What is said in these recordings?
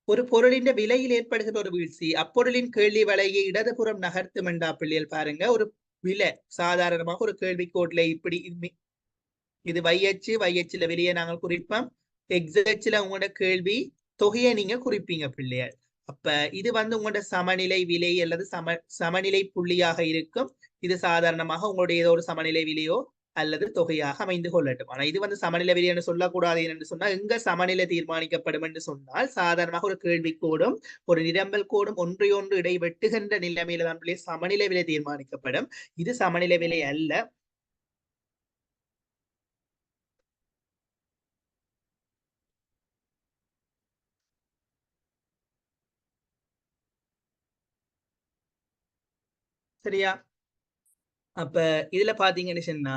ஒரு பொருளின் விலையில் ஏற்படுகிற ஒரு வீழ்ச்சி அப்பொருளின் கேள்வி வலையை இடதுபுறம் நகர்த்தும் என்றா பிள்ளைகள் பாருங்க. ஒரு விலை சாதாரணமாக ஒரு கேள்விக்கோட்ல இப்படி இது வையச்சுல வெளியே நாங்கள் குறிப்போம். எக்ஸாக்ட்ல உங்களோட கேள்வி தொகையை நீங்க குறிப்பீங்க பிள்ளைகள். அப்ப இது வந்து உங்களோட சமநிலை விலை அல்லது சமநிலை புள்ளியாக இருக்கும். இது சாதாரணமாக உங்களுடைய ஏதோ ஒரு சமநிலை விலையோ அல்லது தொகையாக அமைந்து கொள்ளட்டும். ஆனா இது வந்து சமநிலை விலை என்று சொல்லக்கூடாது என்று சொன்னா எங்க சமநிலை தீர்மானிக்கப்படும் என்று சொன்னால் சாதாரணமாக ஒரு கேள்வி கோடும் ஒரு நிரம்பல் கோடும் ஒன்றையொன்று இடை வெட்டுகின்ற நிலைமையில தான் சமநிலை விலை தீர்மானிக்கப்படும். இது சமநிலை விலை அல்ல. சரியா? அப்ப இதுல பாத்தீங்கன்னு சொன்னா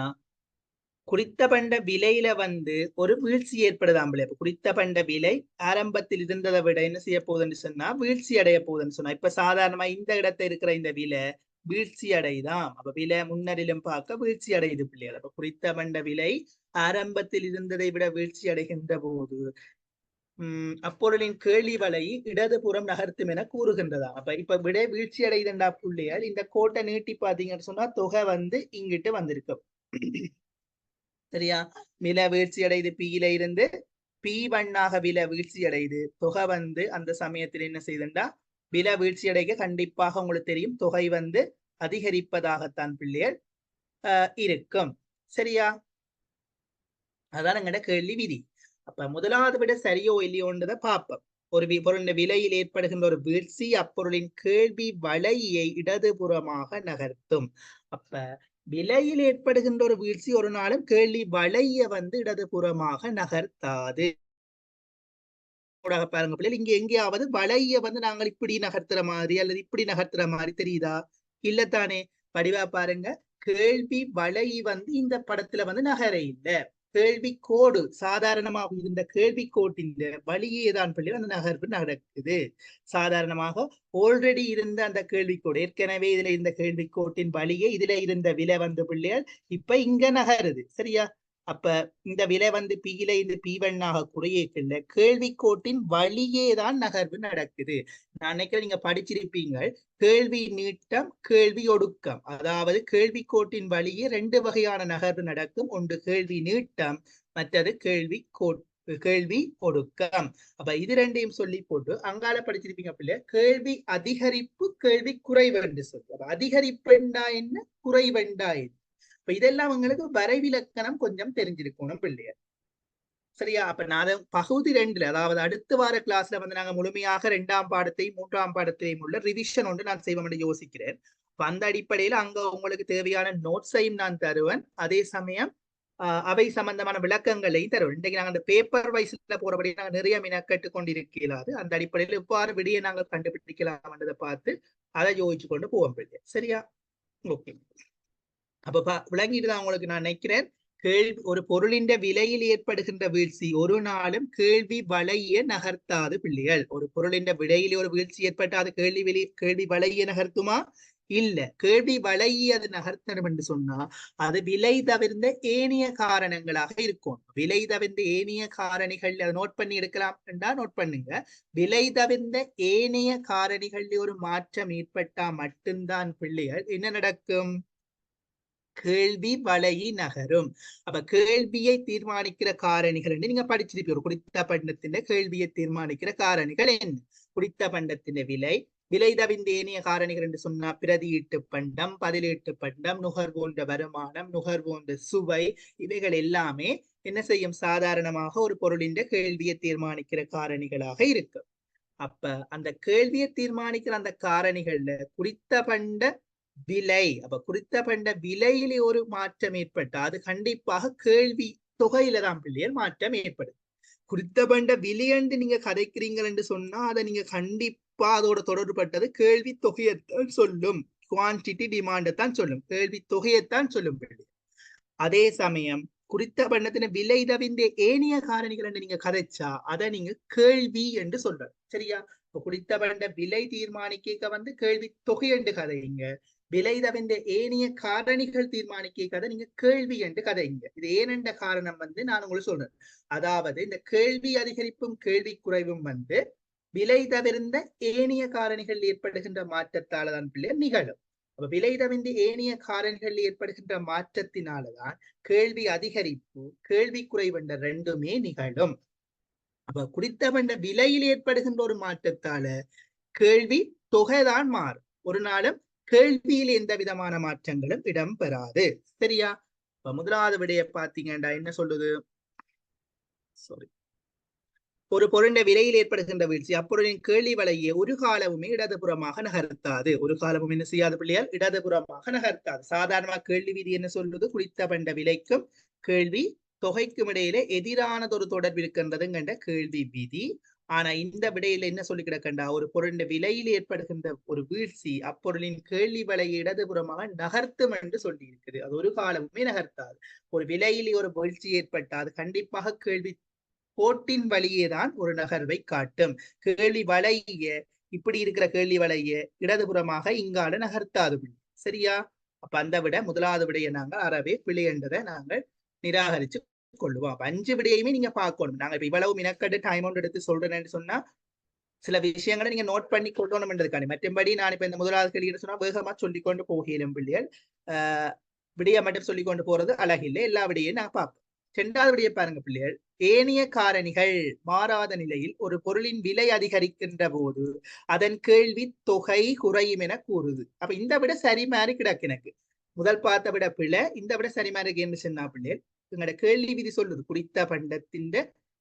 குறித்த பண்ட விலையில வந்து ஒரு வீழ்ச்சி ஏற்படுதாம். இப்ப குறித்த பண்ட விலை ஆரம்பத்தில் இருந்ததை விட என்ன செய்ய போகுதுன்னு சொன்னா வீழ்ச்சி அடைய போகுதுன்னு சொன்னா இப்ப சாதாரணமா இந்த இடத்துல இருக்கிற இந்த விலை வீழ்ச்சி அடைதான். அப்ப விலை முன்னரிலும் பார்க்க வீழ்ச்சி அடையுது பிள்ளைகள். அப்ப குறித்த பண்ட விலை ஆரம்பத்தில் இருந்ததை விட வீழ்ச்சி அடைகின்ற போது அப்பொருளின் கேள்வி வலை இடதுபுறம் நகர்த்தும் என கூறுகின்றதா. அப்ப இப்ப விட வீழ்ச்சி அடைதண்டா புள்ளியால் இந்த கோட்டை நீட்டி பாத்தீங்கன்னு சொன்னா தொகை வந்து இங்கிட்டு வந்திருக்கும். சரியா? விலை வீழ்ச்சி அடைது பியில இருந்து பி வண்ணாக விலை வீழ்ச்சி அடையுது. தொகை வந்து அந்த சமயத்தில் என்ன செய்யுதுண்டா விலை வீழ்ச்சி அடைக்க கண்டிப்பாக உங்களுக்கு தெரியும் தொகை வந்து அதிகரிப்பதாகத்தான் பிள்ளைகள் இருக்கும். சரியா? அதான் எங்கட கேள்வி விதி. அப்ப முதலாவது விட சரியோ இல்லையோன்றதை பார்ப்போம். ஒரு பொருளின் விலையில் ஏற்படுகின்ற ஒரு வீழ்ச்சி அப்பொருளின் கேள்வி வலையை இடதுபுறமாக நகர்த்தும். அப்ப விலையில் ஏற்படுகின்ற ஒரு வீழ்ச்சி ஒரு நாளும் கேள்வி வலைய வந்து இடதுபுறமாக நகர்த்தாது. பாருங்க பிள்ளைகள், இங்க எங்கேயாவது வலைய வந்து நாங்கள் இப்படி நகர்த்துற மாதிரி அல்லது இப்படி நகர்த்துற மாதிரி தெரியுதா? இல்லத்தானே? படிவா பாருங்க. கேள்வி வலை வந்து இந்த படத்துல வந்து நகர இல்லை. கேள்வி கோடு சாதாரணமாக இருந்த கேள்வி கோட்டின் வழியே தான் பிள்ளை அந்த நகர்வு நடக்குது. சாதாரணமாக ஆல்ரெடி இருந்த அந்த கேள்விக்கோடு ஏற்கனவே இதுல இருந்த கேள்விக்கோட்டின் வழியே இதுல இருந்த விலை வந்து பிள்ளைகள் இப்ப இங்க நகருது. சரியா? அப்ப இந்த விலை வந்து பியில இது பீவண்ணாக குறையேற்கல கேள்விக்கோட்டின் வழியே தான் நகர்வு நடக்குது. நான் நினைக்கிறேன் நீங்க படிச்சிருப்பீங்க கேள்வி நீட்டம் கேள்வி ஒடுக்கம். அதாவது கேள்விக்கோட்டின் வழியே ரெண்டு வகையான நகர்வு நடக்கும். ஒன்று கேள்வி நீட்டம், மற்றது கேள்வி ஒடுக்கம். அப்ப இது ரெண்டையும் சொல்லி போட்டு அங்கால படிச்சிருப்பீங்க பிள்ளை கேள்வி அதிகரிப்பு கேள்வி குறைவென்று சொல்லு. அதிகரிப்புண்டா என்ன குறைவெண்டா என்ன. இப்ப இதெல்லாம் உங்களுக்கு வரைவிலக்கணம் கொஞ்சம் தெரிஞ்சிருக்கணும் பிள்ளையர். சரியா? அப்ப நான் பகுதி 2 அதாவது அடுத்த வார கிளாஸ்ல வந்து நாங்க முழுமையாக 2ஆம் பாடத்தையும் 3ஆம் பாடத்தையும் உள்ள ரிவிஷன் ஒன்று நான் செய்வோம் என்று யோசிக்கிறேன். அந்த அடிப்படையில அங்க உங்களுக்கு தேவையான நோட்ஸையும் நான் தருவேன். அதே சமயம் அவை சம்பந்தமான விளக்கங்களையும் தருவேன். இன்றைக்கு நாங்கள் அந்த பேப்பர் வைஸ்ல போறபடி நாங்கள் நிறைய மினக்கட்டு கொண்டிருக்கலாது. அந்த அடிப்படையில் எவ்வாறு விடிய நாங்கள் கண்டுபிடிக்கலாம் என்றதை பார்த்து அதை யோசிச்சு கொண்டு போவோம் பிள்ளை. சரியா? ஓகே. அப்ப விளங்கிட்டுதான் உங்களுக்கு நான் நினைக்கிறேன். கேள்வி ஒரு பொருளின் விலையில் ஏற்படுகின்ற வீழ்ச்சி ஒரு நாளும் கேள்வி வலைய நகர்த்தாது பிள்ளைகள். ஒரு பொருளின் விலையிலே ஒரு வீழ்ச்சி ஏற்பட்டு அது கேள்வி வலைய நகர்த்துமா? இல்ல. கேள்வி வலையை அது நகர்த்தணும் என்று சொன்னா அது விலை தவிர்ந்த ஏனைய காரணங்களாக இருக்கும். விலை தவிர்ந்த ஏனைய காரணிகள் அதை நோட் பண்ணி எடுக்கலாம் என்றா நோட் பண்ணுங்க. விலை தவிர்ந்த ஏனைய காரணிகளில் ஒரு மாற்றம் ஏற்பட்டா மட்டும்தான் பிள்ளைகள் என்ன நடக்கும்? கேள்வி வலையை நகரும். அப்ப கேள்வியை தீர்மானிக்கிற காரணிகள் என்று நீங்க படிச்சிருப்பீங்க. ஒரு குறித்த பண்டத்தின் கேள்வியை தீர்மானிக்கிற காரணிகள் என்ன? குறித்த பண்டத்தின் விலை தவிர்ந்த ஏனைய காரணிகள் என்று சொன்னா பிரதியீட்டு பண்டம், பதிலீட்டு பண்டம், நுகர்வோன்ற வருமானம், நுகர்வோன்ற சுவை, இவைகள் எல்லாமே என்ன செய்யும்? சாதாரணமாக ஒரு பொருளின் கேள்வியை தீர்மானிக்கிற காரணிகளாக இருக்கு. அப்ப அந்த கேள்வியை தீர்மானிக்கிற அந்த காரணிகள்ல குறித்த பண்ட விலை, அப்ப குறித்த பண்ட விலையிலே ஒரு மாற்றம் ஏற்பட்டா அது கண்டிப்பாக கேள்வி தொகையில தான் பிள்ளையர் மாற்றம் ஏற்படும். குறித்த பண்ட விலையண்டு நீங்க கதைக்கிறீங்க என்று சொன்னா அதை நீங்க கண்டிப்பா அதோட தொடர்பட்டது கேள்வி தொகையைத்தான் சொல்லும். குவான்டிட்டி டிமாண்ட் தான் சொல்லும். கேள்வி தொகையைத்தான் சொல்லும் பிள்ளை. அதே சமயம் குறித்த பண்ணத்தின விலை தவிர்ந்த ஏனைய காரணிகள் என்று நீங்க கதைச்சா அதை நீங்க கேள்வி என்று சொல்ற. சரியா? குறித்த பண்ண விலை தீர்மானிக்க வந்து கேள்வி தொகை என்று கதைங்க. விலை தவிர்ந்த ஏனைய காரணிகள் தீர்மானிக்க கதை நீங்க கேள்வி என்று கதைங்க. இது ஏனென்ற காரணம் வந்து நான் உங்களுக்கு சொல்றேன். அதாவது இந்த கேள்வி அதிகரிப்பும் கேள்வி குறைவும் வந்து விலை தவிர்ந்த ஏனைய காரணிகள் ஏற்படுகின்ற மாற்றத்தால்தான் பிள்ளைகள் நிகழும். அப்ப விலை தவிர்ந்த ஏனைய காரணிகள் ஏற்படுகின்ற மாற்றத்தினாலதான் கேள்வி அதிகரிப்பு, கேள்வி குறைவென்ற ரெண்டுமே நிகழும். அப்ப குறித்தவண்ட விலையில் ஏற்படுகின்ற ஒரு மாற்றத்தால கேள்வி தொகைதான் மாறும். ஒரு நாளும் கேள்வியில் எந்த விதமான மாற்றங்களும் இடம்பெறாது. சரியா? இப்ப முதலாவது விடைய பாத்தீங்கன்னா என்ன சொல்லுது? சாரி, ஒரு பொருண்ட விலையில் ஏற்படுகின்ற வீழ்ச்சி அப்பொருளின் கேள்வி வலையை ஒரு காலமுமே இடதுபுறமாக நகர்த்தாது. ஒரு காலமும் என்ன செய்யாத பிள்ளையால் இடதுபுறமாக நகர்த்தாது. சாதாரணமாக கேள்வி விதி என்ன சொல்லுது? குறித்த பண்ட விலைக்கும் கேள்வி தொகைக்கும் இடையில எதிரானதொரு தொடர்பு இருக்கின்றதுங்கிற கேள்வி விதி. ஆனா இந்த விடையில என்ன சொல்லி கிடக்கண்டா, ஒரு பொருண்ட விலையில் ஏற்படுகின்ற ஒரு வீழ்ச்சி அப்பொருளின் கேள்வி வலையை இடதுபுறமாக நகர்த்தும் என்று சொல்லி இருக்குது. அது ஒரு காலமுமே நகர்த்தாது. ஒரு விலையில் ஒரு வீழ்ச்சி ஏற்பட்டால் அது கண்டிப்பாக கேள்வி கோட்டின் வழியேதான் ஒரு நகர்வை காட்டும். கேள்வி வளைய இப்படி இருக்கிற கேள்வி வளைய இடதுபுறமாக இங்கால நகர்த்தாது. சரியா? அப்ப அந்த விட முதலாவது விடையை நாங்கள் அறவே பிழை என்றதை நாங்கள் நிராகரிச்சு கொள்ளுவோம். அப்ப 5 விடையுமே நீங்க பார்க்கணும். நாங்க இப்ப இவ்வளவு மினக்கட்டு டைம் ஒன்று எடுத்து சொல்றேன்னு சொன்னா சில விஷயங்களை நீங்க நோட் பண்ணி கொள்ளணும்ன்றதுக்காண்டி. மற்றபடி நான் இப்ப இந்த முதலாவது கேள்வி சொன்னா வேகமா சொல்லிக்கொண்டு போகிறேன் பிள்ளைகள். விடைய மட்டும் சொல்லிக்கொண்டு போறது அழகில்லை. எல்லா விடையும் நான் பார்ப்போம். 2வது விடைய பாருங்க பிள்ளைகள். ஏனைய காரணிகள் மாறாத நிலையில் ஒரு பொருளின் விலை அதிகரிக்கின்ற போது அதன் கேள்வி தொகை குறையும் என கூறுது. அப்ப இந்த விட சரி மாறி கிடக்கு. எனக்கு முதல் பார்த்த விட பிள்ளை, இந்த விட சரி மாறி என்ன சொன்னா பிள்ளைகள், எங்களோட கேள்வி விதி சொல்லுது குறித்த பண்டத்தின்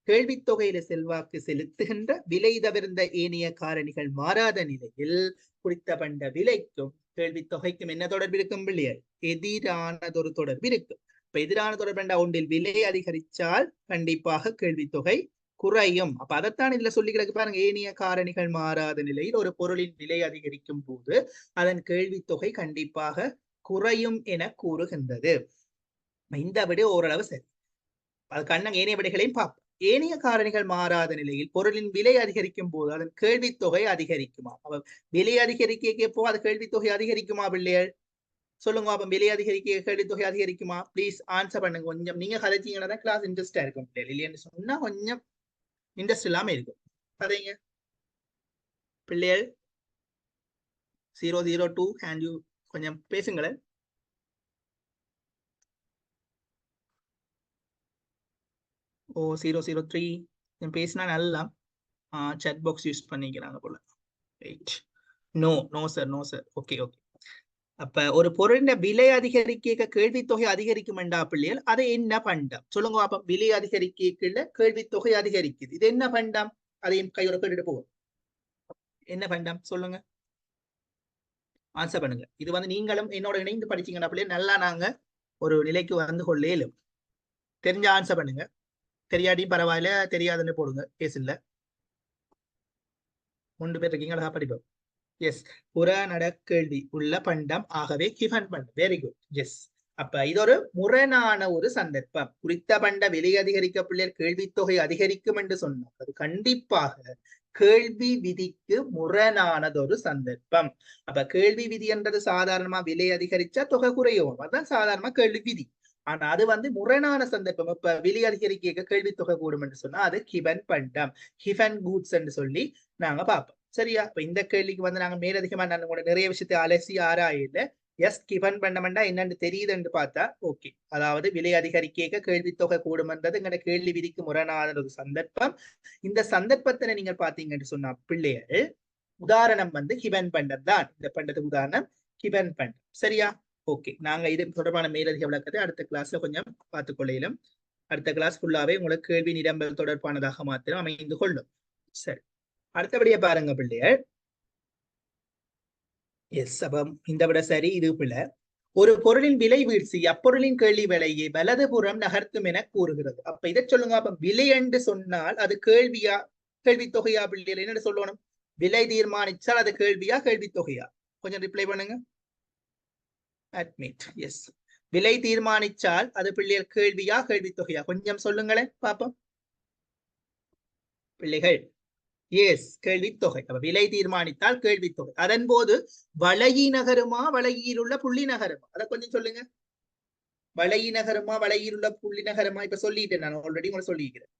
கேள்வி தொகையில செல்வாக்கு செலுத்துகின்ற விலை தவிர்ந்த ஏனைய காரணிகள் மாறாத நிலையில் குறித்த பண்ட விலைக்கும் கேள்வி தொகைக்கும் என்ன தொடர்பு இருக்கும் பிள்ளைகள்? எதிரானதொரு தொடர்பு இருக்கும். இப்ப எதிரான தொடர்பு ஒன்றில் விலை அதிகரித்தால் கண்டிப்பாக கேள்வி தொகை குறையும். அப்ப அதைத்தான் இதுல சொல்லி கிடக்கு பாருங்க. ஏனைய காரணிகள் மாறாத நிலையில் ஒரு பொருளின் விலை அதிகரிக்கும் போது அதன் கேள்வி தொகை கண்டிப்பாக குறையும் என கூறுகின்றது. இந்த விட ஓரளவு சரி. அது கண்ணங்க ஏனைய விடைகளையும் பார்ப்போம். ஏனைய காரணிகள் மாறாத நிலையில் பொருளின் விலை அதிகரிக்கும் போது அதன் கேள்வி தொகை அதிகரிக்குமா? அப்ப விலை அதிகரிக்க போ அது கேள்வி தொகை அதிகரிக்குமா பிள்ளைகள்? சொல்லுங்க. அப்ப விலை அதிகரிக்க கேள்வி தொகை அதிகரிக்குமா? பிளீஸ் ஆன்சர் பண்ணுங்க. கொஞ்சம் நீங்க கதைச்சீங்கன்னா கிளாஸ் இன்ட்ரெஸ்டா இருக்கும் பிள்ளைகள். இல்லைன்னு சொன்னா கொஞ்சம் இன்ட்ரெஸ்ட் இல்லாம இருக்கும். கதைங்க பிள்ளைகள். 002 ஹேண்ட் யூ கொஞ்சம் பேசுங்களேன். ஓ 003 பேசினா நல்லா chat box யூஸ் பண்ணிக்கிறாங்க போல. No no sir, no sir. Okay okay. அப்ப ஒரு பொருளின் விலை அதிகரிக்க கேள்வி தொகை அதிகரிக்குமெண்டா பிள்ளைகள், அதை என்ன பண்டம் சொல்லுங்க. அப்ப விலை அதிகரிக்கல கேள்வி தொகை அதிகரிக்குது, இது என்ன பண்டம்? அதையும் கையோட கேட்டுட்டு போவோம். என்ன பண்டம் சொல்லுங்க, ஆன்சர் பண்ணுங்க. இது வந்து நீங்களும் என்னோட இணைந்து படிச்சீங்கன்னா பிள்ளைகள் நல்லா நாங்க ஒரு நிலைக்கு வந்து கொள்ளேலும். தெரிஞ்ச ஆன்சர் பண்ணுங்க, தெரியாட்டியும் பரவாயில்ல, தெரியாதுன்னு போடுங்க, கேஸ் இல்ல. 3 பேர் இருக்கீங்க, அழகா படிப்போம். எஸ், புறநட கேள்வி உள்ள பண்டம், ஆகவே கிவன் பண்டம். Very good. எஸ். அப்ப இது ஒரு முரணான ஒரு சந்தர்ப்பம். குறித்த பண்ட விலை அதிகரிக்க பிள்ளைகள் கேள்வி தொகை அதிகரிக்கும் என்று சொன்னார். அது கண்டிப்பாக கேள்வி விதிக்கு முரணானதொரு சந்தர்ப்பம். அப்ப கேள்வி விதி என்றது சாதாரணமா விலை அதிகரிச்சா தொகை குறையும், அதுதான் சாதாரணமா கேள்வி விதி. ஆனா அது வந்து முரணான சந்தர்ப்பம். இப்ப விலை அதிகரிக்க கேள்வி தொகை கூடும் என்று சொன்னா அது கிவன் பண்டம், கிவன் கூட்ஸ் என்று சொல்லி நாங்க பார்ப்போம். சரியா? இப்ப இந்த கேள்விக்கு வந்து நாங்க மேலதிகமா நான் கூட நிறைய விஷயத்தை அலசி ஆராயில எஸ் கிவன் பண்ணமெண்டா என்னன்னு தெரியுதுன்னு பார்த்தா ஓகே. அதாவது விலை அதிகரிக்க கேள்வி தொகை கூடும்ன்றது எங்கட கேள்வி விதிக்கு முரணான ஒரு சந்தர்ப்பம். இந்த சந்தர்ப்பத்தினை நீங்க பாத்தீங்கன்னு சொன்னா பிள்ளைகள் உதாரணம் வந்து கிவன் பண்டம் தான். இந்த பண்டத்துக்கு உதாரணம் கிவன் பண்டம். சரியா? ஓகே. நாங்க இது தொடர்பான மேலதிக விளக்கத்தை அடுத்த கிளாஸ்ல கொஞ்சம் பார்த்துக்கொள்ளையிலும். அடுத்த கிளாஸ் ஃபுல்லாவே உங்களுக்கு கேள்வி நிரம்பல் தொடர்பானதாக மாத்திரம் அமைந்து கொள்ளும். சரி, அடுத்தபடியா பாருங்க பிள்ளைகள். எஸ், அப்ப இந்த விட சரி, இது பிள்ளை. ஒரு பொருளின் விலை வீழ்ச்சி அப்பொருளின் கேள்வி விலையை வலதுபுறம் நகர்த்தும் என கூறுகிறது. அப்ப இதை சொல்லுங்க. அப்ப விலை என்று சொன்னால் அது கேள்வியா கேள்வி தொகையா பிள்ளைகள்? என்னன்னு சொல்லணும்? விலை தீர்மானிச்சால் அது கேள்வியா கேள்வி தொகையா? கொஞ்சம் ரிப்ளை பண்ணுங்க. அட்மிட். எஸ், விலை தீர்மானிச்சால் அது பிள்ளைகள் கேள்வியா கேள்வி தொகையா? கொஞ்சம் சொல்லுங்களேன் பாப்போம் பிள்ளைகள். எஸ், கேள்வித்தொகை. விலை தீர்மானித்தால் கேள்வித்தொகை. அதன் போது வளையி நகருமா வளையில் உள்ள புள்ளி நகருமா? அதை கொஞ்சம் சொல்லுங்க. வளையி நகருமா வளையில் உள்ள புள்ளி நகருமா? இப்ப சொல்லிட்டேன் நான், ஆல்ரெடி உங்களை சொல்லிக்கிறேன்.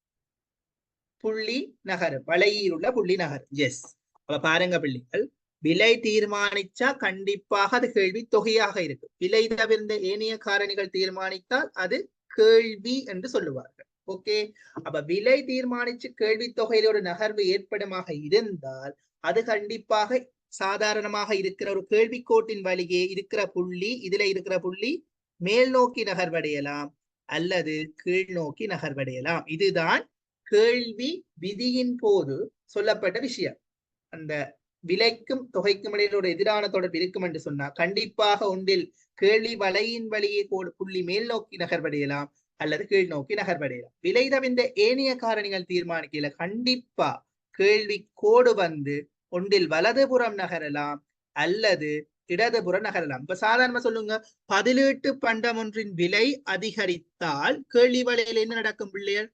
புள்ளி நகரும், வளையில் உள்ள புள்ளி நகரும். எஸ். அப்ப பாருங்க பிள்ளைகள், விலை தீர்மானிச்சா கண்டிப்பாக அது கேள்வி தொகையாக இருக்கும். விலை தவிர்ந்த ஏனைய காரணிகள் தீர்மானித்தால் அது கேள்வி என்று சொல்லுவார்கள். ஓகே. அப்ப விலை தீர்மானிச்சு கேள்வி தொகையில ஒரு நகர்வு ஏற்படுமாக இருந்தால் அது கண்டிப்பாக சாதாரணமாக இருக்கிற ஒரு கேள்வி கோட்டின் வழியே இருக்கிற புள்ளி, இதுல இருக்கிற புள்ளி மேல் நோக்கி நகர்வடையலாம் அல்லது கீழ் நோக்கி நகர்வடையலாம். இதுதான் கேள்வி விதியின் போது சொல்லப்பட்ட விஷயம். அந்த விலைக்கும் தொகைக்கும் இடையில் ஒரு எதிரான தொடர்பு இருக்கும் என்று சொன்னா கண்டிப்பாக ஒன்றில் கேள்வி வலையின் வழியே புள்ளி மேல் நோக்கி நகர்வடையலாம் அல்லது கீழ் நோக்கி நகர்வடையலாம். விலை தவிர்ந்த ஏனைய காரணிகள் தீர்மானிக்கல கண்டிப்பா கேள்வி கோடு வந்து ஒன்றில் வலதுபுறம் நகரலாம் அல்லது இடதுபுறம் நகரலாம். இப்ப சாதாரணமா சொல்லுங்க, பதிலீட்டு பண்டம் ஒன்றின் விலை அதிகரித்தால் கேள்வி வலையில் என்ன நடக்கும் பிள்ளைகள்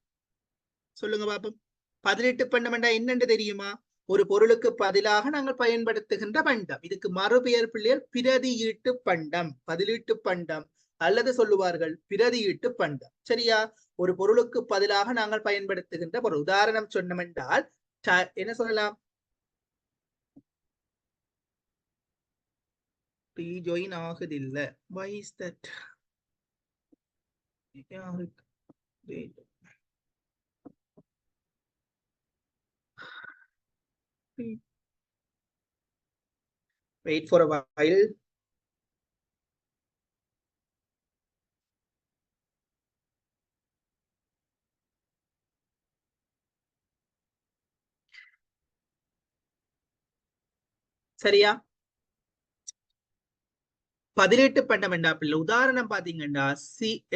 சொல்லுங்க பாப்போம். பதிலீட்டு பண்டம் என்றா என்னென்று தெரியுமா? ஒரு பொருளுக்கு பதிலாக நாங்கள் பயன்படுத்துகின்ற பண்டம். இதுக்கு மறுபெயர் பிள்ளைகள் பிரதியீட்டு பண்டம், பதிலீட்டு பண்டம் அல்லது சொல்லுவார்கள் பிரதியீட்டு பண்டம். சரியா? ஒரு பொருளுக்கு பதிலாக நாங்கள் பயன்படுத்துகின்ற பொருள். உதாரணம் சொன்னோம் என்றால் என்ன சொல்லலாம்? Rejoin ஆகுதில்ல. Why is that? Wait for a while. சரியா? பதிலீட்டு பண்டம் என்றா பிள்ளை உதாரணம் பாத்தீங்கன்னா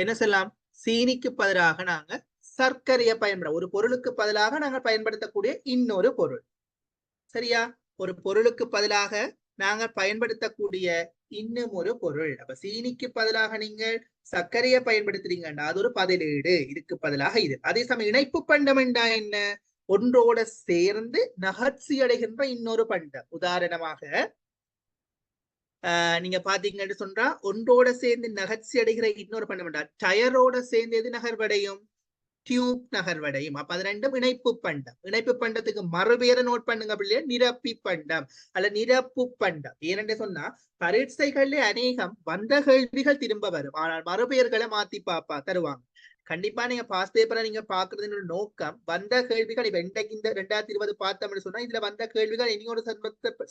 என்ன சொல்லலாம்? சீனிக்கு பதிலாக நாங்க சர்க்கரையை பயன்பட, ஒரு பொருளுக்கு பதிலாக நாங்கள் பயன்படுத்தக்கூடிய இன்னொரு பொருள். சரியா? ஒரு பொருளுக்கு பதிலாக நாங்கள் பயன்படுத்தக்கூடிய இன்னும் ஒரு பொருள். அப்ப சீனிக்கு பதிலாக நீங்கள் சர்க்கரையை பயன்படுத்துறீங்கன்னா அது ஒரு பதிலீடு, இதுக்கு பதிலாக இது. அதே சமயம் இணைப்பு பண்டம் என்றா என்ன? ஒன்றோட சேர்ந்து நகர்ச்சி அடைகின்ற இன்னொரு பண்டம். உதாரணமாக நீங்க பாத்தீங்கன்னு சொன்னா ஒன்றோட சேர்ந்து நகர்ச்சி அடைகிற இன்னொரு பண்டம் என்றா டயரோட சேர்ந்து எது நகர்வடையும்? டியூப் நகர்வடையும். அப்ப அது ரெண்டும் இணைப்பு பண்டம். இணைப்பு பண்டத்துக்கு மறுபெயரை நோட் பண்ணுங்க பிள்ளைய, நிரப்பி பண்டம் அல்ல நிரப்பு பண்டம். ஏனென்று சொன்னா பரீட்சைகள்ல அநேகம் வந்த கேள்விகள் திரும்ப வரும், ஆனால் மறுபெயர்களை மாத்தி தருவாங்க. கண்டிப்பா நீங்க பாஸ் பேப்பரை நீங்க பாக்குறதுன்னு நோக்கம் வந்த கேள்விகள். இப்ப இந்த 2020 பார்த்தோம்னு சொன்னா இதுல வந்த கேள்விகள் இனி ஒரு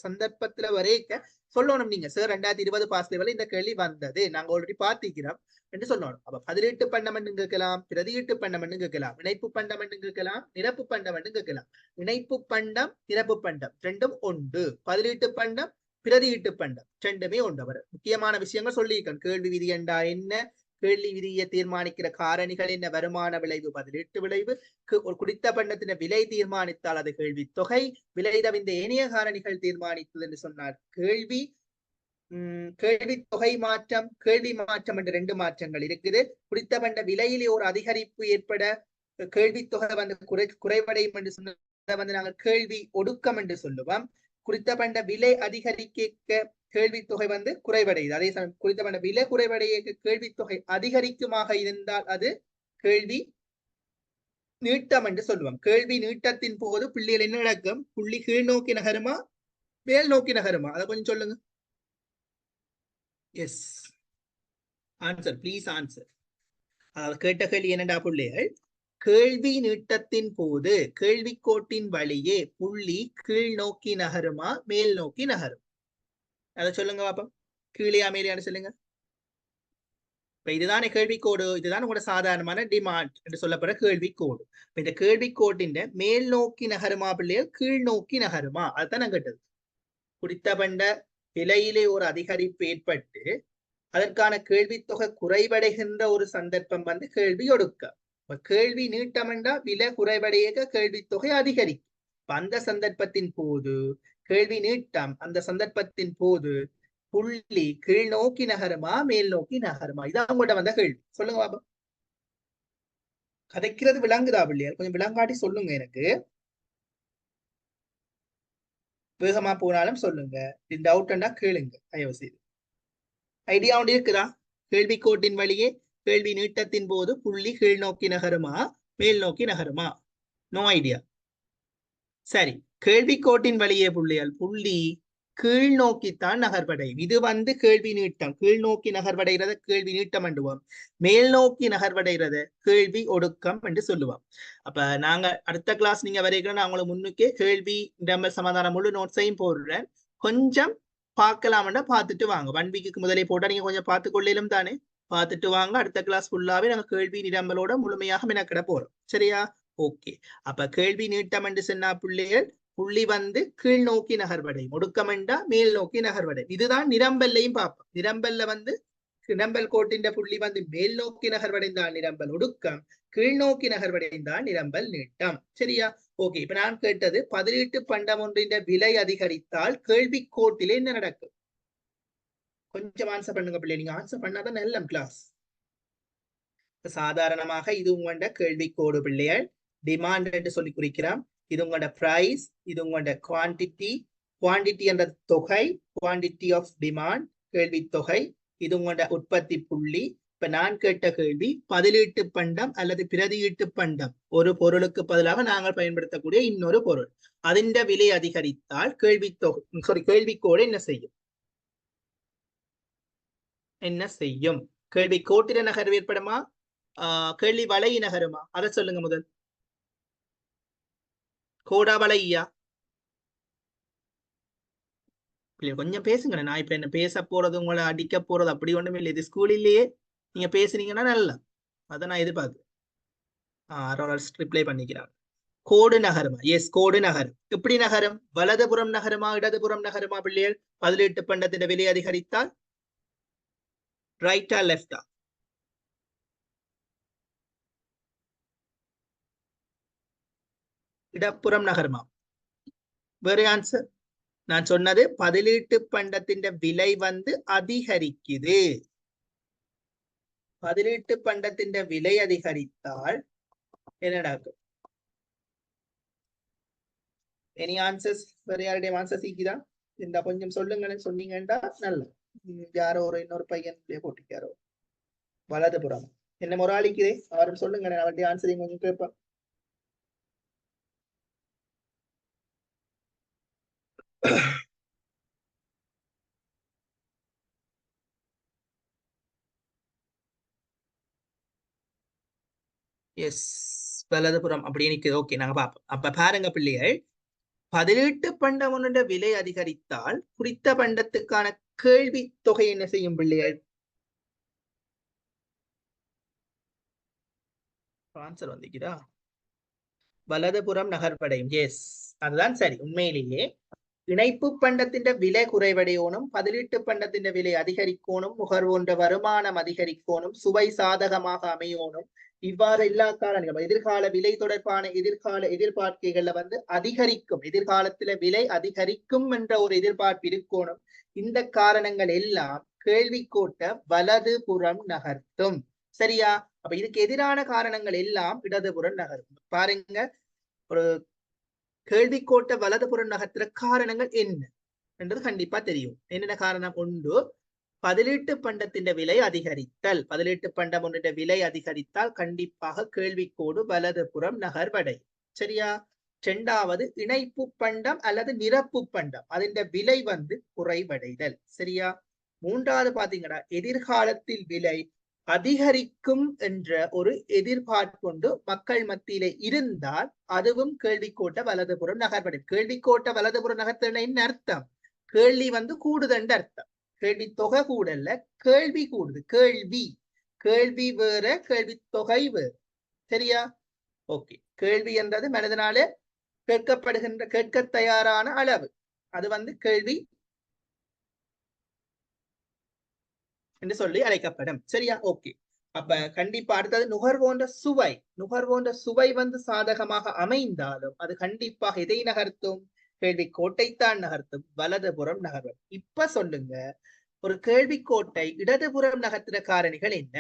சந்தர்ப்பத்துல வரைக்க சொல்லணும். நீங்க சார் 2020 பாஸ் பேப்பர்ல இந்த கேள்வி வந்தது, நாங்க ஆல்ரெடி பார்த்திக்கிறோம் என்று சொல்லணும். அப்ப பதிலீட்டு பண்டம் என்று கேட்கலாம், பிரதியீட்டு பண்டம் என்று கேட்கலாம், இணைப்பு பண்டம் என்று கேட்கலாம், நிரப்பு பண்டம் என்று கேட்கலாம். இணைப்பு பண்டம் நிரப்பு பண்டம் ரெண்டும் உண்டு. பதிலீட்டு பண்டம் பிரதியீட்டு பண்டம் ரெண்டுமே உண்டு. அவர் முக்கியமான விஷயங்கள் சொல்லியிருக்கேன். கேள்வி விதி என்றா என்ன, கேள்வி விதியை தீர்மானிக்கிற காரணிகள் என்ன, வருமான விளைவு, பதிலீட்டு விளைவு, ஒரு குறித்த பண்டத்தின விலை தீர்மானித்தால் அது கேள்வி தொகை, விலை தவிர்ந்த ஏனைய காரணிகள் தீர்மானித்தது என்று சொன்னார் கேள்வி. கேள்வி தொகை மாற்றம், கேள்வி மாற்றம் என்ற ரெண்டு மாற்றங்கள் இருக்குது. குறித்த பண்ட விலையிலே ஒரு அதிகரிப்பு ஏற்பட கேள்வி தொகை வந்து குறைவடையும் என்று சொன்ன வந்து நாங்கள் கேள்வி ஒடுக்கம் என்று சொல்லுவோம். குறித்த பண்ட விலை அதிகரிக்க கேள்வி தொகை வந்து குறைவடையுது. அதே சமயம் குறித்த பண்ட விலை குறைவடைய கேள்வி தொகை அதிகரிக்குமாக இருந்தால் அது கேள்வி நீட்டம் என்று சொல்லுவோம். கேள்வி நீட்டத்தின் போது புள்ளிகள் என்ன நடக்கும்? புள்ளி கீழ் நோக்கி நகருமா மேல் நோக்கி நகருமா? அதை கொஞ்சம் சொல்லுங்க. Yes, answer please answer. அதாவது கேட்ட கேள்வி என்னடா பிள்ளைகள், கேள்வி நீட்டத்தின் போது கேள்வி கோட்டின் வழியே புள்ளி கீழ் நோக்கி நகருமா மேல் நோக்கி நகரும்? அதை சொல்லுங்க பாப்போம். கீழே மேலேயான்னு சொல்லுங்க. இப்ப இதுதானே கேள்வி கோடு, இதுதான் உங்களோட சாதாரணமான டிமாண்ட் என்று சொல்லப்படுற கேள்வி கோடு. இந்த கேள்வி கோட்டின் மேல் நோக்கி நகருமா பிள்ளைகள் கீழ் நோக்கி நகருமா? அதுதான் நான் கேட்டது. குறித்த பண்ட விலையிலே ஒரு அதிகரிப்பு ஏற்பட்டு அதற்கான கேள்வி தொகை குறைவடைகின்ற ஒரு சந்தர்ப்பம் வந்து கேள்வி ஒடுக்கம். கேள்வி நீட்டம் என்றா விலை குறைவடைய கேள்வி தொகை அதிகரிக்கும். அந்த சந்தர்ப்பத்தின் போது கேள்வி நீட்டம், அந்த சந்தர்ப்பத்தின் போது புள்ளி கீழ் நோக்கி நகருமா மேல் நோக்கி நகருமா? இதான் உங்கள்கிட்ட வந்த கேள்வி. சொல்லுங்க பாபா. கதைக்கிறது விளங்குதா பிள்ளையார்? கொஞ்சம் விளங்காட்டி சொல்லுங்க எனக்கு. வேகமா போனாலும் சொல்லுங்க. டவுட்னா கேளுங்க தயவு செய்து. ஐடியா ஒன்று இருக்குதா? கேள்வி கோட்டின் வழியே கேள்வி நீட்டத்தின் போது புள்ளி கீழ் நோக்கி நகருமா மேல் நோக்கி நகருமா? No idea. சரி, கேள்விக்கோட்டின் வழியே புள்ளி கீழ் நோக்கித்தான் நகர்வடையும். இது வந்து கேள்வி நீட்டம். கீழ் நோக்கி நகர்வடைகிறத கேள்வி நீட்டம் என்றுவோம். மேல் நோக்கி நகர்வடைகிறத கேள்வி ஒடுக்கம் என்று சொல்லுவோம். அப்ப நாங்க அடுத்த கிளாஸ் நீங்க வரைக்கிறோம், நான் உங்களுக்கு முன்னுக்கே கேள்வி நிரம்பல் சமாதானம் முழு நோட்ஸையும் போடுறேன். கொஞ்சம் பார்க்கலாம்னா பார்த்துட்டு வாங்க. 1 வீக்கு முதலே போட்டா நீங்க கொஞ்சம் பார்த்து கொள்ளையிலும் தானே, பார்த்துட்டு வாங்க. அடுத்த கிளாஸ் ஃபுல்லாவே நாங்க கேள்வி நிரம்பலோட முழுமையாக மெனக்கிட போறோம். சரியா? ஓகே. அப்ப கேள்வி நீட்டம் என்று சொன்னா பிள்ளைகள் புள்ளி வந்து கீழ் நோக்கி நகர்வடையும், ஒடுக்கமெண்டா மேல் நோக்கி நகர்வடையும். இதுதான் நிரம்பல்லையும் பார்ப்போம். நிரம்பல்ல வந்து நிரம்பல் கோட்டின் புள்ளி வந்து மேல் நோக்கி நகர்வடைந்தால் நிரம்பல் ஒடுக்கம், கீழ் நோக்கி நகர்வடைந்தால் நிரம்பல் நீட்டம். சரியா? ஓகே. இப்ப நான் கேட்டது பதிலீட்டு பண்டம் ஒன்றின் விலை அதிகரித்தால் கேள்வி கோட்டில் என்ன நடக்கும்? கொஞ்சம் ஆன்சர் பண்ணுங்க பிள்ளை. நீங்க ஆன்சர் பண்ணாதான் நல்ல கிளாஸ். சாதாரணமாக இது உங்களோட கேள்வி கோடு பிள்ளைகள். டிமாண்ட் என்று சொல்லி குறிக்கிறோம். இது உங்களோட பிரைஸ், இது உங்களோட குவான்டிட்டி. குவான்டிட்டி என்ற தொகை, குவான்டிட்டி ஆஃப் டிமாண்ட் கேள்வி தொகை. இது உங்களோட உற்பத்தி புள்ளி. இப்ப நான் கேட்ட கேள்வி பதிலீட்டு பண்டம் அல்லது பிரதியீட்டு பண்டம், ஒரு பொருளுக்கு பதிலாக நாங்கள் பயன்படுத்தக்கூடிய இன்னொரு பொருள், அதின் விலை அதிகரித்தால் கேள்வி தொகை கேள்விக்கோடு என்ன செய்யும்? என்ன செய்யும்? கேள்வி கோட்டில நகர்வு ஏற்படுமா? கேள்வி வலை நகருமா? அதை சொல்லுங்க முதல். கோடா வலையா? கொஞ்சம் பேசுங்க. நான் இப்ப என்ன பேச போறது, உங்களை அடிக்க போறது அப்படி ஒண்ணுமே இல்லை. இது ஸ்கூல் இல்லையே. நீங்க பேசுனீங்கன்னா நல்லா, அதை நான் எதிர்பார்க்கிறேன். ரிப்ளை பண்ணிக்கிறாங்க. கோடு நகருமா? எஸ், கோடு நகரும். எப்படி நகரும்? வலதுபுறம் நகருமா இடதுபுறம் நகருமா பிள்ளைகள்? பதிலீட்டு பண்டத்தின் விலை அதிகரித்தால் ரைட்டா லெப்டா? இடப்புறம் நகருமா? வேற ஆன்சர். நான் சொன்னது பதிலீட்டு பண்டத்தின் விலை வந்து அதிகரிக்குது. பதிலீட்டு பண்டத்தின் விலை அதிகரித்தால் என்ன நடக்கும்? Any answers? வேற யாருடைய ஆன்சர் சீக்கிரம் இந்த கொஞ்சம் சொல்லுங்களேன். சொன்னீங்கன்னா நல்ல. யாரோ ஒரு இன்னொரு பையன் போட்டிருக்காரோ வலதுபுறம். என்ன மொராலிக்குதே? அவரும் சொல்லுங்க. அவருடைய ஆன்சர் கொஞ்சம் கேட்பேன். எஸ், வலதுபுறம் அப்படி நிக்குது. ஓகே, நாங்க பார்ப்போம். அப்ப பாருங்க பிள்ளைகள், பதிலீட்டு பண்டம் ஒன்றுட விலை அதிகரித்தால் குறித்த பண்டத்துக்கான கேள்வி தொகை என்ன செய்யும் பிள்ளைகள்? ஆன்சர் வந்திருக்கிறா? வலதுபுறம் நகர்வடையும். எஸ், அதுதான் சரி. உண்மையிலேயே இணைப்பு பண்டத்தின் விலை குறைவடையோனும், பதிலீட்டு பண்டத்தின் விலை அதிகரிக்கோனும், நுகர்வோன்ற வருமானம் அதிகரிக்கோனும், சுவை சாதகமாக அமையோனும், இவ்வாறு எல்லா காரணங்களும் எதிர்கால விலை தொடர்பான எதிர்கால எதிர்பார்ப்புகள்ல வந்து அதிகரிக்கும், எதிர்காலத்துல விலை அதிகரிக்கும் என்ற ஒரு எதிர்பார்ப்பு இருக்கோனும். இந்த காரணங்கள் எல்லாம் கேள்விக்கோட்டை வலதுபுறம் நகர்த்தும். சரியா? அப்ப இதுக்கு எதிரான காரணங்கள் எல்லாம் இடதுபுறம் நகரும். பாருங்க, ஒரு கேள்விக்கோட்டை வலதுபுறம் நகர்த்துற காரணங்கள் என்ன என்றது கண்டிப்பா தெரியும். என்னென்ன காரணம்? ஒன்று, பதிலீட்டு பண்டத்தின் விலை அதிகரித்தல். பதிலீட்டு பண்டம் ஒன்றின் விலை அதிகரித்தால் கண்டிப்பாக கேள்விக்கோடு வலதுபுறம் நகர்வடையும். சரியா? இரண்டாவது, இணைப்பு பண்டம் அல்லது நிரப்பு பண்டம், அதன் விலை வந்து குறைவடைதல். சரியா? மூன்றாவது பாத்தீங்கன்னா, எதிர்காலத்தில் விலை அதிகரிக்கும் என்ற ஒரு எதிர்பார்ப்பு மக்கள் மத்தியில இருந்தால் அதுவும் கேள்விக்கோட்டை வலதுபுறம் நகர்வடையும். கேள்விக்கோட்டை வலதுபுறம் நகர்த்தல் என்ன அர்த்தம்? கேள்வி வந்து கூடுதல் அர்த்தம். கேள்வி தொகை கூடல்ல, கேள்வி கூடுது. கேள்வி கேள்வி வேற, கேள்வி தொகை வேறு. சரியா? ஓகே. கேள்வி என்றது மனதினாலே கேட்கப்படுகின்ற, கேட்க தயாரான அளவு, அது வந்து கேள்வி என்று சொல்லி அழைக்கப்படும். சரியா? ஓகே. அப்ப கண்டிப்பா அடுத்தது நுகர்வோன்ற சுவை. நுகர்வோன்ற சுவை வந்து சாதகமாக அமைந்தாலும் அது கண்டிப்பாக எதை நகர்த்தும்? கேள்விக்கோட்டைத்தான் நகர்த்தும், வலதுபுறம் நகர்வும். இப்ப சொல்லுங்க, ஒரு கேள்விக்கோட்டை இடதுபுறம் நகர்த்துற காரணிகள் என்ன?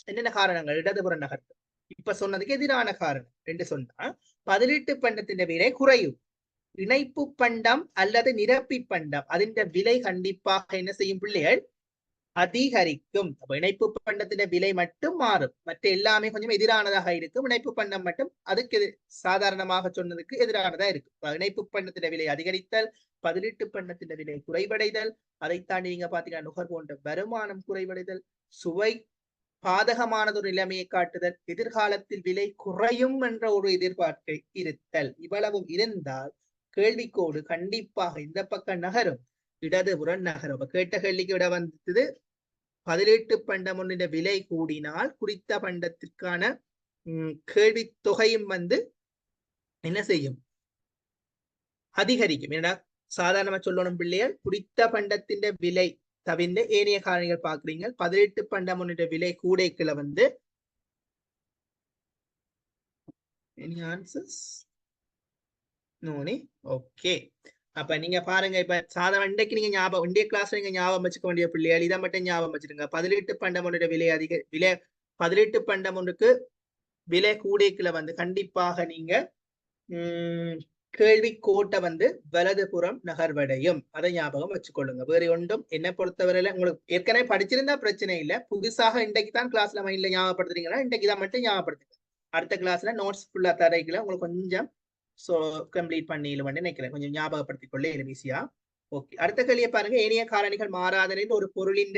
என்னென்ன காரணங்கள் இடதுபுறம் நகர்த்தும்? இப்ப சொன்னதுக்கு எதிரான காரணம் என்று சொன்னா, பதிலீட்டு பண்டத்தின் விலை குறையும். இணைப்பு பண்டம் அல்லது நிரப்பி பண்டம், அதன் விலை கண்டிப்பாக என்ன செய்யும் பிள்ளைகள்? அதிகரிக்கும். அப்ப இணைப்பு பண்டத்தின் விலை மட்டும் மாறும், மற்ற எல்லாமே கொஞ்சம் எதிரானதாக இருக்கும். இணைப்பு பண்டம் மட்டும் அதுக்கு சாதாரணமாக சொன்னதுக்கு எதிரானதா இருக்கு. இணைப்பு பண்டத்தின் விலை அதிகரித்தல், பதிலீட்டு பண்டத்தின் விலை குறைவடைதல், அதை தாண்டி நீங்க பாத்தீங்கன்னா நுகர்வோன்ற வருமானம் குறைவடைதல், சுவை பாதகமானது ஒரு நிலைமையை காட்டுதல், எதிர்காலத்தில் விலை குறையும் என்ற ஒரு எதிர்பார்ப்பை இருத்தல். இவ்வளவும் இருந்தால் கேள்விக்கோடு கண்டிப்பாக இந்த பக்கம் நகரும், இடதுபுறம் நகரும். கேட்ட கேள்விக்கு விட வந்தது பதிலீட்டு பண்டம் ஒன்றின் விலை கூடினால் குறித்த பண்டத்திற்கான கேள்வி தொகையும் என்ன செய்யும், அதிகரிக்கும். ஏன்னா சாதாரணமா சொல்லணும் பிள்ளைகள், குறித்த பண்டத்தின் விலை தவிர்ந்த ஏனைய காரணிகள் பாக்குறீங்க. பதிலீட்டு பண்டம் ஒன்றின் விலை கூடைக்குள்ள any answers? நோனே. ஓகே, அப்ப நீங்க பாருங்க, இப்ப சாதாரண இன்றைக்கு நீங்க ஞாபகம், இந்திய கிளாஸ்ல நீங்க ஞாபகம் வச்சுக்க வேண்டிய பிள்ளைகள் இதை மட்டும் ஞாபகம் வச்சிருங்க. பதிலீட்டு பண்டம் ஒன்றுடைய விலை பதிலீட்டு பண்டம் ஒன்றுக்கு விலை கூடைக்குள்ள கண்டிப்பாக நீங்க கேள்வி கோட்டை வலதுபுறம் நகர்வடையும். அதை ஞாபகம் வச்சுக்கொள்ளுங்க. வேற ஒன்றும் என்ன பொறுத்தவரையில உங்களுக்கு ஏற்கனவே படிச்சிருந்தா பிரச்சனை இல்லை. புதுசாக இன்றைக்கு தான் கிளாஸ்ல மைண்ட்ல ஞாபகப்படுத்துறீங்கன்னா இன்றைக்கு தான் மட்டும் ஞாபகப்படுத்துங்க. அடுத்த கிளாஸ்ல நோட்ஸ் ஃபுல்லா தரைகளை உங்களுக்கு கொஞ்சம் கம்ப்ளீட் பண்ணிடுவேன் நினைக்கிறேன். கொஞ்சம் ஞாபகப்படுத்திக் கொள்ள ஈஸியா. ஓகே, அடுத்த கேள்வியை பாருங்க. ஏனைய காரணிகள் மாறாதனில் ஒரு பொருளின்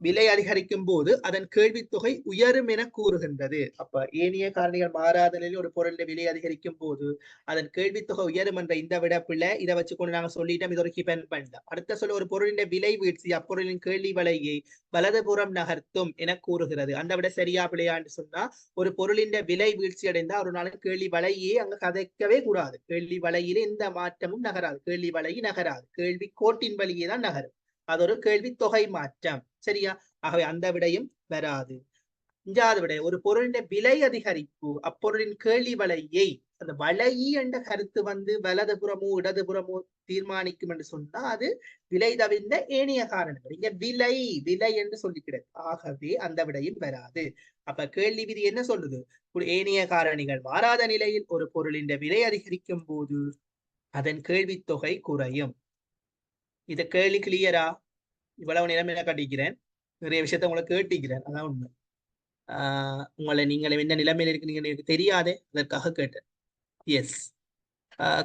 விலை அதிகரிக்கும் போது அதன் கேள்வித்தொகை உயரும் என கூறுகின்றது. அப்ப ஏனைய காரணிகள் மாறாத நிலையில் ஒரு பொருளின் விலை அதிகரிக்கும் போது அதன் கேள்வித்தொகை உயரும் என்ற இந்த விடப்பில்லை இதை வச்சுக்கொண்டு நாங்க சொல்லிட்டோம். இது ஒரு கிபன் பண்ணலாம். அடுத்த சொல்ல ஒரு பொருளின் விலை வீழ்ச்சி அப்பொருளின் கேள்வி விலையை வலதுபுறம் நகர்த்தும் என கூறுகிறது. அந்த விட சரியா பிள்ளையான்னு சொன்னா, ஒரு பொருளின் விலை வீழ்ச்சி அடைந்தா ஒரு நாள் கேள்வி வலையே அங்க கதைக்கவே கூடாது. கேள்வி வலையில எந்த மாற்றமும் நகராது, கேள்வி வலை நகராது, கேள்வி கோட்டின் வழியே தான் நகரும். அது ஒரு கேள்வி தொகை மாற்றம். சரியா? ஆகவே அந்த விடையும் வராது. அஞ்சாவது விடை, ஒரு பொருளின் விலை அதிகரிப்பு அப்பொருளின் கேள்வி வலையை, அந்த வலையி என்ற கருத்து வலதுபுறமோ இடதுபுறமோ தீர்மானிக்கும் என்று சொன்னா அது விலை தவிர்ந்த ஏனைய காரணங்கள். இங்க விலை என்று சொல்லிக்கிறது. ஆகவே அந்த விடையும் வராது. அப்ப கேள்வி விதி என்ன சொல்லுது? ஏனைய காரணிகள் மாறாத நிலையில் ஒரு பொருளின் விலை அதிகரிக்கும் போது அதன் கேள்வி தொகை குறையும். இத கேள்வி கிளியரா? இவ்வளவு நிலைமையில கட்டிக்கிறேன், நிறைய விஷயத்த உங்களை கேட்டிக்கிறேன், அதான் உண்மை. உங்களை நீங்களே என்ன நிலைமையில இருக்கு எனக்கு தெரியாதே, அதற்காக கேட்டேன். எஸ்,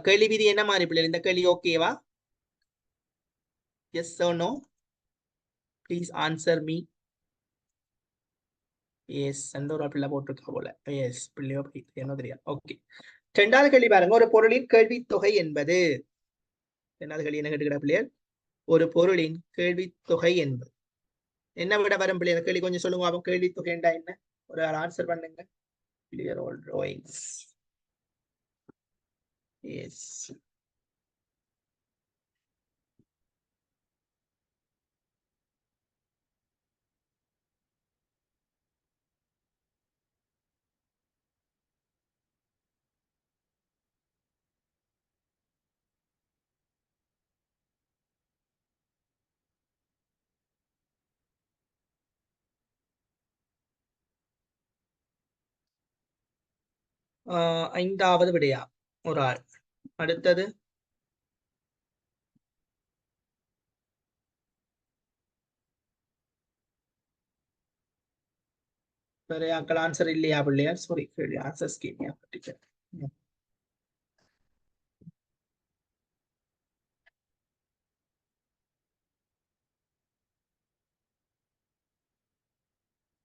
கேள்வி விதி என்ன மாதிரி பிள்ளை? இந்த கேள்வி ஓகேவா? Yes or no? Please answer me. Yes, அந்த ஒரு பிள்ளை போட்டிருக்கா போல. எஸ், பிள்ளையோ என்ன தெரியாது. ஓகே, ரெண்டாவது கேள்வி பாருங்க. ஒரு பொருளின் கேள்வி தொகை என்பது, ரெண்டாவது கேள்வி என்ன கேட்டுக்கிற பிள்ளைகள்? ஒரு பொருளின் கேள்வி தொகை என்பது என்ன விட வரும் பிள்ளைகள்? கேள்வி கொஞ்சம் சொல்லுங்க. அவன் கேள்வி தொகை என்ன? ஒரு ஆன்சர் பண்ணுங்க. Clear all drawings. எஸ், ஐந்தாவது விடையா ஒரு ஆள். அடுத்தது வேற ஆன்சர் இல்லையா பிள்ளையா? சாரி, ஆன்சர் ஸ்கீமியா டீச்சர்.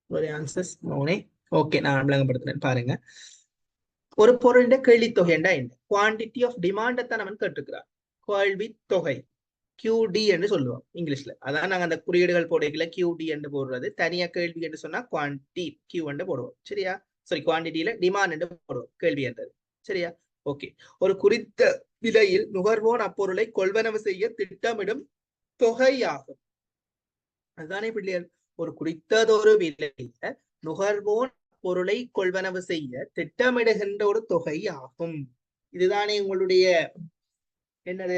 ஒரு ஆன்சர்ஸ் நோனே. ஓகே, நான் விளங்கப்படுத்துறேன் பாருங்க. ஒரு பொருளின் கேள்வி தொகைண்டா என்ன? குவான்டிட்டி ஆஃப் டிமாண்டை தான் நம்ம கேட்டுக்கிறார். கேள்வி தொகை QD என்று சொல்லுவோம் இங்கிலீஷ்ல. அதான் நாங்க அந்த குறியீடுகள் போடல QD என்று போடுறது. தனியா கேள்வி என்று சொன்னா குவான்டிட்டி Q என்று போடுவோம். சரியா? சாரி, குவான்டிட்டியில டிமாண்ட் என்று போடுவோம் கேள்வி என்றது. சரியா? ஓகே, ஒரு குறித்த விலையில் நுகர்வோன் அப்பொருளை கொள்வனவு செய்ய திட்டமிடும் தொகையாகும். அதுதானே பிள்ளைகள்? ஒரு குறித்ததொரு விலையில நுகர்வோன் பொருளை கொள்வனவு செய்ய திட்டமிடுகின்ற ஒரு தொகை ஆகும். இதுதானே உங்களுடைய என்னது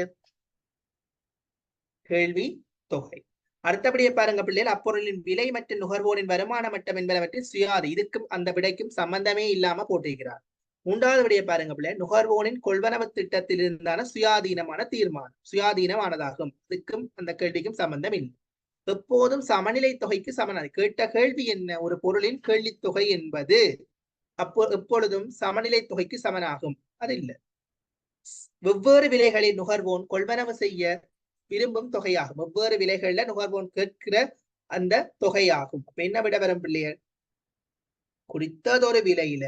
கேள்வி தொகை. அடுத்தபடியே பாருங்க பிள்ளைகள், அப்பொருளின் விலை மற்றும் நுகர்வோரின் வருமான மட்டம் என்பனவற்றில் சுயாது. இதுக்கும் அந்த விடைக்கும் சம்பந்தமே இல்லாம போட்டிருக்கிறார். மூன்றாவது விடைய பாருங்க பிள்ளை, நுகர்வோனின் கொள்வனவு திட்டத்தில் இருந்தான சுயாதீனமான தீர்மானம் சுயாதீனமானதாகும். இதுக்கும் அந்த கேள்விக்கும் சம்பந்தம் இல்லை. எப்போதும் சமநிலை தொகைக்கு சமனான கேட்ட கேள்வி என்ன, ஒரு பொருளின் கேள்வி தொகை என்பது எப்பொழுதும் சமநிலை தொகைக்கு சமனாகும். அது இல்லை. வெவ்வேறு விலைகளை நுகர்வோன் கொள்வனவு செய்ய விரும்பும் தொகையாகும். வெவ்வேறு விலைகள்ல நுகர்வோன் கேட்கிற அந்த தொகையாகும். அப்ப என்ன விட வரும் பிள்ளைகள், குறித்ததொரு விலையில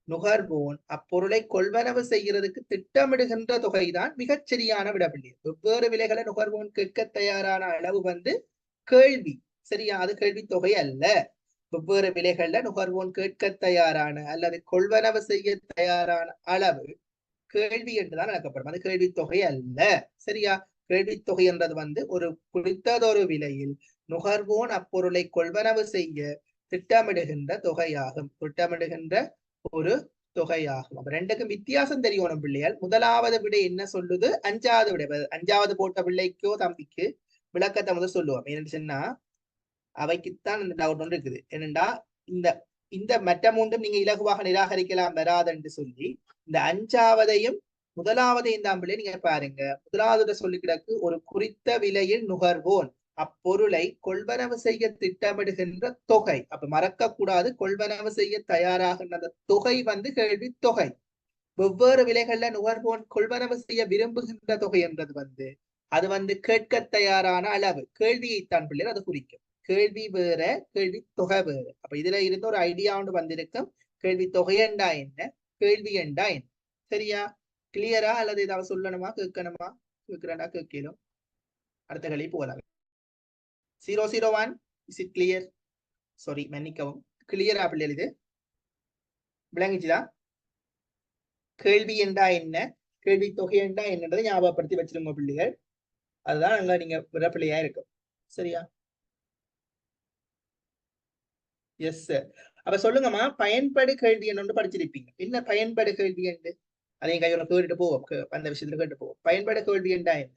நுகர்வோன் அப்பொருளை கொள்வனவு செய்யறதுக்கு திட்டமிடுகின்ற தொகைதான் மிகச் சரியான விட பிள்ளைகள். வெவ்வேறு விலைகளை நுகர்வோன் கேட்க தயாரான அளவு கேள்வி, சரியா? அது கேள்வி தொகை அல்ல. வெவ்வேறு விலைகள்ல நுகர்வோன் கேட்க தயாரான அல்லது கொள்வனவு செய்ய தயாரான அளவு கேள்வி என்றுதான் நடக்கப்படும். அது கேள்வி தொகை அல்ல, சரியா? கேள்வி தொகை என்றது ஒரு குறித்ததொரு விலையில் நுகர்வோன் அப்பொருளை கொள்வனவு செய்ய திட்டமிடுகின்ற தொகையாகும். திட்டமிடுகின்ற ஒரு தொகையாகும். அப்ப ரெண்டுக்கும் வித்தியாசம் தெரியணும் பிள்ளையால். முதலாவது விடை என்ன சொல்லுது, அஞ்சாவது விடை. அஞ்சாவது போட்ட பிள்ளைக்கோ தம்பிக்கு விளக்கத்தை முதல் சொல்லுவோம். என்னன்னு சொன்னா, அவைக்குத்தான் இந்த டவுட் ஒன்று இருக்குது. என்னண்டா, இந்த இந்த மற்ற மூன்றும் நீங்க இலகுவாக நிராகரிக்கலாம் வராதுன்னு சொல்லி இந்த அஞ்சாவதையும் முதலாவதையும் தான் பிள்ளை நீங்க பாருங்க. முதலாவது சொல்லி கிடக்கு, ஒரு குறித்த விலையில் நுகர்வோன் அப்பொருளை கொள்வனவு செய்ய திட்டமிடுகின்ற தொகை. அப்ப மறக்க கூடாது, கொள்வனவு செய்ய தயாராகின்ற தொகை கேள்வி தொகை. வெவ்வேறு விலைகள்ல நுகர்வோன் கொள்வனவு செய்ய விரும்புகின்ற தொகை என்றது அது கேட்க தயாரான அளவு. கேள்வியைத்தான் பிள்ளைகள் அது குறிக்கும். கேள்வி வேற, கேள்வி தொகை வேற. அப்ப இதுல இருந்து ஒரு ஐடியா ஒன்று வந்திருக்கும். கேள்வி தொகை என்றா என்ன, கேள்வி என்றா என்ன, சரியா? கிளியரா? அல்லது ஏதாவது சொல்லணுமா, கேட்கணுமா? கேட்கிறேன்னா கேட்கலும். அடுத்த கேள்வி போகலாம். 001 இஸ் இட் கிளியர்? சாரி, மன்னிக்கவும். கிளியரா பிள்ளைகள்? இது விளங்கிச்சுதா? கேள்வி என்றா என்ன, கேள்வி தொகை என்றா என்னன்றதை ஞாபகப்படுத்தி வச்சிருங்க பிள்ளைகள். அதுதான் அங்க நீங்க விரப்பிள்ளையா இருக்கும், சரியா? Yes sir. அப்ப சொல்லுங்கம்மா, பயன்படு கேள்வி என்ன படிச்சிருப்பீங்க. என்ன பயன்படு கேள்வி என்று அதையும் கையோட கேட்டுட்டு போவோம். அந்த விஷயத்துல கேட்டு போவோம். பயன்படு கேள்வி என்றா என்ன?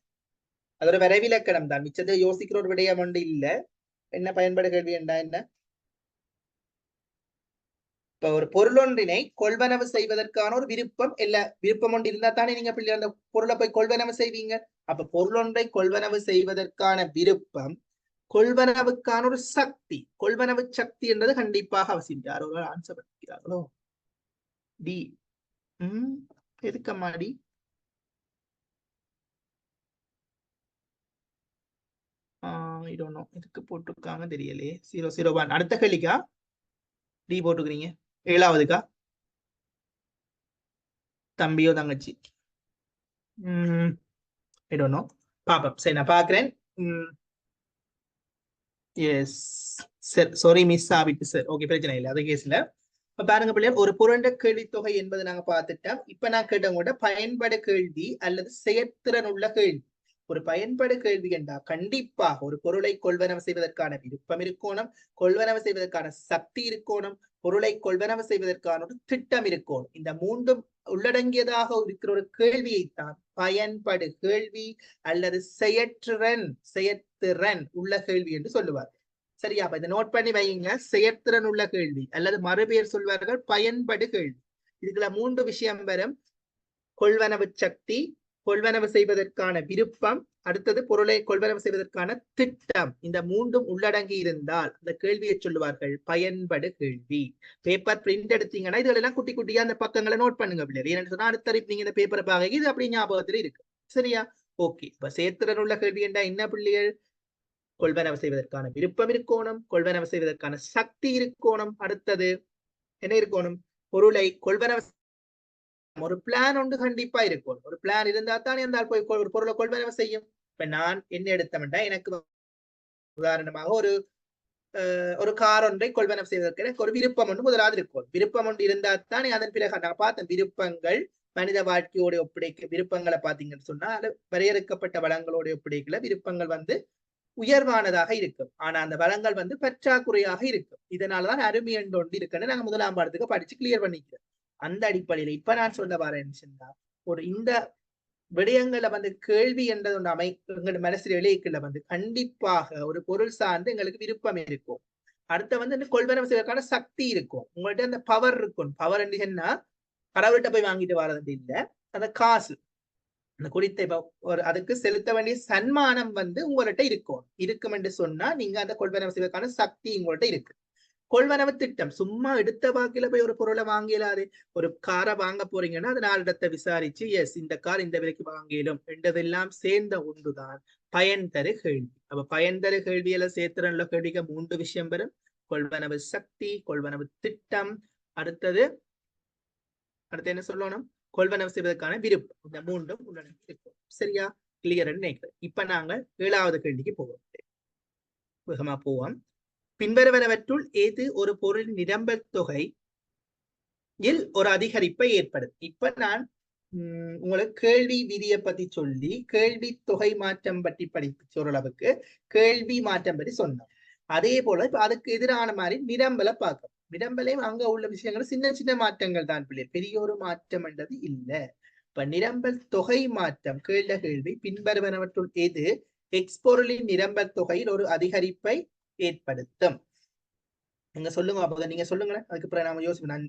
அதோட விரைவிலக்கணம் தான். மிச்சத்தை யோசிக்கிற ஒரு விடயம் ஒன்று இல்ல. என்ன பயன்படு கேள்வி என்றா என்ன? இப்ப ஒரு பொருளொன்றினை கொள்வனவு செய்வதற்கான ஒரு விருப்பம் இல்ல, விருப்பம் ஒன்று இருந்தா தானே நீங்க பிள்ளை அந்த பொருளை போய் கொள்வனவு செய்வீங்க. அப்ப பொருளொன்றை கொள்வனவு செய்வதற்கான விருப்பம், கொள்வனவுக்கான ஒரு சக்தி. கொள்வனவு சக்தி என்றது கண்டிப்பாக அவசியம். யாரோ ஒரு ஆன்சர் பண்ணிக்கிறார்களோ? டி. எதுக்கம்மா டி? இதுக்கு போட்டிருக்காங்க தெரியலையே. 001. அடுத்த கேள்விக்கா டி போட்டுக்கிறீங்க? 7வதுக்கா தம்பியோ தங்கச்சி? பாப்போம். சரி, நான் பாக்குறேன். எஸ் சார், சாரி மிஸ் ஆகிட்டு சார். ஓகே, பிரச்சனை இல்லை, அது கேஸ்ல. இப்ப பாருங்க பிள்ளைகள், ஒரு புரண்ட கேள்வி தொகை என்பது நாங்க பார்த்துட்டோம். இப்ப நான் கேட்டவங்க பயன்படு கேள்வி அல்லது செயற்திறன் உள்ள கேள்வி. ஒரு பயன்படு கேள்வி என்றா கண்டிப்பாக ஒரு பொருளை கொள்வனவு செய்வதற்கான விருப்பம் இருக்கணும், கொள்வனவு செய்வதற்கான சக்தி இருக்கணும், பொருளை கொள்வனவு செய்வதற்கான ஒரு திட்டம் இருக்கணும். இந்த மூன்றும் உள்ளடங்கியதாக இருக்கிற ஒரு கேள்வியைத்தான் பயன்படு கேள்வி அல்லது செயற்திறன் உள்ள கேள்வி என்று சொல்லுவார். சரியா? அப்ப இதை நோட் பண்ணி வைங்க. செயற்திறன் உள்ள கேள்வி அல்லது மறுபெயர் சொல்வார்கள் பயன்படு கேள்வி. இதுக்குள்ள 3 விஷயம் வரும். கொள்வனவு சக்தி, கொள்வனவு செய்வதற்கான விருப்பம், அடுத்தது பொருளை கொள்வனவு செய்வதற்கான திட்டம். இந்த 3ம் உள்ளடங்கி இருந்தால் அந்த கேள்வியை சொல்லுவார்கள் பயன்படு கேள்வி. பேப்பர் பிரிண்ட் எடுத்தீங்கன்னா இதெல்லாம் குட்டி குட்டியா அந்த பக்கங்களை நோட் பண்ணுங்க பிள்ளைகள். ஏன்னு சொன்னா அடுத்த நீங்க இந்த பேப்பரை பார்க்க இது அப்படி ஞாபகத்துல இருக்கு, சரியா? ஓகே. இப்ப செயற்திறன் உள்ள கேள்வி என்றா என்ன பிள்ளைகள்? கொள்வனவு செய்வதற்கான விருப்பம் இருக்கணும், கொள்வனவு செய்வதற்கான சக்தி இருக்கணும், அடுத்தது என்ன இருக்கணும்? பொருளை கொள்வனவு ஒரு பிளான் ஒன்று கண்டிப்பா இருக்கும். ஒரு பிளான் இருந்தா தானே இருந்தால் போய் ஒரு பொருளை கொள்வனவு செய்யும். இப்ப நான் என்ன எடுத்தேன்டா, எனக்கு உதாரணமாக ஒரு கார் ஒன்றை கொள்வனவு செய்வதற்கு எனக்கு ஒரு விருப்பம் ஒன்று முதலாவது இருக்கும். விருப்பம் ஒன்று இருந்தா தானே அதன் பிறகு நான் பார்த்தேன் விருப்பங்கள் மனித வாழ்க்கையோட ஒப்படைக்க விருப்பங்களை பார்த்தீங்கன்னு சொன்னா அது வரையறுக்கப்பட்ட வளங்களோட ஒப்படைக்கல விருப்பங்கள் உயர்வானதாக இருக்கும். ஆனா அந்த வளங்கள் பற்றாக்குறையாக இருக்கும். இதனாலதான் அருமை என்று ஒன்று இருக்குன்னு நாங்க முதலாம் பாடத்துக்கு படிச்சு கிளியர் பண்ணிக்கிறோம். அந்த அடிப்படையில இப்ப நான் சொல்ல வரேன்னு சொன்னா, ஒரு இந்த விடயங்களை கேள்வி என்றது ஒன்று எங்களோட மனசுல இழைக்கல கண்டிப்பாக ஒரு பொருள் சார்ந்து எங்களுக்கு விருப்பம் இருக்கும். அடுத்த இந்த கொள்வனவு செய்வதற்கான சக்தி இருக்கும். உங்கள்ட்ட அந்த பவர் இருக்கும். பவர் என்ன? கடவுள்கிட்ட போய் வாங்கிட்டு வர்றது இல்ல, அந்த காசு அந்த குறித்த இப்ப ஒரு அதுக்கு செலுத்த வேண்டிய சன்மானம் வந்து உங்கள்கிட்ட இருக்கும் என்று சொன்னா நீங்க அந்த கொள்வனவு செய்வதற்கான சக்தி உங்கள்கிட்ட இருக்கு. கொள்வனவு திட்டம் சும்மா எடுத்த வாக்கில போய் ஒரு பொருளை வாங்கலாது. ஒரு காரை வாங்க போறீங்கன்னா அது நாளிடத்தை விசாரிச்சு எஸ் இந்த கார் இந்த விலைக்கு வாங்கிடும் என்றதெல்லாம் சேர்ந்த ஒன்றுதான் பயன் தரு கேள்வி. அப்ப பயன் தரு கேள்வியில சேர்த்துறல கேள்விக்கு 3 விஷயம் வரும். கொள்வனவு சக்தி, கொள்வனவு திட்டம், அடுத்தது என்ன சொல்லணும், கொள்வனவு செய்வதற்கான விருப்பம். இந்த 3ம் உள்ளடக்கியிருக்கும். சரியா? கிளியர் நினைக்கிறேன். இப்ப நாங்கள் 7வது கேள்விக்கு போவோம். வேகமா போவோம். பின்வருவனவற்றுள் எது ஒரு பொருள் நிரம்பல் தொகையில் ஒரு அதிகரிப்பை ஏற்படும்? இப்ப நான் உங்களுக்கு கேள்வி விதியை பத்தி சொல்லி கேள்வி தொகை மாற்றம் பற்றி படிச்சு ஓரளவுக்கு கேள்வி மாற்றம் பற்றி சொன்னோம். அதே போல இப்ப அதுக்கு எதிரான மாதிரி நிரம்பலை பார்க்கணும். நிரம்பலையும் அங்க உள்ள விஷயங்கள் சின்ன சின்ன மாற்றங்கள் தான் பிள்ளை, பெரிய ஒரு மாற்றம் என்றது இல்ல. இப்ப நிரம்பல் தொகை மாற்றம் கேள்வி பின்வருவனவற்றுள் எது எக்ஸ் பொருளின் நிரம்பல் தொகையில் ஒரு அதிகரிப்பை ஏற்படுத்தும்? நீங்க சொல்லுங்க அப்போ, நீங்க சொல்லுங்களேன். அதுக்கப்புறம் நாம யோசிப்போம். நான்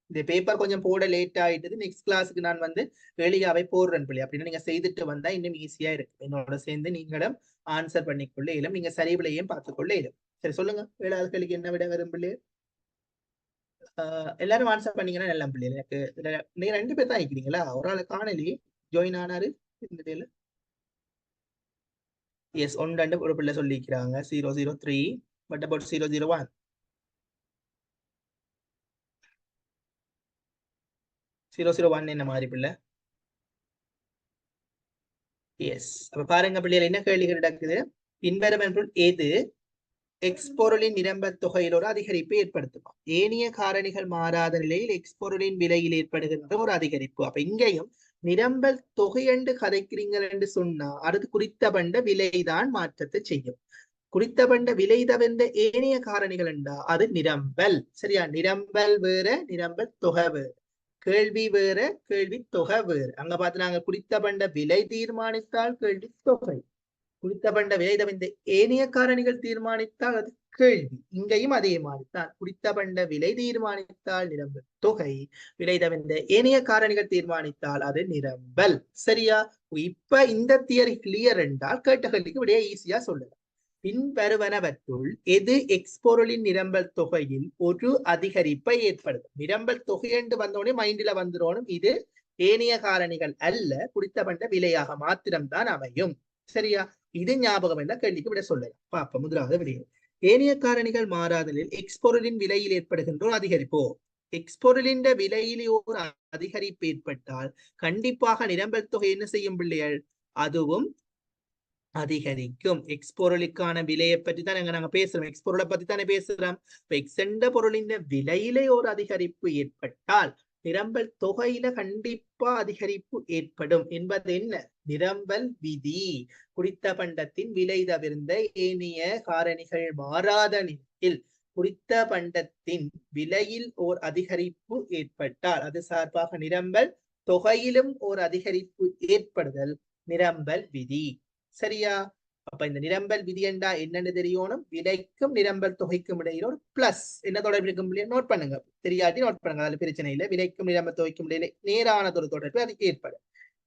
இந்த பேப்பர் கொஞ்சம் போட லேட் ஆயிட்டது, நெக்ஸ்ட் கிளாஸுக்கு நான் வந்து வெளியாவே போடுறேன் பிள்ளை. அப்படின்னு நீங்க செய்துட்டு வந்தா இன்னும் ஈஸியா இருக்கு. என்னோட சேர்ந்து நீங்களும் ஆன்சர் பண்ணிக்கொள்ள இயலும், நீங்க சரி விலையும் பார்த்துக்கொள்ள இயலும். சரி சொல்லுங்க, 7வது கேள்விக்கு என்ன விட வரும் பிள்ளை? எல்லாரும் ஆன்சர் பண்ணீங்கன்னா நல்லா பிள்ளை. எனக்கு நீங்க 2 பேர் தான் இருக்கிறீங்களா? ஒரு ஆள் காணலி ஜாயின் ஆனாரு இந்த டேல. எஸ், 1 ஒரு பிள்ளை சொல்லிக்கிறாங்க 003. But about 001? 001 என்ன மாதிரி பிள்ளை? எஸ். அப்ப பாருங்க பிள்ளைகள், என்ன கேள்விகள் நடக்குது? பின்வருவனவற்றுள் எது எக்ஸ் பொருளின் நிரம்பல் தொகையில் ஒரு அதிகரிப்பை ஏற்படுத்துமா? ஏனைய காரணிகள் மாறாத நிலையில் எக்ஸ் பொருளின் விலையில் ஏற்படுகின்ற ஒரு அதிகரிப்பு. அப்ப இங்கேயும் நிரம்பல் தொகை என்று கதைக்கிறீங்கள் என்று சொன்னா அடுத்து குறித்த பண்ட விலைதான் மாற்றத்தை செய்யும். குறித்த பண்ட விலை தவிர்ந்த ஏனைய காரணிகள் என்றா அது நிரம்பல். சரியா? நிரம்பல் வேற, நிரம்பல் தொகை வேறு. கேள்வி வேற, கேள்வி தொகை வேறு. அங்க பார்த்து நாங்க குறித்த பண்ட விலை தீர்மானித்தால் கேள்வி தொகை, குறித்த பண்ட விலை தவிர்ந்த ஏனைய காரணிகள் தீர்மானித்தால் அது கேள்வி. இங்கேயும் அதே மாதிரிதான். குறித்த பண்ட விலை தீர்மானித்தால் நிரம்பல் தொகை, விலை தவிர்ந்த ஏனைய காரணிகள் தீர்மானித்தால் அது நிரம்பல். சரியா? இப்ப இந்த தியரி கிளியர் என்றால் கேட்ட கேள்விக்கு விடைய ஈஸியா சொல்லலாம். பின்வருவனவற்றுள் எது எக்ஸ் பொருளின் நிரம்பல் தொகையில் ஒரு அதிகரிப்பை ஏற்படுத்தும்? நிரம்பல் தொகை என்று வந்தோடனே மைண்டில வந்துடணும் இது ஏனைய காரணிகள் அல்ல, குறித்த பண்ட விலையாக மாத்திரம்தான் அமையும். சரியா? இது ஞாபகம் என்ன கேள்விக்கு விட சொல்லலாம். பாப்ப முதலாவது விடை. ஏனைய காரணிகள் மாறாதலில் எக்ஸ் பொருளின் விலையில் ஏற்படுகின்ற அதிகரிப்போ, எக்ஸ் பொருளின் விலையிலே ஒரு அதிகரிப்பு ஏற்பட்டால் கண்டிப்பாக நிரம்பல் தொகை என்ன செய்யும் பிள்ளைகள்? அதுவும் அதிகரிக்கும். எக்ஸ் பொருளுக்கான விலையை பற்றி தான் நாங்க பேசுறோம். எக்ஸ் பொருளை பத்தி தானே பேசுறோம். எக்ஸ் என்ற பொருளின் விலையிலே ஒரு அதிகரிப்பு ஏற்பட்டால் நிரம்பல் தொகையில கண்டிப்பா அதிகரிப்பு ஏற்படும் என்பது என்ன? நிரம்பல் விதி. குறித்த பண்டத்தின் விலை தவிர்ந்த ஏனைய காரணிகள் மாறாத நிலையில் குறித்த பண்டத்தின் விலையில் ஓர் அதிகரிப்பு ஏற்பட்டால் அது சார்பாக நிரம்பல் தொகையிலும் ஓர் அதிகரிப்பு ஏற்படுதல் நிரம்பல் விதி. சரியா? அப்ப இந்த நிரம்பல் விதி என்றா என்னன்னு தெரியணும். விலைக்கும் நிரம்பல் தொகைக்கும் இடையில ஒரு பிளஸ் என்ன தொடர்பு இருக்கும்? நோட் பண்ணுங்க, தெரியாட்டி நோட் பண்ணுங்க, அதுல பிரச்சனை இல்லை. விலைக்கும் நிரம்பல் தொகைக்கும் இடையில நேரானதொரு தொடர்பு அதுக்கு ஏற்படும்.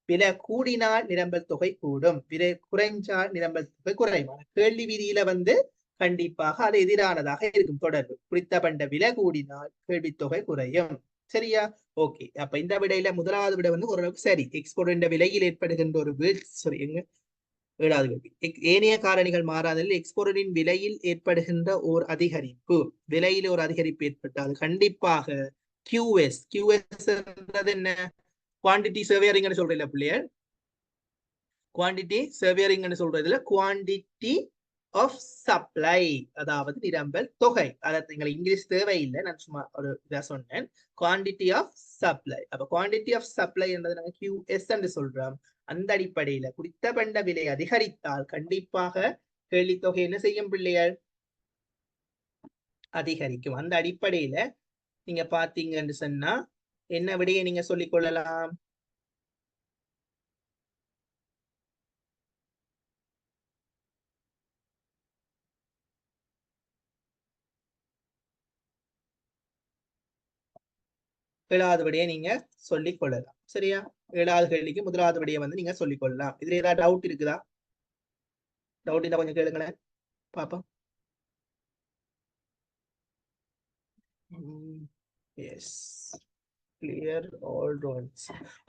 விலை கூடினால் நிரம்பல் தொகை கூடும், விலை குறைஞ்சால் நிரம்பல் தொகை குறையும். கேள்வி விதியில வந்து கண்டிப்பாக அது எதிரானதாக இருக்கும் தொடர்பு. குறித்த பண்ட விலை கூடினால் கேள்வி தொகை குறையும். சரியா? ஓகே. அப்ப இந்த விடையில முதலாவது விட வந்து ஓரளவுக்கு சரி. எக்ஸ்போர்ட் விலையில் ஏற்படுகின்ற ஒரு சாரி எங்க 7வது கேள்வி. ஏனைய காரணிகள் மாறாதலில் எக்ஸ்போர்ட்டின் விலையில் ஏற்படுகின்ற ஓர் அதிகரிப்பு, விலையில் ஒரு அதிகரிப்பு ஏற்பட்டால் கண்டிப்பாக கியூஎஸ், கியூஎஸ் என்ன? குவான்டிட்டி சர்வேரிங் சொல்றீங்க பிள்ளையர். குவான்டிட்டி சர்வேரிங் சொல்றதுல குவான்டிட்டி ஆஃப் சப்ளை, அதாவது நிரம்பல் தொகை. அதாவது நீங்கள் இங்கிலீஷ் தேவையில்லை, நான் சும்மா ஒரு இதா சொன்னேன். Quantity of supply. அப்ப குவான்டிட்டி ஆஃப் சப்ளை என்றது நாங்கள் கியூஎஸ் என்று சொல்றோம். அந்த அடிப்படையில குறித்த பண்ட விலை அதிகரித்தால் கண்டிப்பாக கேள்வி தொகை என்ன செய்யும் பிள்ளைகள்? அதிகரிக்கும். அந்த அடிப்படையில நீங்க பாத்தீங்கன்னு சொன்னா என்ன விடையை நீங்க சொல்லிக் கொள்ளலாம்? ஏழாவது விடையை நீங்க சொல்லிக் கொள்ளலாம். சரியா? ஏழாவது கேள்விக்கு முதலாவது விடையை வந்து நீங்க சொல்லிக் கொள்ளலாம். இதுல ஏதாவது டவுட் இருக்குதா? டவுட் இருந்தா கொஞ்சம் கேளுங்களேன் பாப்போம். Yes, clear all roads.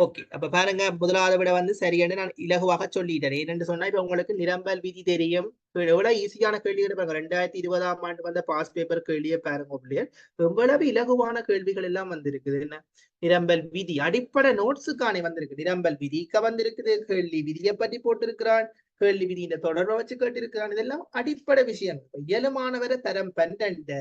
Okay, அப்ப பாருங்க, முதலாவது விட வந்து சரியான நான் இலகுவாக சொல்லிட்டேன். என்னன்னு சொன்னா இப்ப உங்களுக்கு நிரம்பல் விதி தெரியும். எவ்வளவு ஈஸியான கேள்விகள் பாருங்க. 2020ஆம் ஆண்டு வந்த பாஸ் பேப்பர் கேள்வியை பாருங்க பிள்ளைகள். எவ்வளவு இலகுவான கேள்விகள் எல்லாம் வந்திருக்குது. என்ன நிரம்பல் விதி அடிப்படை நோட்ஸுக்கானே வந்திருக்கு. நிரம்பல் விதிக்க வந்திருக்குது, கேள்வி விதியை பற்றி போட்டிருக்கிறான், கேள்வி விதி இந்த தொடர்பை வச்சு கேட்டிருக்கிறான். இதெல்லாம் அடிப்படை விஷயங்கள். இயலுமானவரை தரம் 12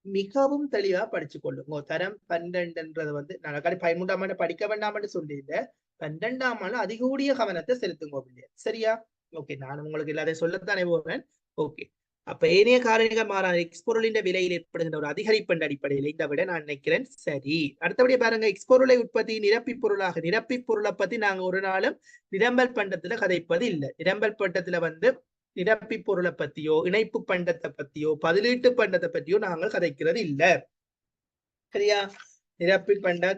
மிகவும் தெளிவா படிச்சு கொள்ளுங்க. தரம் 12ன்றது வந்து நான் 13ஆம் ஆண்டு படிக்க வேண்டாம்னு சொல்லியிருந்த 12ஆம் ஆண்டு அதிகூடிய கவனத்தை செலுத்துங்க பிள்ளையா. சரியா? ஓகே, நான் உங்களுக்கு எல்லாத்தையும் சொல்லத்தானே போறேன். ஓகே, அப்ப ஏனைய காரணிகள் மாறாத எக்ஸ்பொருளின் விலையில் ஏற்படுகின்ற ஒரு அதிகரிப்பின் அடிப்படையில் இந்த விட நான் நினைக்கிறேன் சரி. அடுத்தபடியே பாருங்க, எக்ஸ்பொருளை உற்பத்தி நிரப்பி பொருளாக, நிரப்பி பொருளை பத்தி நாங்க ஒரு நாளும் நிரம்பல் பண்டத்துல கதைப்பது இல்லை. நிரம்பல் பண்டத்துல வந்து நிரப்பி பொருளை பத்தியோ இணைப்பு பண்டத்தை பத்தியோ பதிலீட்டு பண்டத்தை பத்தியோ நாங்கள் கதைக்கிறது இல்லை. சரியா? நிரப்பி பண்ட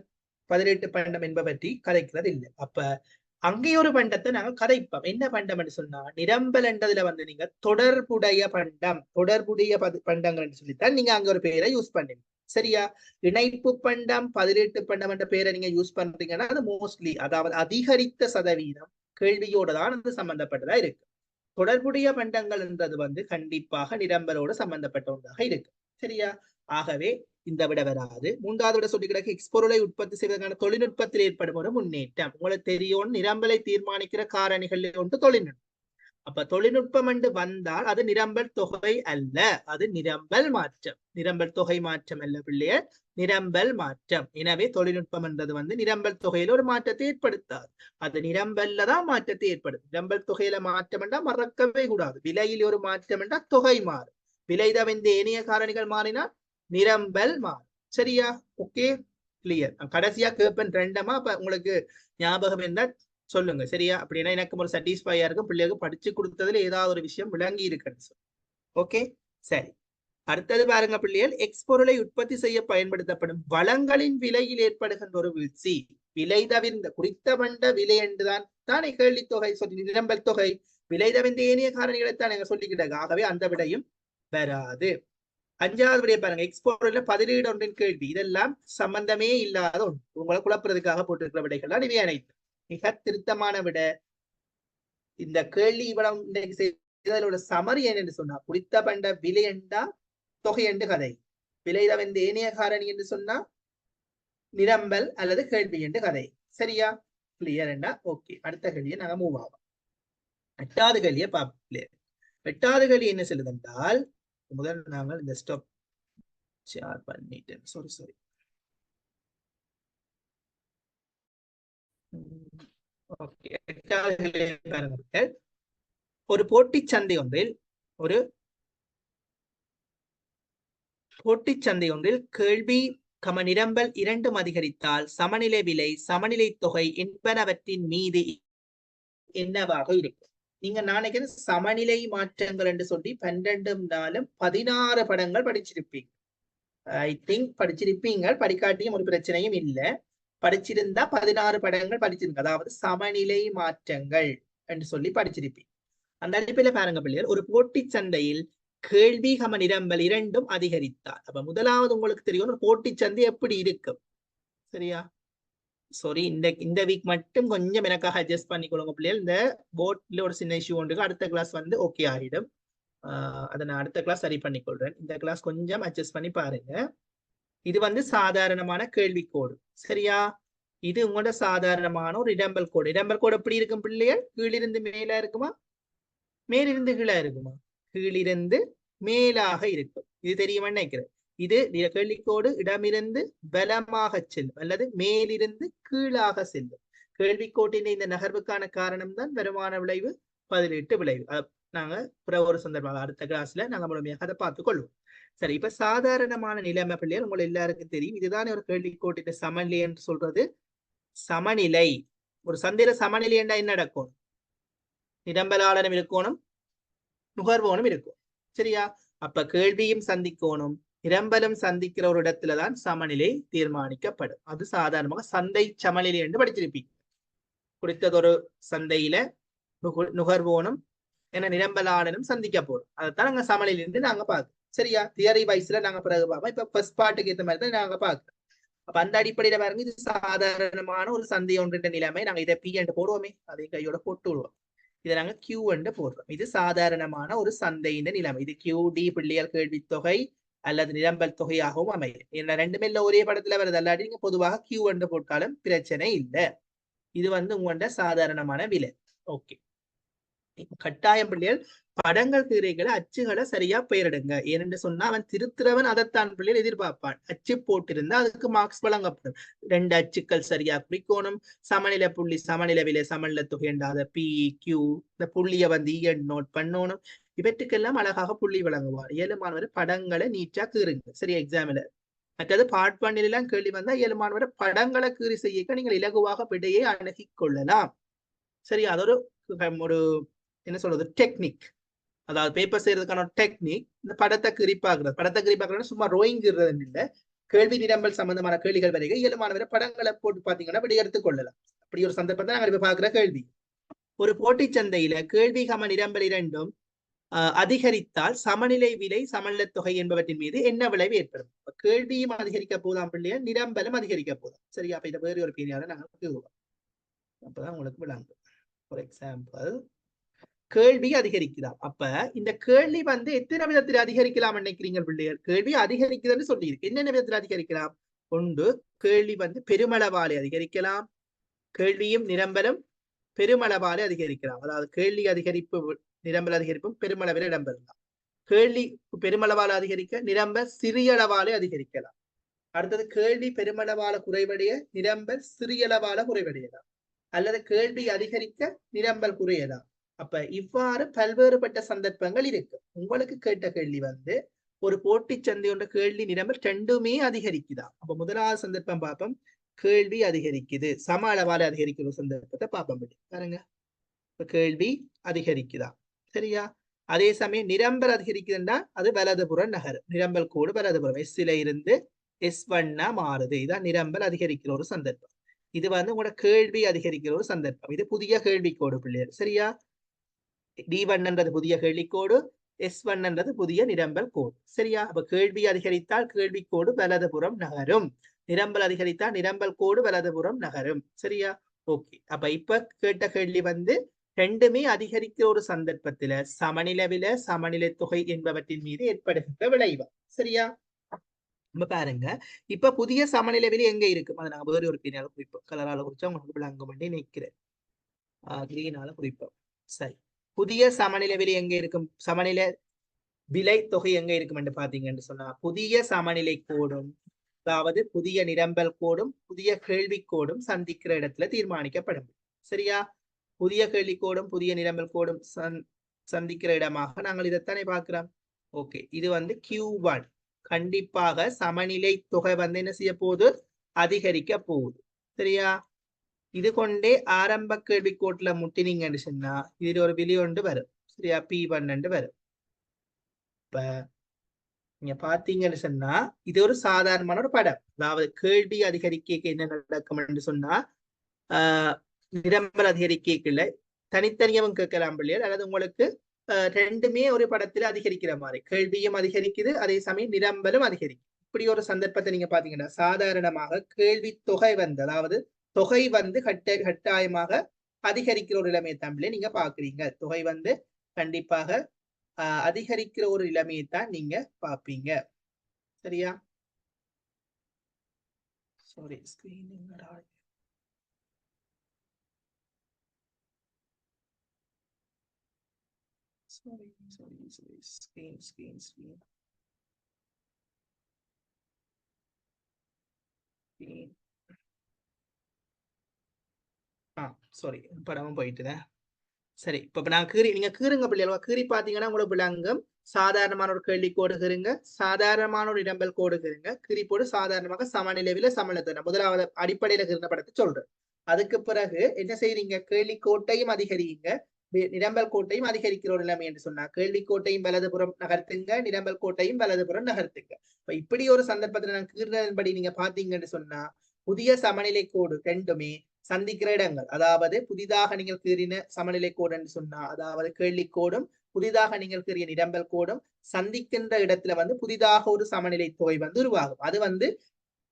பதிலீட்டு பண்டம் என்பதை பற்றி கதைக்கிறது இல்லை. அப்ப அங்கே ஒரு பண்டத்தை நாங்கள் கதைப்போம். என்ன பண்டம் என்று சொன்னா நிரம்பல் என்றதுல வந்து நீங்க தொடர்புடைய பண்டம், தொடர்புடைய பண்டங்கள் சொல்லித்தான் நீங்க அங்க ஒரு பெயரை யூஸ் பண்ணுங்க. சரியா? இணைப்பு பண்டம் பதிலீட்டு பண்டம் என்ற பெயரை நீங்க யூஸ் பண்றீங்கன்னா அது மோஸ்ட்லி, அதாவது அதிகரித்த சதவீதம் கேள்வியோட தான் அது சம்பந்தப்பட்டதா இருக்கு. தொடர்புடைய பண்டங்கள் என்றது வந்து கண்டிப்பாக நிரம்பலோடு சம்பந்தப்பட்ட ஒன்றாக இருக்கு. சரியா? ஆகவே இந்த விட வராது. மூன்றாவது விட சொல்லி கிடக்கு எக்ஸ்பொருளை உற்பத்தி செய்வதற்கான தொழில்நுட்பத்தில் ஏற்படும் ஒரு முன்னேற்றம். உங்களுக்கு தெரியும், நிரம்பலை தீர்மானிக்கிற காரணிகள் ஒன்று தொழில்நுட்பம். அப்ப தொழில்நுட்பம் என்று வந்தால் அது நிரம்பல் தொகை அல்ல, அது நிரம்பல் மாற்றம். நிரம்பல் தொகை மாற்றம் அல்ல பிள்ளைய, நிரம்பல் மாற்றம். எனவே தொழில்நுட்பம் என்றது வந்து நிரம்பல் தொகையில ஒரு மாற்றத்தை ஏற்படுத்தாது, அது நிரம்பல்ல தான் மாற்றத்தை ஏற்படுத்தும். நிரம்பல் தொகையில மாற்றம் என்றா மறக்கவே கூடாது. விலையில் ஒரு மாற்றம் என்றா தொகை மாறும். விலை தவிர்ந்த ஏனைய காரணிகள் மாறினால் நிரம்பல் மாறும். சரியா? Okay, clear. கடைசியா கேப்பன் ரெண்டமா அப்ப உங்களுக்கு ஞாபகம் இருந்தா சொல்லுங்க. சரியா? அப்படின்னா எனக்கு ஒரு சாட்டிஸ்ஃபையா இருக்கும், பிள்ளைகளுக்கு படிச்சு கொடுத்ததுல ஏதாவது ஒரு விஷயம் விளங்கி இருக்குன்னு சொல்லி. ஓகே, சரி. அடுத்தது பாருங்க பிள்ளைகள், எக்ஸ்பொருளை உற்பத்தி செய்ய பயன்படுத்தப்படும் வளங்களின் விலையில் ஏற்படுகின்ற ஒரு வீழ்ச்சி. விலை தவிர்ந்த குறித்த பண்ட விலை என்றுதான் தானே கேள்வி தொகை சொல்லி நிரம்பல் தொகை. விலை தவிர்ந்த ஏனைய காரணிகளைத்தான் நீங்க சொல்லிக்கிட்டாங்க. ஆகவே அந்த விடையும் வராது. அஞ்சாவது விடைய பாருங்க, எக்ஸ்போர்ட்ல பதிலீடு ஒன்றின் கேள்வி. இதெல்லாம் சம்பந்தமே இல்லாத ஒன்று, உங்களை குழப்பறதுக்காக போட்டிருக்கிற விடைகள் தான் இவை அனைத்து. மிக திருத்தமான விட இந்த கேள்வி இவ்வளவு இன்றைக்கு செய்ததோட சமரி என்று சொன்னா குறித்த பண்ட விலை என்றா தொகை என்று கதை, விலை தவிர்ந்த ஏனைய காரணி என்று சொன்னா நிரம்பல் அல்லது கேள்வி என்று கதை. சரியா? கிளியர் என்றா ஓகே. அடுத்த கேள்வியை நாங்க மூவ் ஆகும். எட்டாவது கேள்வியை பார்ப்போம். எட்டாவது கேள்வி என்ன சொல்லுது என்றால், முதல் நாங்கள் இந்த ஸ்டாப் ஷேர் பண்ணிட்டேன். சாரி. ஓகே, எட்டாவது கேள்வி பாருங்க. ஒரு போட்டி சந்தை ஒன்றில் கேள்வி நிரம்பல் இரண்டும் அதிகரித்தால் சமநிலை விலை, சமநிலை தொகை என்பனவற்றின் மீது என்னவாக இருக்கும்? நீங்க நாளைக்கு சமநிலை மாற்றங்கள் என்று சொல்லி 12 நாளும் 16 படங்கள் படிச்சிருப்பீங்க. ஐ திங்க் படிச்சிருப்பீங்க. படிக்காட்டியும் ஒரு பிரச்சனையும் இல்லை. படிச்சிருந்தா 16 படங்கள் படிச்சிருங்க. அதாவது சமநிலை மாற்றங்கள் என்று சொல்லி படிச்சிருப்பீங்க. அந்த அடிப்படையில பாருங்க பிள்ளைகள், ஒரு போட்டி சந்தையில் கேள்வி நிரம்பல் இரண்டும் அதிகரித்தார். அப்ப முதலாவது உங்களுக்கு தெரியும் ஒரு போட்டி சந்தை எப்படி இருக்கும். சரியா? சாரி, இந்த வீக் மட்டும் கொஞ்சம் எனக்காக அட்ஜஸ்ட் பண்ணி கொடுங்க பிள்ளைகள். இந்த போர்ட்ல ஒரு சின்ன இஷ்யூ ஒன்று, அடுத்த கிளாஸ் வந்து ஓகே ஆகிடும். அதை நான் அடுத்த கிளாஸ் சரி பண்ணி கொள்றேன். இந்த கிளாஸ் கொஞ்சம் அட்ஜஸ்ட் பண்ணி பாருங்க. இது வந்து சாதாரணமான கேள்வி கோடு. சரியா? இது உங்களோட சாதாரணமான ஒரு இடம்பல் கோடு. இடம்பல் கோடு எப்படி இருக்கும் பிள்ளைகள்? கீழிருந்து மேல இருக்குமா, மேலிருந்து கீழே இருக்குமா? கீழிருந்து மேலாக இருக்கும். இது தெரியுமா நினைக்கிறேன். இது கேள்விக்கோடு இடமிருந்து பலமாக செல்லும் அல்லது மேலிருந்து கீழாக செல்லும். கேள்விக்கோட்டின் இந்த நகர்வுக்கான காரணம் தான் வருமான விளைவு, பதிலீட்டு விளைவு. நாங்க ஒரு சந்தர்ப்பம் அடுத்த கிளாஸ்ல நாங்க முழுமையாக அதை பார்த்துக் கொள்வோம். சரி, இப்ப சாதாரணமான நிலைமை பிள்ளைகள் உங்களை எல்லாருக்கும் தெரியும். இதுதான் ஒரு கேள்விக்கோட்டின் சமநிலை என்று சொல்றது. சமநிலை, ஒரு சந்தையில சமநிலை என்றா என்ன நடக்கும்? நிரம்பலாளனும் இருக்கணும், நுகர்வோனும் இருக்கும். சரியா? அப்ப கேள்வியும் சந்திக்கணும், நிரம்பலும் சந்திக்கிற ஒரு இடத்துலதான் சமநிலை தீர்மானிக்கப்படும். அது சாதாரணமாக சந்தை சமநிலை என்று படிச்சிருப்பீங்க. குறித்ததொரு சந்தையில நுகர்வோனும் என நிரம்பலாளனும் சந்திக்க போறோம். அதைத்தான் நாங்க சமநிலை இருந்து நாங்க பார்க்கணும். சரியா? தியரி வைஸ்ல நாங்க பிறகு பார்ப்போம். இப்ப ஃபர்ஸ்ட் பார்ட்டுக்கு ஏற்ற மாதிரி தான் நாங்க பார்க்கிறோம். அப்ப அந்த அடிப்படையில பாருங்க, இது சாதாரணமான ஒரு சந்தை ஒன்றின் நிலைமை. நாங்க இதை பி என்று போடுவோமே, அதை கையோட போட்டு விடுவோம். இதை நாங்க கியூ என்று போடுறோம். இது சாதாரணமான ஒரு சந்தையின் நிலைமை. இது கியூ டி பிள்ளைகள் கேள்வி தொகை அல்லது நிரம்பல் தொகையாகவும் அமையும். ஏன்னா ரெண்டுமே இல்ல ஒரே படத்துல வருது. அல்லாட்டி நீங்க பொதுவாக கியூ என்று போட்டாலும் பிரச்சனை இல்லை. இது உங்களோட சாதாரணமான விலை. ஓகே, கட்டாயம் பிள்ளைகள் படங்கள் திரைகளை அச்சுகளை சரியா பெயரிடுங்க. ஏனென்று சொன்னா அவன் திருத்துறவன் அதைத்தான் பிள்ளைகள் எதிர்பார்ப்பான். அச்சு போட்டிருந்தா அதுக்கு மார்க்ஸ் வழங்கப்படும். 2 அச்சுக்கள் சரியா குறிக்கோணும். சமநிலை புள்ளி சமநிலை விலை சமநிலை தொகை என்றாத பி கியூ இந்த புள்ளிய நோட் பண்ணணும். இவற்றுக்கெல்லாம் அழகாக புள்ளி வழங்குவார். 7 மாணவர் படங்களை நீட்டா கீறுங்க. சரியா? எக்ஸாம்ல மற்றது பார்ட் பண்ணிலாம் கேள்வி வந்தா 7 மாணவர் படங்களை கீறி செய்ய நீங்கள் இலகுவாக விடையை அணுகி கொள்ளலாம். சரியா? அது ஒரு என்ன சொல்றது, டெக்னிக். அதாவது பேப்பர் செய்யறதுக்கான டெக்னிக். இந்த படத்தை கிரிப்பாக்குறது சும்மா ரோயிங்கிறது இல்லை. கேள்வி நிரம்பல் சம்பந்தமான கேள்விகள் வரைக்கும் 7 மாணவரை படங்களை போட்டு பாத்தீங்கன்னா விடை எடுத்துக் கொள்ளலாம். அப்படி ஒரு சந்தர்ப்பத்தை நாங்கள் இப்ப பாக்குற கேள்வி. ஒரு போட்டி சந்தையில கேள்வி கம நிரம்பல் இரண்டும் அதிகரித்தால் சமநிலை விலை சமநிலை தொகை என்பவற்றின் மீது என்ன விளைவு ஏற்படும்? கேள்வியும் அதிகரிக்க போதாம் பிள்ளையா, நிரம்பலும் அதிகரிக்க போதாம். சரியா? அப்ப இதை வேறு ஒரு பீரியால நாங்கள் கூறுவோம். அப்பதான் உங்களுக்கு விளங்கும். ஃபார் எக்ஸாம்பிள், கேள்வி அதிகரிக்குதாம். அப்ப இந்த கேள்வி எத்தனை விதத்தில் அதிகரிக்கலாம் நினைக்கிறீங்க பிள்ளையர்? கேள்வி அதிகரிக்குதுன்னு சொல்லியிருக்கு. என்னென்ன விதத்தில் அதிகரிக்கலாம்? ஒன்று, கேள்வி பெருமளவாலே அதிகரிக்கலாம். கேள்வியும் நிரம்பலும் பெருமளவாலே அதிகரிக்கலாம். அதாவது கேள்வி அதிகரிப்பு நிரம்பல் அதிகரிப்பும் பெருமளவில் இடம்பெறலாம். கேள்வி பெருமளவால அதிகரிக்க, நிரம்ப சிறிய அளவாலே அதிகரிக்கலாம். அடுத்தது, கேள்வி பெருமளவால குறைவடைய, நிரம்பல் சிறியளவால குறைவடையலாம். அல்லது கேள்வி அதிகரிக்க, நிரம்பல் குறையலாம். அப்ப இவ்வாறு பல்வேறுபட்ட சந்தர்ப்பங்கள் இருக்கு. உங்களுக்கு கேட்ட கேள்வி ஒரு போட்டி சந்தை ஒன்ற கேள்வி நிரம்பல் ரெண்டுமே அதிகரிக்குதா? அப்ப முதலாவது சந்தர்ப்பம் பார்ப்போம். கேள்வி அதிகரிக்குது, சம அளவால அதிகரிக்கிற சந்தர்ப்பத்தை பார்ப்போம். பாருங்க, கேள்வி அதிகரிக்குதா? சரியா? அதே சமயம் நிரம்பல் அதிகரிக்குதுன்னா அது வலதுபுறம் நகரும். நிரம்பல் கோடு வலதுபுறம் எஸ்ல இருந்து S1 மாறுது. இதான் நிரம்பல் அதிகரிக்கிற ஒரு சந்தர்ப்பம். இது உங்களோட கேள்வி அதிகரிக்கிற ஒரு சந்தர்ப்பம். இது புதிய கேள்வி கோடு பிள்ளையர். சரியா? D1 புதிய கேள்விக்கோடு, S1 புதிய நிரம்பல் கோடு. சரியா? அப்ப கேள்வி அதிகரித்தால் கேள்வி கோடு வலதுபுறம் நகரும். நிரம்பல் அதிகரித்தால் நிரம்பல் கோடு வலதுபுறம் நகரும். சரியா? ஓகே. அப்ப இப்ப கேட்ட கேள்வி ரெண்டுமே அதிகரிக்கிற ஒரு சந்தர்ப்பத்துல சமநிலை சமநிலை தொகை என்பவற்றின் மீது ஏற்படுகின்ற விளைவு. சரியா? நம்ம பாருங்க, இப்ப புதிய சமநிலை விலை எங்க இருக்கும்? அதை நாங்க வேறு ஒரு கிரீனால குறிப்போம். கலரால குறிச்சா உங்களுக்கு விளங்க வேண்டி நிற்கிறேன். கிரீனால குறிப்போம். சரி, புதிய சமநிலை விலை எங்க இருக்கும்? சமநிலை விலை தொகை எங்க இருக்கும் என்று பாத்தீங்கன்னு சொன்னா, புதிய சமநிலை கோடும் அதாவது புதிய நிரம்பல் கோடும் புதிய கேள்வி கோடும் சந்திக்கிற இடத்துல தீர்மானிக்கப்படும். சரியா? புதிய கேள்விக்கோடும் புதிய நிரம்பல் கோடும் சந்திக்கிற இடமாக நாங்கள் இதைத்தானே பார்க்கிறோம். ஓகே, இது Q1. கண்டிப்பாக சமநிலை தொகை என்ன செய்ய போகுது? அதிகரிக்க போகுது. சரியா? இது கொண்டே ஆரம்ப கேள்விக்கோட்டுல முட்டினீங்கன்னு சொன்னா இது ஒரு விலை ஒன்று வரும். சரியா? P1 வரும். இப்ப நீங்க பாத்தீங்கன்னு சொன்னா இது ஒரு சாதாரணமான ஒரு படம். அதாவது கேள்வி அதிகரிக்க என்ன நடக்கும் என்று சொன்னா, நிரம்பல் அதிகரிக்கல தனித்தனியாவும் கேட்கலாம் பிள்ளைகள். அல்லது உங்களுக்கு ரெண்டுமே ஒரு படத்துல அதிகரிக்கிற மாதிரி, கேள்வியும் அதிகரிக்குது அதே சமயம் நிரம்பலும் அதிகரிக்கும். இப்படி ஒரு சந்தர்ப்பத்தை நீங்க பாத்தீங்கன்னா சாதாரணமாக கேள்வி தொகை அதாவது தொகை கட்டாயமாக அதிகரிக்கிற ஒரு நிலைமையை தமிழே நீங்க பாக்குறீங்க. தொகை கண்டிப்பாக அதிகரிக்கிற ஒரு நிலைமையை தான் நீங்க பாப்பீங்க. சரியா? சாரி, ஸ்கிரீன் சாரி, படமும் போயிட்டுதான். சரி, இப்ப நான் நீங்க கீறுங்க பிள்ளைகளா. கீறி பாத்தீங்கன்னா உங்களுக்கு விளங்கும். சாதாரணமான ஒரு கேள்வி கோடு கீறுங்க, சாதாரணமான ஒரு இடம்பல் கோடு கீறுங்க. கீறி போடு சாதாரணமாக சமநிலையில சமநிலை முதலாவது அடிப்படையில கீறின படத்தை சொல்றேன். அதுக்கு பிறகு என்ன செய்றீங்க? கேள்வி கோட்டையும் அதிகரிங்க, நிரம்பல் கோட்டையும் அதிகரிக்கிற ஒரு நிலைமை என்று சொன்னா கேள்வி கோட்டையும் வலதுபுறம் நகர்த்துங்க, நிரம்பல் கோட்டையும் வலதுபுறம் நகர்த்துங்க. இப்ப இப்படி ஒரு சந்தர்ப்பத்துல நான் கீறினபடி நீங்க பாத்தீங்கன்னு சொன்னா புதிய சமநிலை கோடு ரெண்டுமே சந்திக்கிற இடங்கள், அதாவது புதிதாக நீங்கள் கீறின சமநிலை கோடு என்று சொன்னா அதாவது கேள்வி கோடும் புதிதாக நீங்கள் கீறிய நிரம்பல் கோடும் சந்திக்கின்ற இடத்துல புதிதாக ஒரு சமநிலை தொகை உருவாகும். அது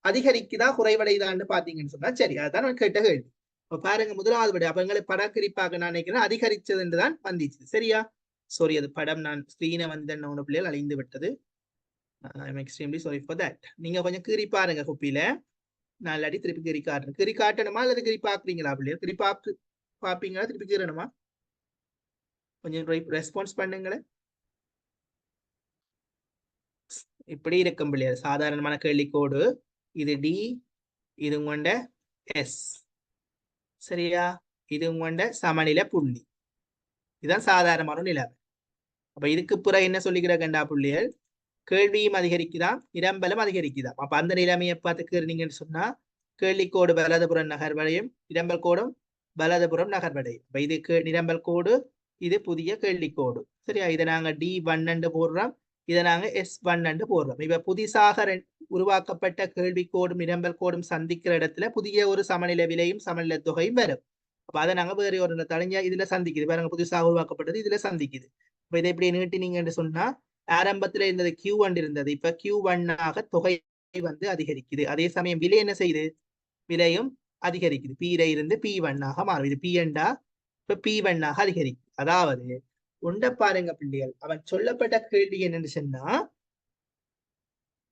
அதிகரிக்குதா குறைவடைதான்னு பாத்தீங்கன்னு சொன்னா சரி, அதுதான் நான் கேட்ட கேள்வி. இப்ப பாருங்க முதலாவது விட அப்ப எங்களை படக்கிரிப்பாக நான் நினைக்கிறேன் அதிகரிச்சது என்றுதான் வந்துச்சு. சரியா? சாரி, அது படம் நான் ஸ்கிரீனை ஒன்று பிள்ளைகள் அழிந்து விட்டது. I'm extremely sorry for that. நீங்க கொஞ்சம் கீறி பாருங்க குப்பியில. நான் இல்லாட்டி திருப்பி கீறி காட்டுறேன். கீறி காட்டணுமா அல்லது கீறி பாக்குறீங்களா பிள்ளைகள்? கீறி பாப்பீங்களா திருப்பி கீறணுமா? கொஞ்சம் ரெஸ்பான்ஸ் பண்ணுங்களேன். இப்படி இருக்கும் பிள்ளைகள் சாதாரணமான கேள்விக்கோடு. இது டி, இது கொண்ட எஸ். சரியா? இது கொண்ட சமநிலை புள்ளி. இதுதான் சாதாரணமான நிலைமை. அப்ப இதுக்கு பிறகு என்ன சொல்லிக்கிற கண்டா புள்ளிகள் கேள்வியும் அதிகரிக்குதாம் நிரம்பலும் அதிகரிக்குதாம். அப்ப அந்த நிலைமையை பார்த்து கீறினீங்கன்னு சொன்னா கேள்விக்கோடு வலதுபுறம் நகர்வடையும், நிரம்பல் கோடும் வலதுபுறம் நகர்வடையும். அப்ப இது நிரம்பல் கோடு, இது புதிய கேள்விக்கோடு. சரியா? இதை நாங்க D1 போடுறோம், இதை நாங்க S1 போடுறோம். இப்ப புதிதாக உருவாக்கப்பட்ட கேள்விக்கோடும் நிரம்பல் கோடும் சந்திக்கிற இடத்துல புதிய ஒரு சமநிலை விலையும் சமநிலை தொகையும் வரும். அப்ப அதை நாங்க வேற ஒரு தனியா இதுல சந்திக்குது. பாருங்க, புதுசாக உருவாக்கப்பட்டது இதுல சந்திக்குது. இப்ப இதை இப்படி நீட்டினீங்கன்னு சொன்னா ஆரம்பத்துல இருந்தது Q1 இருந்தது, இப்ப Q1 தொகை அதிகரிக்குது. அதே சமயம் விலை என்ன செய்யுது? விலையும் அதிகரிக்குது. P இருந்து P1 மாறும். இது P என்றா இப்ப P1 அதிகரிக்குது. அதாவது உண்ட பாருங்க பிள்ளைகள், அவன் சொல்லப்பட்ட கேள்வி என்னன்னு சொன்னா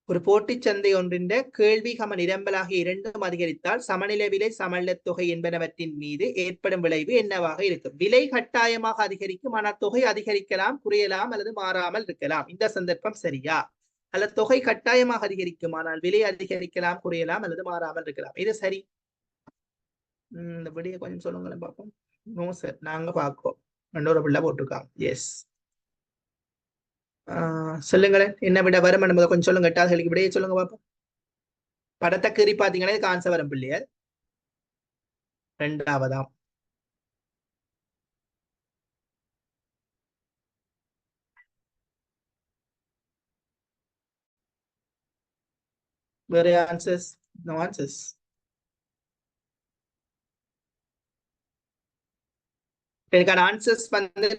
ஒரு போட்டி சந்தை ஒன்றின் கேள்வி நிரம்பலாகிய இரண்டும் அதிகரித்தால் சமநிலை விலை சமநிலை தொகை என்பனவற்றின் மீது ஏற்படும் விளைவு என்னவாக இருக்கும்? விலை கட்டாயமாக அதிகரிக்கும், ஆனால் தொகை அதிகரிக்கலாம், குறையலாம் அல்லது மாறாமல் இருக்கலாம். இந்த சந்தர்ப்பம் சரியா? அல்லது தொகை கட்டாயமாக அதிகரிக்கும் ஆனால் விலை அதிகரிக்கலாம், குறையலாம் அல்லது மாறாமல் இருக்கலாம். இது சரி. இந்த விடையை கொஞ்சம் சொல்லுங்களேன் பார்ப்போம். நோ சார், நாங்க பார்ப்போம். இன்னொரு பிள்ளை போட்டிருக்காங்க. எஸ், சொல்லுங்களேன். என்ன விட வரும் என்பதை கொஞ்சம் சொல்லுங்க. எட்டாவது விடையை சொல்லுங்க பார்ப்போம். படத்தை கீறி பாத்தீங்கன்னா இதுக்கு ஆன்சர் வரும் பிள்ளையர். ரெண்டாவதாம். வேற ஆன்சர்ஸ்? No answers. எனக்கான ஆன்சர்ஸ்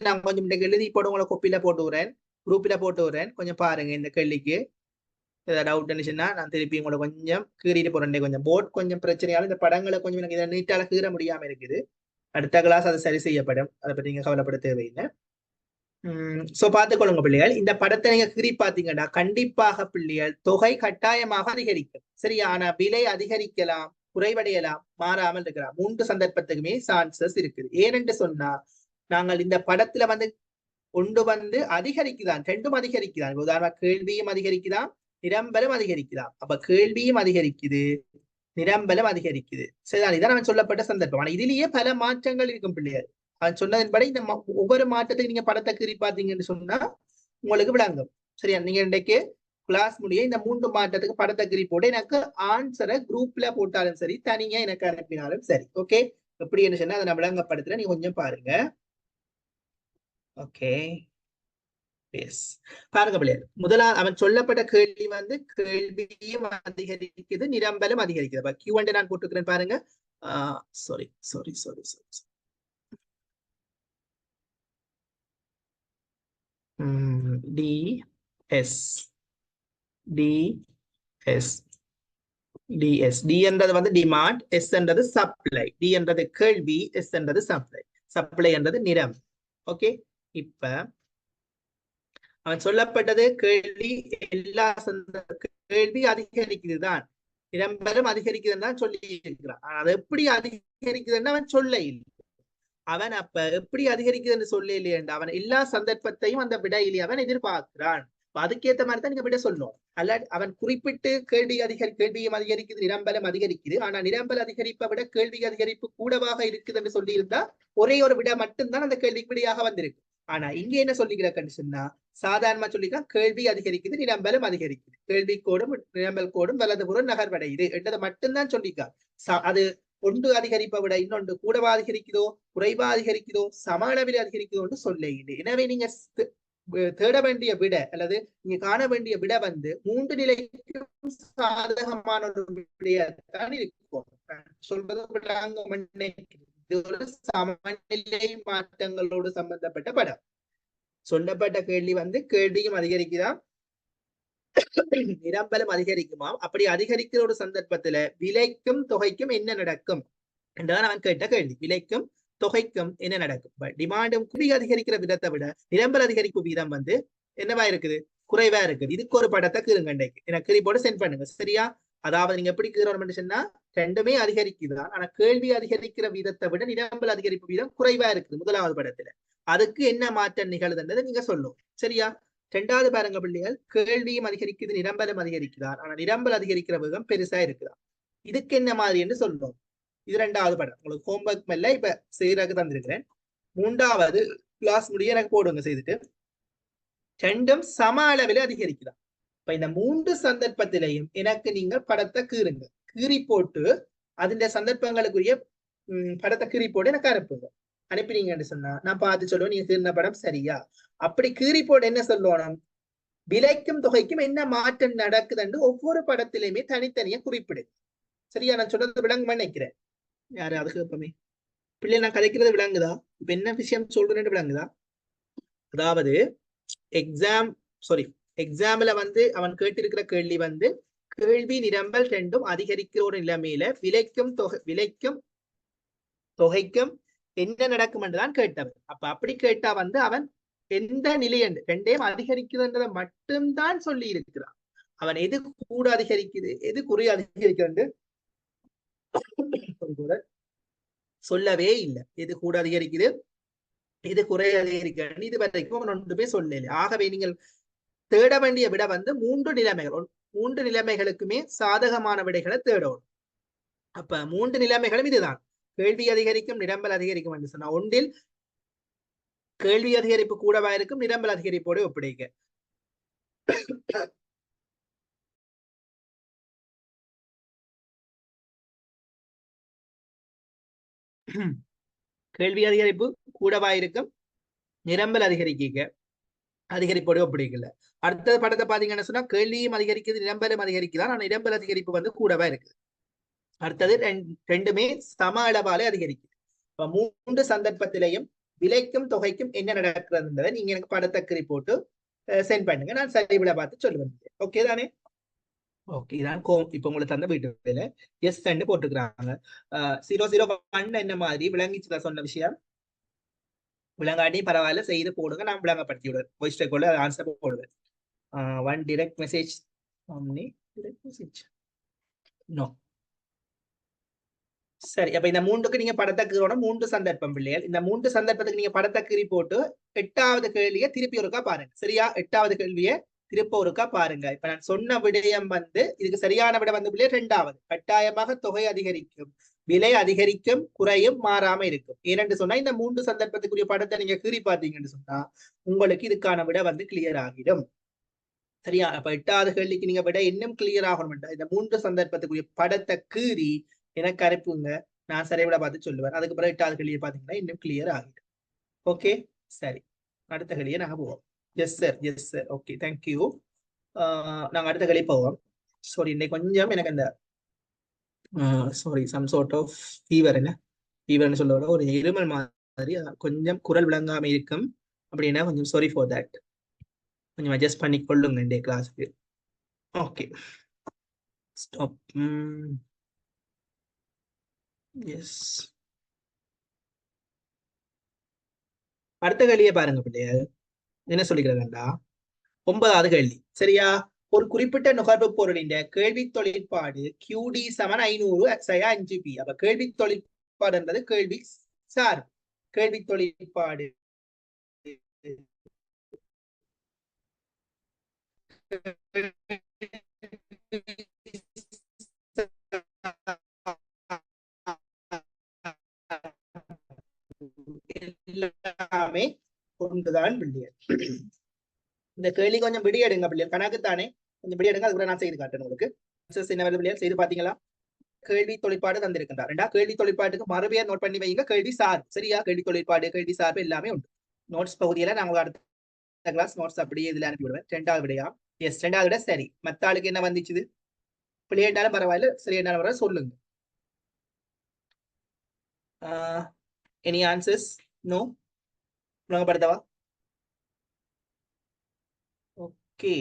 நான் கொஞ்சம் எழுதி போட்டு உங்களை கொப்பியில போட்டு விடுறேன், குரூப்ல போட்டு விடுறேன். கொஞ்சம் பாருங்க. இந்த கேள்விக்கு ஏதாவது டவுட் இருந்துச்சுன்னா நான் திருப்பி உங்களை கொஞ்சம் கீறிட்டு போறேன். கொஞ்சம் போர்ட் கொஞ்சம் பிரச்சனையாலும் இந்த படங்களை கொஞ்சம் எனக்கு இதை நீட்டால கீற முடியாம இருக்குது. அடுத்த கிளாஸ் அது சரி செய்யப்படும். அதை பத்தி நீங்க கவலைப்பட தேவையில்லை. சோ பார்த்துக்கொள்ளுங்க பிள்ளைகள். இந்த படத்தை நீங்க கீறி பாத்தீங்கன்னா கண்டிப்பாக பிள்ளைகள் தொகை கட்டாயமாக அதிகரிக்கும். சரியா? ஆனா விலை அதிகரிக்கலாம், குறைவடையலாம், மாறாமல் இருக்கலாம். 3 சந்தர்ப்பத்துக்குமே சான்சஸ் இருக்குது. ஏனென்று சொன்னா நாங்கள் இந்த படத்துல ஒன்று அதிகரிக்குதான், ரெண்டும் அதிகரிக்குதான். உதாரணமா கேள்வியும் அதிகரிக்குதான், நிரம்பலும் அதிகரிக்குதான். அப்ப கேள்வியும் அதிகரிக்குது, நிரம்பலும் அதிகரிக்குது. சரிதான்? இதான் அவன் சொல்லப்பட்ட சந்தர்ப்பம். ஆனா இதுலயே பல மாற்றங்கள் இருக்கும் பிள்ளைகள். அவன் சொன்னதன்படி இந்த ஒவ்வொரு மாற்றத்தையும் நீங்க படத்தை கீறி பாத்தீங்கன்னு சொன்னா உங்களுக்கு விளங்கும். சரியா? நீங்க இன்றைக்கு கிளாஸ் முடிய இந்த 3 மாற்றத்துக்கு படத்தை கீறி போட்டு எனக்கு ஆன்சரை குரூப்ல போட்டாலும் சரி, தனியா எனக்கு அனுப்பினாலும் சரி. ஓகே? எப்படி என்ன சொன்னா அதை நான் விளங்கப்படுத்துறேன், நீங்க கொஞ்சம் பாருங்க. ஓகே, பாருங்க பிள்ளைகள். முதலாவது அவன் சொல்லப்பட்ட கேள்வி கேள்வியும் அதிகரிக்குது, நிரம்பலும் அதிகரிக்குது. Q1 நான் போட்டுக்கிறேன் பாருங்க. Sorry sorry sorry sorry DS DS DS D என்றது டிமாண்ட், எஸ் என்றது சப்ளை. டி என்றது கேள்வி, எஸ் என்றது சப்ளை. சப்ளை என்றது நிரம். ஓகே, இப்ப அவன் சொல்லப்பட்டது கேள்வி எல்லா கேள்வி அதிகரிக்குதுதான், நிரம்பலும் அதிகரிக்குதுன்னு தான் சொல்லி இருக்கிறான். அது எப்படி அதிகரிக்குதுன்னு அவன் சொல்ல இல்லை. அவன் அப்ப எப்படி அதிகரிக்குதுன்னு சொல்ல இல்லையா? அவன் எல்லா சந்தர்ப்பத்தையும் அந்த விடையிலே அவன் எதிர்பார்க்கிறான். அதுக்கேற்ற மாதிரி தான் நீங்க விட சொல்லணும். அல்ல அவன் குறிப்பிட்டு கேள்வியும் அதிகரிக்குது, நிரம்பலம் அதிகரிக்குது, ஆனா நிரம்பல் அதிகரிப்பை விட கேள்வி அதிகரிப்பு கூடவாக இருக்குது என்று சொல்லி இருந்தா ஒரே ஒரு விட மட்டும்தான் அந்த கேள்விக்கு விடையாக வந்திருக்கு. ஆனா இங்க என்ன சொல்லிக்கிற கண்டிஷன்னா சாதாரணமா சொல்லிக்கலாம், கேள்வி அதிகரிக்குது, நிரம்பலம் அதிகரிக்குது, கேள்வி கோடும் நிரம்பல் கோடும் வலதுபுறம் நகர்வடையுது என்றதை மட்டும்தான் சொல்லிக்கா. அது ஒன்று அதிகரிப்பை விட இன்னொன்று கூடவா அதிகரிக்குதோ, குறைவா அதிகரிக்குதோ, சம அளவில் அதிகரிக்குதோன்னு சொல்ல இல்லை. எனவே நீங்க தேட வேண்டிய விட அல்லது நீங்க காண வேண்டிய விட வந்து மூன்று நிலைக்கும் சாதகமான ஒரு விடையாத்தான் இருக்கும். சொல்றது இது ஒரு சமநிலை மாற்றங்களோடு சம்பந்தப்பட்ட படம். சொல்லப்பட்ட கேள்வி வந்து கேள்வியும் அதிகரிக்குதான், நிரம்பலும் அதிகரிக்குமா. அப்படி அதிகரிக்கிற ஒரு சந்தர்ப்பத்துல விலைக்கும் தொகைக்கும் என்ன நடக்கும் என்றுதான் நான் கேட்ட கேள்வி. விலைக்கும் தொகைக்கும் என்ன நடக்கும். டிமாண்டும் குடி அதிகரிக்கிற விதத்தை விட நிரம்பல் அதிகரிப்பு வீதம் வந்து என்னவா இருக்குது, குறைவா இருக்குது. இதுக்கு ஒரு படத்தை கீறுங்கண்டைக்கு எனக்கு கிரிபோர்டு சென்ட் பண்ணுங்க, சரியா? அதாவது நீங்க எப்படி கீறணும் சொன்னா ரெண்டுமே அதிகரிக்குதான், ஆனா கேள்வி அதிகரிக்கிற வீதத்தை விட நிரம்பல் அதிகரிப்பு வீதம் குறைவா இருக்குது முதலாவது படத்துல. அதுக்கு என்ன மாற்றம் நிகழுதுன்றதை நீங்க சொல்லும், சரியா? ரெண்டாவது பாருங்க பிள்ளைகள், கேள்வியும் அதிகரிக்குது நிரம்பலும் அதிகரிக்குதான், ஆனா நிரம்பல் அதிகரிக்கிற விதம் பெருசா இருக்குதா. இதுக்கு என்ன மாதிரி என்று சொல்றோம். இது ரெண்டாவது படம். உங்களுக்கு ஹோம்ஒர்க் மேல இப்ப செய்யறதுக்கு தந்திருக்கிறேன். மூன்றாவது கிளாஸ் முடிய எனக்கு போடுங்க செய்துட்டு. ரெண்டும் சம அளவில் அதிகரிக்குதா. இப்ப இந்த மூன்று சந்தர்ப்பத்திலையும் எனக்கு நீங்க படத்தை கீறுங்க, கீறி போட்டு அதிന്റെ சந்தர்ப்பங்களுக்குரிய படத்தை கீறி போட்டு எனக்கு அனுப்புங்க. அனுப்பினீங்கன்னு சொன்னா நான் பார்த்து சொல்லுவேன் நீங்க கீறின படம் சரியா. அப்படி கீறி போட்டு என்ன சொல்லணும், விலைக்கும் தொகைக்கும் என்ன மாற்றம் நடக்குதுன்னு ஒவ்வொரு படத்திலையுமே தனித்தனியா குறிப்பிடு, சரியா? நான் சொல்றது விளங்குமா நினைக்கிறேன். யாரு அது கேட்பமே பிள்ளை நான் கதைக்கிறது விளங்குதா? இப்ப என்ன விஷயம் சொல்றேன்னு விளங்குதா? அதாவது எக்ஸாம்ல வந்து அவன் கேட்டிருக்கிற கேள்வி வந்து கேள்வி நிரம்பல் ரெண்டும் அதிகரிக்கிற ஒரு நிலைமையில விலைக்கும் தொகைக்கும் என்ன நடக்கும் என்றுதான் கேட்டவன். அப்ப அப்படி கேட்டா வந்து அவன் எந்த நிலையண்டு ரெண்டையும் அதிகரிக்குதுன்றதை மட்டும்தான் சொல்லி இருக்கிறான். அவன் எது கூட அதிகரிக்குது எது குறை அதிகரிக்கிறது சொல்லவே இல்லை. எது கூட அதிகரிக்குது இது குறை அதிகரிக்கிறது இது வரைக்கும் அவன் ஒன்றுமே சொல்லல. ஆகவே நீங்கள் தேட வேண்டிய விட வந்து மூன்று நிலைமைகளுக்குமே சாதகமான விடைகளை தேடணும். அப்ப மூன்று நிலைமைகளும் இதுதான். கேள்வி அதிகரிக்கும் நிரம்பல் அதிகரிக்கும் என்று சொன்னா ஒன்றில் கேள்வி அதிகரிப்பு கூடவா இருக்கும், நிரம்பல் அதிகரிப்போடு ஒப்படைக்க. கேள்வி அதிகரிப்பு கூடவா இருக்கும், நிரம்பல் அதிகரிப்போடு ஒப்படைக்கல. அடுத்த படத்தை பாத்தீங்கன்னு சொன்னா கேள்வியும் அதிகரிக்குது நிரம்பலும் அதிகரிக்குதான், ஆனா நிரம்பல் அதிகரிப்பு வந்து கூடவா இருக்கு. அடுத்தது ரெண்டுமே சம அளவாலே அதிகரிக்குது. இப்ப மூன்று சந்தர்ப்பத்திலையும் விலைக்கும் தொகைக்கும் என்ன நடக்கிறதுன்றதை நீங்க எனக்கு படத்தக்கறி போட்டு சென்ட் பண்ணுங்க, நான் சரிவிட பார்த்து சொல்லுவேன். ஓகே தானே? ஓகே இதான் இப்ப உங்களுக்கு தந்த வீட்டு வேல எஸ் போட்டுக்கிறாங்க. 001 என்ன மாதிரி விளங்கிச்சுதான் சொன்ன விஷயம். விளங்காட்டி பரவாயில்ல செய்து போடுங்க, நான் விளங்கப்படுத்தி விடுவேன். வாய்ஸ் ரெக்கார்ட்ல ஆன்சர் போடுவேன். One direct message no. சரி, அப்ப இந்த மூன்றுக்கு நீங்க படத்தை கீறோட மூன்று சந்தர்ப்பம் பிள்ளைகள். இந்த மூன்று சந்தர்ப்பத்துக்கு நீங்க படத்தை கீறி போட்டு 8வது கேள்வியை திருப்பி ஒருக்கா பாருங்க, சரியா? 8வது கேள்வியை திருப்ப ஒருக்கா பாருங்க. இப்ப நான் சொன்ன விடயம் வந்து இதுக்கு சரியான விட வந்து பிள்ளை ரெண்டாவது. கட்டாயமாக தொகை அதிகரிக்கும், விலை அதிகரிக்கும், குறையும், மாறாம இருக்கும். ஏனென்று சொன்னா இந்த மூன்று சந்தர்ப்பத்துக்குரிய படத்தை நீங்க கீறி பார்த்தீங்கன்னு சொன்னா உங்களுக்கு இதுக்கான விட வந்து கிளியர் ஆகிடும், சரியா? அப்ப 8வது கேள்விக்கு நீங்க விட இன்னும் கிளியர் ஆகணும். இந்த மூன்று சந்தர்ப்பத்துக்குரிய படத்தை கீறி எனக்கு அனுப்புங்க, நான் சரிவிட பார்த்து சொல்லுவேன். அதுக்கு பிறகு 8வது கேள்வியை பாத்தீங்கன்னா இன்னும் கிளியர் ஆகிடும். ஓகே சரி, அடுத்த கேள்வியை நாங்க போவோம். Yes sir, yes sir, okay thank you. நாங்க அடுத்த கேள்வி போவோம். சாரி இன்னைக்கு கொஞ்சம் எனக்கு அந்த sorry some sort of fever, என்ன ஃபீவர்னு சொல்ல விட ஒரு இருமல் மாதிரி கொஞ்சம் குரல் விளங்காம இருக்கும். அப்படின்னா கொஞ்சம் சாரி ஃபார் தட். கொஞ்சம் அட்ஜஸ்ட் பண்ணி கொள்ளுங்க இந்த கிளாஸுக்கு. Okay stop. எஸ், அடுத்த கேள்வியை பாருங்க பிள்ளைகள். என்ன சொல்லிக்கிறதா 9வது கேள்வி, சரியா? ஒரு குறிப்பிட்ட நுகர்வு பொருளின் கேள்வி தொழிற்பாடு QD = 500/5p. அப்ப கேள்வி தொழிற்பாடு என்பது கேள்வி சார். கேள்வி தொழிற்பாடு எல்லாமே ஒன்றுதான் பிள்ளைகள். இந்த கேள்வி கொஞ்சம் விடியடுங்க பிள்ளைகள், கணக்கு தானே, கொஞ்சம் விடியடுங்க. அதுக்கு நான் செய்து காட்டுறேன் உங்களுக்கு. என்ன பிள்ளைகள் செய்து பாத்தீங்களா? கேள்வி தொழிற்பாடு தந்திருக்கின்றார். ரெண்டா கேள்வி தொழிற்பாட்டுக்கு மறுபெயர் நோட் பண்ணி வைங்க. கேள்வி சார்பு. சரியா? கேள்வி தொழிற்பாடு, கேள்வி சார்பு எல்லாமே உண்டு. நோட்ஸ் பகுதியில நான் அடுத்த கிளாஸ் நோட்ஸ் அப்படியே இதுல அனுப்பி விடுவேன். 2வது விடையா? எஸ், 2வது விட சரி. மத்த ஆளுக்கு என்ன வந்துச்சு? பிள்ளையாண்டாலும் பரவாயில்ல, சரியாண்டாலும் பரவாயில்ல, சொல்லுங்க. Any answers? நோ? படுத்தவா? ஓகே.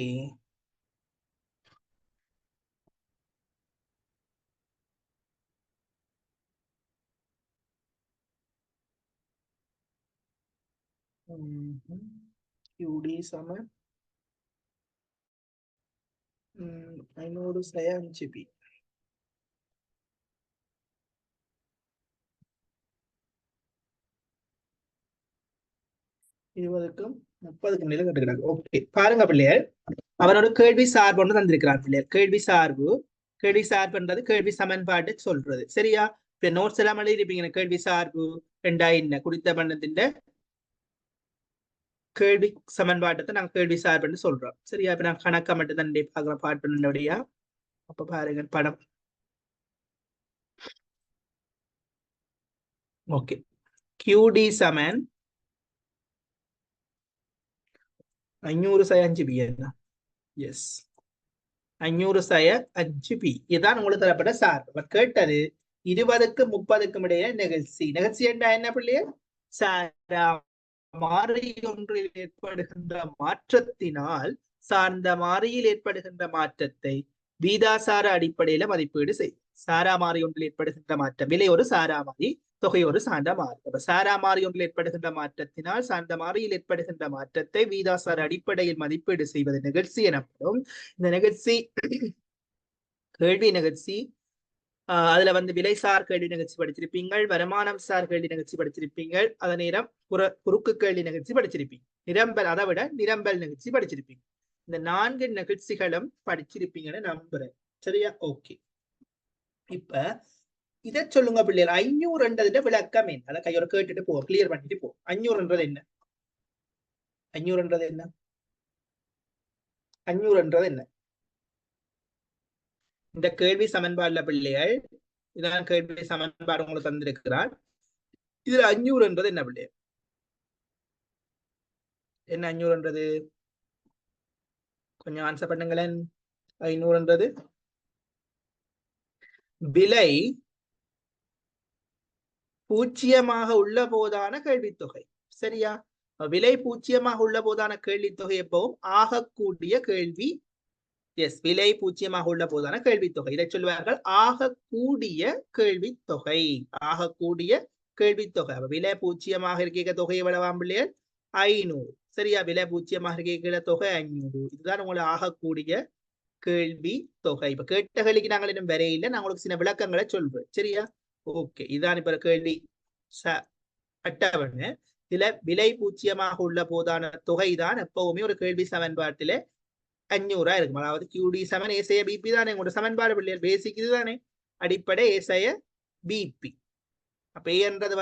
QD சமன் 500 saya 5B. இருபதுக்கும் 30க்கும் நிலை கட்டுக்கிறாங்க. ஓகே, பாருங்க பிள்ளைகள், அவனோட கேள்வி சார்பு ஒன்று தந்திருக்கிறார் பிள்ளைகள். கேள்வி சார்பு, கேள்வி சார்புன்றது கேள்வி சமன்பாட்டு சொல்றது. சரியா? இப்ப நோட்ஸ் எல்லாம் எழுதிருப்பீங்க. கேள்வி சார்பு ரெண்டா என்ன குறித்த பண்ணத்தின் கேள்வி சமன்பாட்டத்தை நாங்க கேள்வி சார்புன்னு சொல்றோம். சரியா? இப்ப நான் கணக்கை மட்டும் தான் பாக்குறோம் பாட்டுடைய. அப்ப பாருங்க படம். ஓகே, QD சமன் 500 saya 5B. Yes, 500 saya 5B. இதுதான் உங்களுக்கு தரப்பட்ட சார்பு. கேட்டது 20க்கும் 30க்கும் இடையே நிகழ்ச்சி. நிகழ்ச்சி என்ன பிள்ளைய? சாரா மாறி ஒன்றில் ஏற்படுகின்ற மாற்றத்தினால் சார்ந்த மாறியில் ஏற்படுகின்ற மாற்றத்தை வீதாசார அடிப்படையில மதிப்பீடு செய்யும். சாரா மாறி ஒன்றில் ஏற்படுகின்ற மாற்றம், விலை ஒரு சாரா மாறி, தொகை ஒரு சார்ந்த மாறி. அப்ப சாரா மாறி ஒன்றில் ஏற்படுகின்ற மாற்றத்தினால் சார்ந்த மாறியில் ஏற்படுகின்ற மாற்றத்தை வீதாசார அடிப்படையில் மதிப்பீடு செய்வது நிகழ்ச்சி எனப்படும். இந்த நிகழ்ச்சி கேள்வி நிகழ்ச்சி. அதுல விலைசார் கேள்வி நிகழ்ச்சி படிச்சிருப்பீங்கள், வருமானம் சார் கேள்வி நிகழ்ச்சி படிச்சிருப்பீங்கள், அதே நேரம் குறுக்கு கேள்வி நிகழ்ச்சி படிச்சிருப்பீங்க, நிரம்பல், அதை விட நிரம்பல் நிகழ்ச்சி படிச்சிருப்பீங்க. இந்த 4 நிகழ்ச்சிகளும் படிச்சிருப்பீங்கன்னு நம்புறேன். சரியா? ஓகே. இப்ப இதை சொல்லுங்க பிள்ளைகள், 500 விளக்கம் என்ன? அதை கையோட கேட்டுட்டு போ, கிளியர் பண்ணிட்டு போ. 500 என்ன? 500 என்ன? 500 என்ன? இந்த கேள்வி சமன்பாடுல பிள்ளைகள், இதான் கேள்வி சமன்பாடு உங்களுக்கு தந்திருக்கிறார். இதுல 500 என்ன பிள்ளைகள்? என்ன 500? கொஞ்சம் ஆன்சர் பண்ணுங்களேன். 500 விலை பூஜ்ஜியமாக உள்ள போதான கேள்வித்தொகை. சரியா? விலை பூஜ்ஜியமாக உள்ள போதான கேள்வித்தொகை எப்பவும் ஆகக்கூடிய கேள்வி. எஸ், விலை பூஜ்ஜியமாக உள்ள போதான கேள்வித்தொகை. இதை சொல்வார்கள் ஆகக்கூடிய கேள்வித்தொகை. ஆகக்கூடிய கேள்வித்தொகை. விலை பூஜ்ஜியமாக இருக்க தொகை எவ்வளவாம் பிள்ளைகள்? 500. சரியா? விலை பூஜ்ஜியமாக இருக்க தொகை 500. இதுதான் உங்களுக்கு ஆகக்கூடிய கேள்வி தொகை. இப்ப கேட்ட கேள்விக்கு நாங்கள் இன்னும் வரையில, நான் உங்களுக்கு சில விளக்கங்களை சொல்வேன். சரியா? ஓகே, இதான் இப்ப கேள்வி அட்டவணை. இதுல விலை பூஜ்ஜியமாக உள்ள போதான தொகை தான் எப்பவுமே ஒரு கேள்வி சமன்பாட்டில 500 இருக்கும். அதாவது QD சமன் ஏசைய BP தானே உங்களோட சமன்பாடு பிள்ளைகள். பேசிக் இதுதானே, அடிப்படை ஏசைய BP. அப்ப என்றது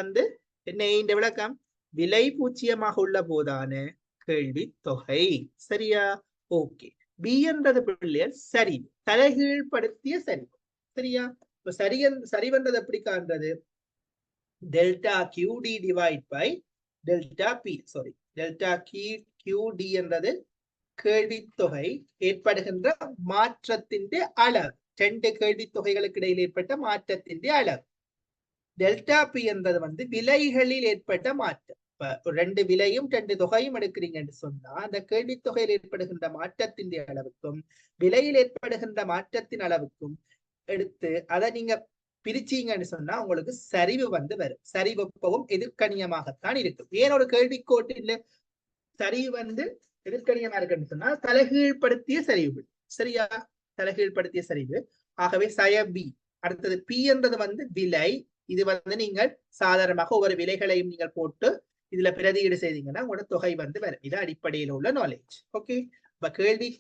என்ன? இந்த விளக்கம் விலை பூஜ்ஜியமாக உள்ள போதான கேள்வி தொகை. சரியா? ஓகே. B என்றது பிள்ளைகள் சரிவு, தலைகீழ்படுத்திய சரிவு. சரியா? இப்ப சரிவென்றது எப்படி காண்றது? Delta QD divide by delta P. Sorry, delta QD என்றது கேள்வித்தொகை ஏற்படுகின்ற மாற்றத்தின் அளவு. 2 கேள்வித்தொகைகளுக்கு இடையில் ஏற்பட்ட மாற்றத்தின் அளவு. டெல்டா P என்றது விலைகளில் ஏற்பட்ட மாற்றம். இப்ப 2 விலையும் 2 தொகையும் எடுக்கிறீங்கன்னு சொன்னா, அந்த கேள்வித்தொகையில் ஏற்படுகின்ற மாற்றத்தின் அளவுக்கும் விலையில் ஏற்படுகின்ற மாற்றத்தின் அளவுக்கும் எடுத்து அதை நீங்க பிரிச்சீங்கன்னு சொன்னா உங்களுக்கு சரிவு வரும். சரிவு எப்பவும் எதிர்கணியமாகத்தான் இருக்கும். ஏன் ஒரு கேள்விக்கோட்டில் சரிவு எதிர்கணியமா இருக்குன்னு சொன்னா தலைகீழ்படுத்திய சரிவு. சரியா? தலைகீழ்படுத்திய சரிவு. ஆகவே சய B. அடுத்தது P என்றது விலை. இது நீங்கள் சாதாரணமாக ஒவ்வொரு விலைகளையும் நீங்கள் போட்டு இதுல பிரதியீடு செய்தீங்கன்னா உங்களோட தொகை வரும். இது அடிப்படையில் உள்ள நாலேஜ். ஓகே. இப்ப கேள்வி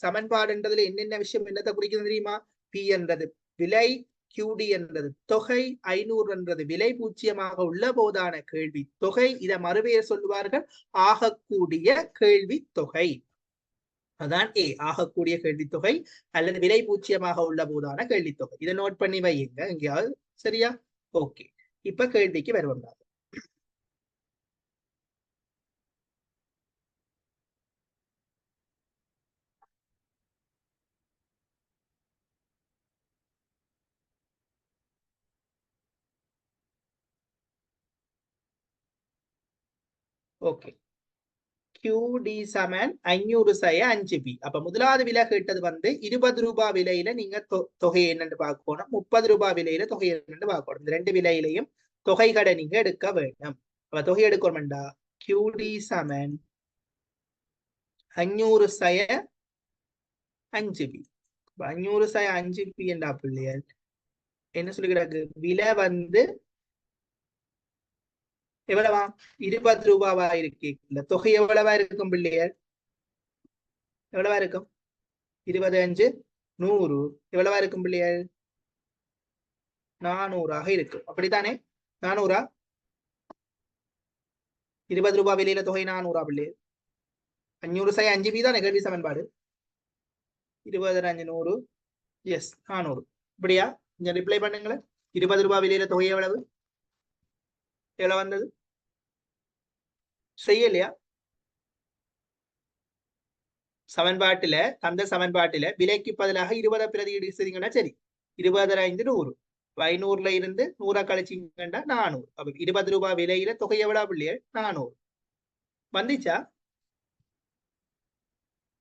சமன்பாடுன்றதுல என்னென்ன விஷயம் என்னத்தை குறிக்கிறது தெரியுமா? P என்றது விலை, QD என்றது தொகை, 500 என்றது விலை பூஜ்ஜியமாக உள்ள போதான கேள்வி தொகை. இதை மறுபெயர் சொல்லுவார்கள் ஆகக்கூடிய கேள்வி தொகை. அதான் ஏ ஆகக்கூடிய கேள்வித்தொகை அல்லது விலை பூச்சியமாக உள்ள போதான கேள்வித்தொகை. இதை நோட் பண்ணி வையுங்க எங்கேயாவது. சரியா? ஓகே. இப்ப கேள்விக்கு வருவோம். ஓகே. QD சமன் 500 சய 5B. அப்ப முதலாவது விலை கேட்டது வந்து 20 ரூபாய் விலையில நீங்க தொகை என்னன்னு பார்க்கணும், 30 ரூபாய் விலையில தொகை என்னன்னு பார்க்கணும். இந்த ரெண்டு விலையிலையும் தொகைகளை நீங்க எடுக்க வேண்டும். அப்ப தொகை எடுக்கணும்டா QD சமன் 500 சய 5B. 500 சய 5B என்றா பிள்ளைகள் என்ன சொல்லிக்கிறாங்க, விலை வந்து எவ்வளவா 20 ரூபாவா இருக்கு. இந்த தொகை எவ்வளவா இருக்கும் பிள்ளைகள், எவ்வளவா இருக்கும்? 25 100 எவ்வளவா இருக்கும் பிள்ளைகள்? 400 இருக்கு. அப்படித்தானே? 400. 20 ரூபாய் விலையில தொகை 400 பிள்ளைகள். 500 சை 5B தானே கேள்வி சமன்பாடு. 20 5 100. எஸ் 400. இப்படியா? இங்க ரிப்ளை பண்ணுங்களேன். 20 ரூபாய் விலையில தொகை எவ்வளவு? எவ்வளவு வந்தது? செய்யலையா? சமன்பாட்டுல அந்த சமன்பாட்டுல விலைக்கு பதிலாக 20 பிரதியீடு செய்தீங்கன்னா சரி. 20 5 100. 500ல இருந்து 100 கழிச்சிங்கன்னா 400. அப்ப 20 ரூபாய் விலையில தொகை எவ்வளவு பிள்ளைகள்? 400. வந்துச்சா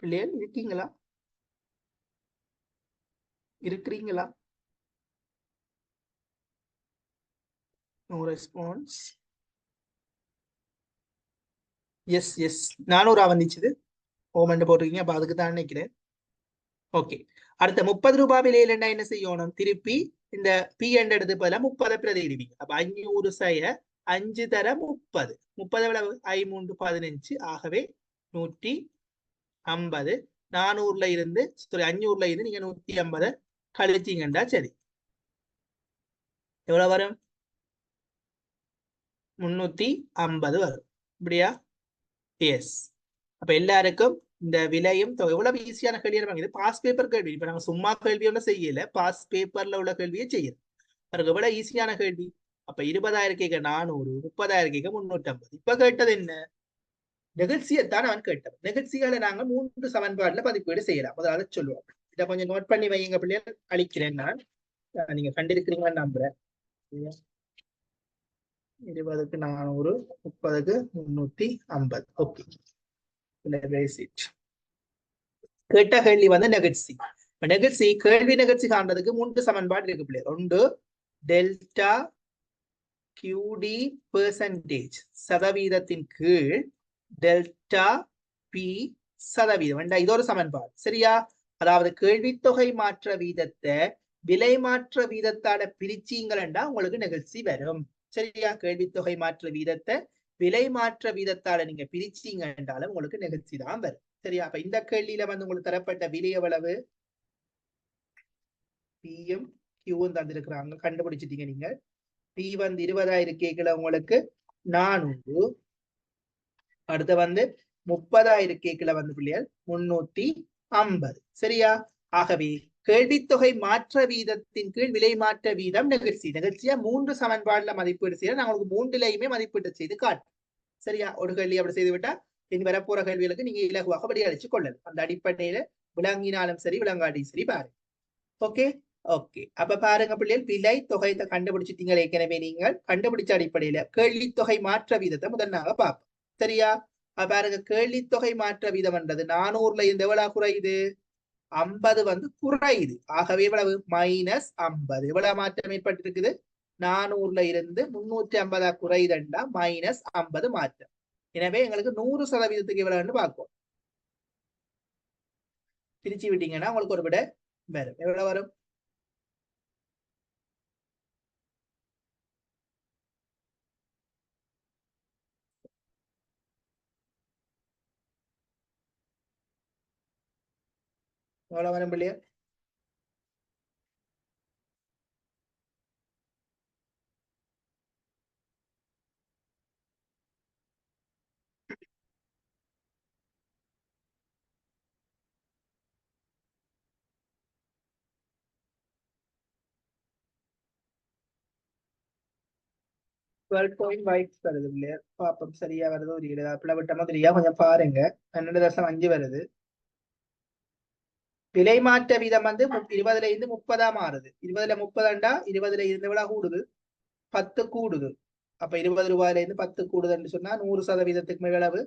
பிள்ளைகள்? இருக்கீங்களா? இருக்கிறீங்களா? No response. எஸ் எஸ் 400 வந்துச்சுது. ஓமண்டு போட்டிருக்கீங்க. அப்ப அதுக்கு தான் நினைக்கிறேன். ஓகே. அடுத்த 30 ரூபாய் விலையில என்ன செய்யணும், திருப்பி இந்த பி என்ற எடுத்து போல 30 பிரதியிடுவீங்க. அப்ப 500 சய 5 தர 30. 30 எவ்வளவு? 5 15. ஆகவே 150. 400ல இருந்து 500ல இருந்து நீங்க 150 கழிச்சீங்கண்டா சரி. எவ்வளவு வரும்? 350 வரும். இப்படியா? எஸ். அப்ப எல்லாருக்கும் இந்த விலையும் எவ்வளவு ஈஸியான கேள்வி. இது பாஸ் பேப்பர் கேள்வி. இப்ப நாங்க சும்மா கேள்வி ஒன்றும் செய்யல, பாஸ் பேப்பர்ல உள்ள கேள்வியை செய்யணும். அதுக்கு எவ்வளவு ஈஸியான கேள்வி. அப்ப 20,000 கேட்க 400, 30,000 கேட்க 350. இப்ப கேட்டது என்ன? நிகழ்ச்சியைத்தான் அவன் கேட்டான். நிகழ்ச்சிகளை நாங்க 3 சமன்பாடுல பதிப்பீடு செய்யலாம். முதல்ல சொல்லுவோம். இதை கொஞ்சம் நோட் பண்ணி வைங்க பிள்ளைகள். அழிக்கிறேன் நான். நீங்க கண்டிருக்கிறீங்கன்னு நம்புறேன். 20க்கு 400, 30க்கு 350. ஓகே. கேட்ட கேள்வி வந்து நெகட்சி. நெகட்சி கேள்வி நெகட்சி காண்றதுக்கு 3 சமன்பாடு இருக்கு பிள்ளை. ஒன்று டெல்டா QD பெர்சன்டேஜ் சதவீதத்தின் கீழ் டெல்டா P சதவீதம். இது ஒரு சமன்பாடு. சரியா? அதாவது கேள்வித்தொகை மாற்ற வீதத்தை விலை மாற்ற வீதத்தால பிரிச்சீங்களா உங்களுக்கு நெகழ்ச்சி வரும். சரியா? கேள்வித்தொகை மாற்ற வீதத்தை விலை மாற்ற வீதத்தால நீங்க பிரிச்சீங்க என்றாலும் உங்களுக்கு நெகழ்ச்சி தான் வரும். சரியா? அப்ப இந்த கேள்வியில வந்து உங்களுக்கு தரப்பட்ட விலை எவ்வளவு? பியும் கியூவும் தந்திருக்கிறாங்க. கண்டுபிடிச்சிட்டீங்க நீங்க. பி வந்து 20,000 கேட்கல உங்களுக்கு 400. அடுத்து வந்து 30,000 கேட்கல வந்து பிள்ளைகள் 350. சரியா? ஆகவே கேள்வித்தொகை மாற்ற வீதத்தின் கீழ் விலை மாற்ற வீதம் நெகழ்ச்சி. நெகழ்ச்சியா 3 சமன்பாடுல மதிப்பீடு செய்ய நான் உங்களுக்கு 3லையுமே மதிப்பீடு செய்து காட்டு. சரியா? ஒரு கேள்வி அப்படி செய்து விட்டா இனி வரப்போற கேள்விகளுக்கு நீங்க இலகுவாக படியடிச்சு கொள்ளலாம். அந்த அடிப்படையில விளங்கினாலும் சரி விளங்காட்டியும் சரி பாருங்க. ஓகே. ஓகே. அப்ப பாருங்க பிள்ளைகள், விலை தொகையை கண்டுபிடிச்சிட்டீங்க. ஏற்கனவே நீங்கள் கண்டுபிடிச்ச அடிப்படையில கேள்வித்தொகை மாற்ற வீதத்தை முதன்னாக பார்ப்போம். சரியா? பாருங்க, கேள்வித்தொகை மாற்ற வீதம் என்றது 400ல இருந்து எவ்வளவு குறையுது? 50 வந்து குறையுது. ஆகவே எவ்வளவு? -50. எவ்வளவு மாற்றம் ஏற்பட்டிருக்குது? 400ல இருந்து 350 குறையுதுண்டா -50 மாற்றம். எனவே எங்களுக்கு 100% எவ்வளவுன்னு பார்ப்போம். பிரிச்சு விட்டீங்கன்னா உங்களுக்கு ஒரு விட வரும். எவ்வளவு வரும்? எவ்வளவு வரும் பிள்ளையா? 12.5 வருது இல்லையா? பாப்போம் சரியா வருது ஒரு பிளவிட்ட மாதிரியா கொஞ்சம் பாருங்க. 12.5 வருது. விலை மாற்ற வீதம் வந்து 20ல இருந்து 30 மாறுது. 20ல 30 20ல இருந்து எவ்வளவு கூடுது? 10 கூடுது. அப்ப 20 ரூபாயில இருந்து 10 கூடுதுன்னு சொன்னா 100% மேலளவு.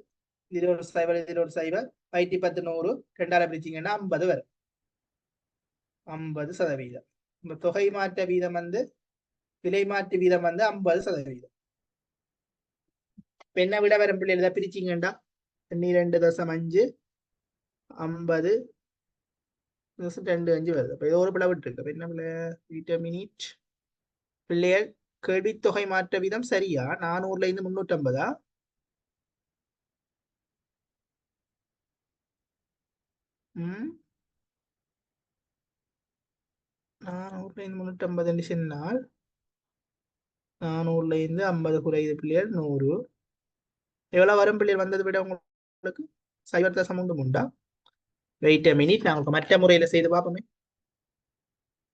இதுல ஒரு சைவர், இதுல ஒரு சைவர், 510 100 ரெண்டாயிரம் பிரிச்சிங்கன்னா 50 வரும். 50%. இந்த தொகை மாற்ற வீதம் வந்து விலை மாற்று வீதம் வந்து 50%. இப்ப என்ன விட வரும் பிள்ளைகள் பிரிச்சிங்கண்டா 12.5 50 2.5 வருது. அப்ப இது ஒரு பிள்ளை விட்டு இருக்கு. என்ன பிள்ளை? விட்டமினிட் பிள்ளைகள் கேள்வித்தொகை மாற்ற வீதம் சரியா? 400ல இருந்து 350. 400ல இருந்து 350 சொன்னால் 400ல இருந்து 50 குறையுது பிள்ளைகள் 100. எவ்வளவு வரும் பிள்ளைகள் வந்தது விட உங்களுக்கு? சைவர் தசம் உண்டா? வெயிட் மினிட், நாங்கள் மற்ற முறையில செய்து பார்ப்போமே.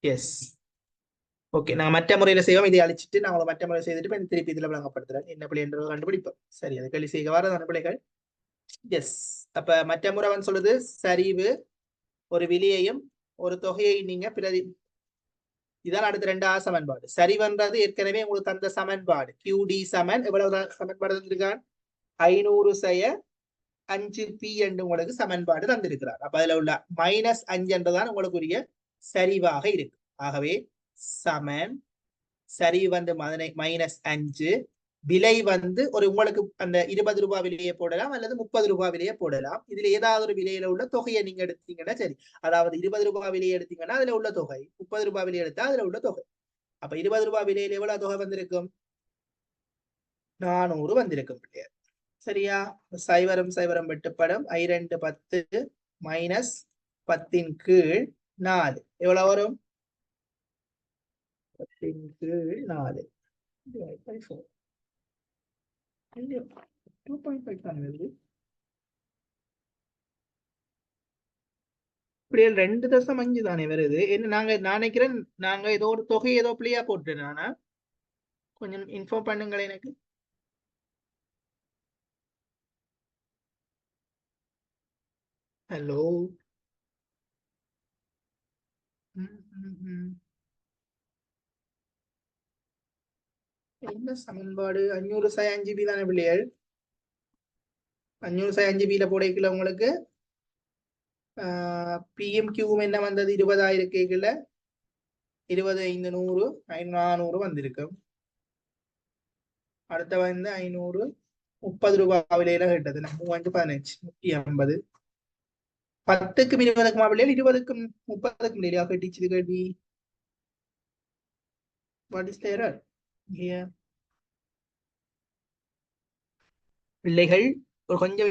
எஸ், ஓகே, நாங்க மற்ற முறையில செய்வோம். இதை அழிச்சிட்டு நாங்கள் மற்ற முறை செய்துட்டு திருப்பி இதுல விளங்கப்படுத்துறேன் என்ன பிள்ளை என்று கண்டுபிடிப்போம். சரி, அது கேள்வி செய்ய வரதான பிள்ளைகள். எஸ், அப்ப மற்ற முறை வந்து சொல்லுது சரிவு ஒரு விலையையும் ஒரு தொகையை நீங்க பிரதி. இதான் அடுத்த 2வது சமன்பாடு. சரிவன்றது ஏற்கனவே உங்களுக்கு தந்த சமன்பாடு. QD சமன் எவ்வளவு சமன்பாடு தந்திருக்கான்? 500 செய்ய 5P என்று உங்களுக்கு சமன்பாடு தந்திருக்கிறார். அப்ப அதுல உள்ள -5 என்றுதான் உங்களுக்கு உரிய சரிவாக இருக்கு. ஆகவே சமன் சரிவு வந்து -5, விலை வந்து ஒரு உங்களுக்கு அந்த 20 ரூபாய் விலையை போடலாம் அல்லது 30 ரூபாய் விலையை போடலாம். இதுல ஏதாவது ஒரு விலையில உள்ள தொகையை நீங்க எடுத்தீங்கன்னா சரி. அதாவது 20 ரூபாய் விலையை எடுத்தீங்கன்னா அதுல உள்ள தொகை, 30 ரூபாய் விலையை எடுத்தா அதுல உள்ள தொகை. அப்ப 20 ரூபாய் விலையில எவ்வளவு தொகை வந்திருக்கும்? 400 வந்திருக்கும் பிள்ளையார். சரியா? சைவரம் சைவரம் வெட்டுப்படும். 2 10 -10 கீழ் 4 எவ்வளவு வரும்? 10 கீழ் 4 2.5 தான் வருது. இப்படி 2.5 தானே வருது. என்ன நான் நினைக்கிறேன் நாங்க ஏதோ ஒரு தொகை ஏதோ பிள்ளையா போட்டு நானா கொஞ்சம் இன்ஃபார்ம் பண்ணுங்களேன் எனக்கு. ஹலோ. என்ன சமன்பாடு? 500/5 பி தானே பிள்ளைகள்? 500/5 போடைக்குள்ள உங்களுக்கு பிஎம் கியூவும் என்ன வந்தது? 20 கேக்குல 20 5 100 400 வந்திருக்கும். அடுத்த வந்து 500 30 ரூபாய் விலையில கேட்டது. 15 150 10க்கும் 20க்கும் விலையில் 20க்கும் 30க்கும் விலையா கேட்டுச்சு கேள்வி. What is the error here? பிள்ளைகள் ஒரு கொஞ்சம்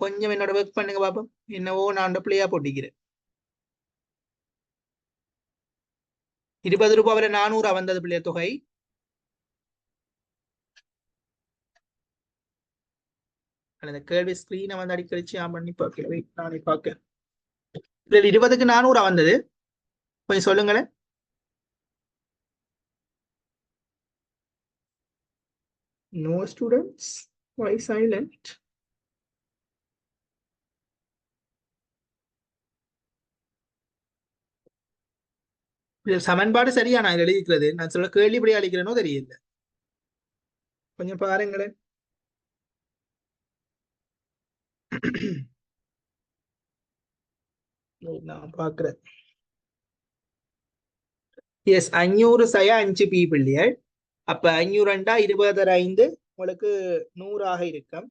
கொஞ்சம் என்னோட ஒர்க் பண்ணுங்க பாப்போம். என்னவோ நான் பிள்ளையா போட்டிக்கிறேன். 20 ரூபாய் வரை 400 வந்தது பிள்ளைய தொகை. அந்த கேள்வி ஸ்கிரீனை வந்து அடிக்கடிச்சு ஆன் பண்ணி பார்க்கல. நானே பார்க்க. 20க்கு 400 வந்தது. கொஞ்சம் சொல்லுங்களேன். No students, why silent? சமன்பாடு சரியா நான் எழுதிக்கிறது? நான் சொல்ல கேள்வி இப்படி அளிக்கிறேனோ தெரியல. கொஞ்சம் பாருங்களேன். நான் பாக்குறேன். எஸ், 500/5 பி பிள்ளைகள். அப்ப 500 20/5 உங்களுக்கு 100 இருக்கும்.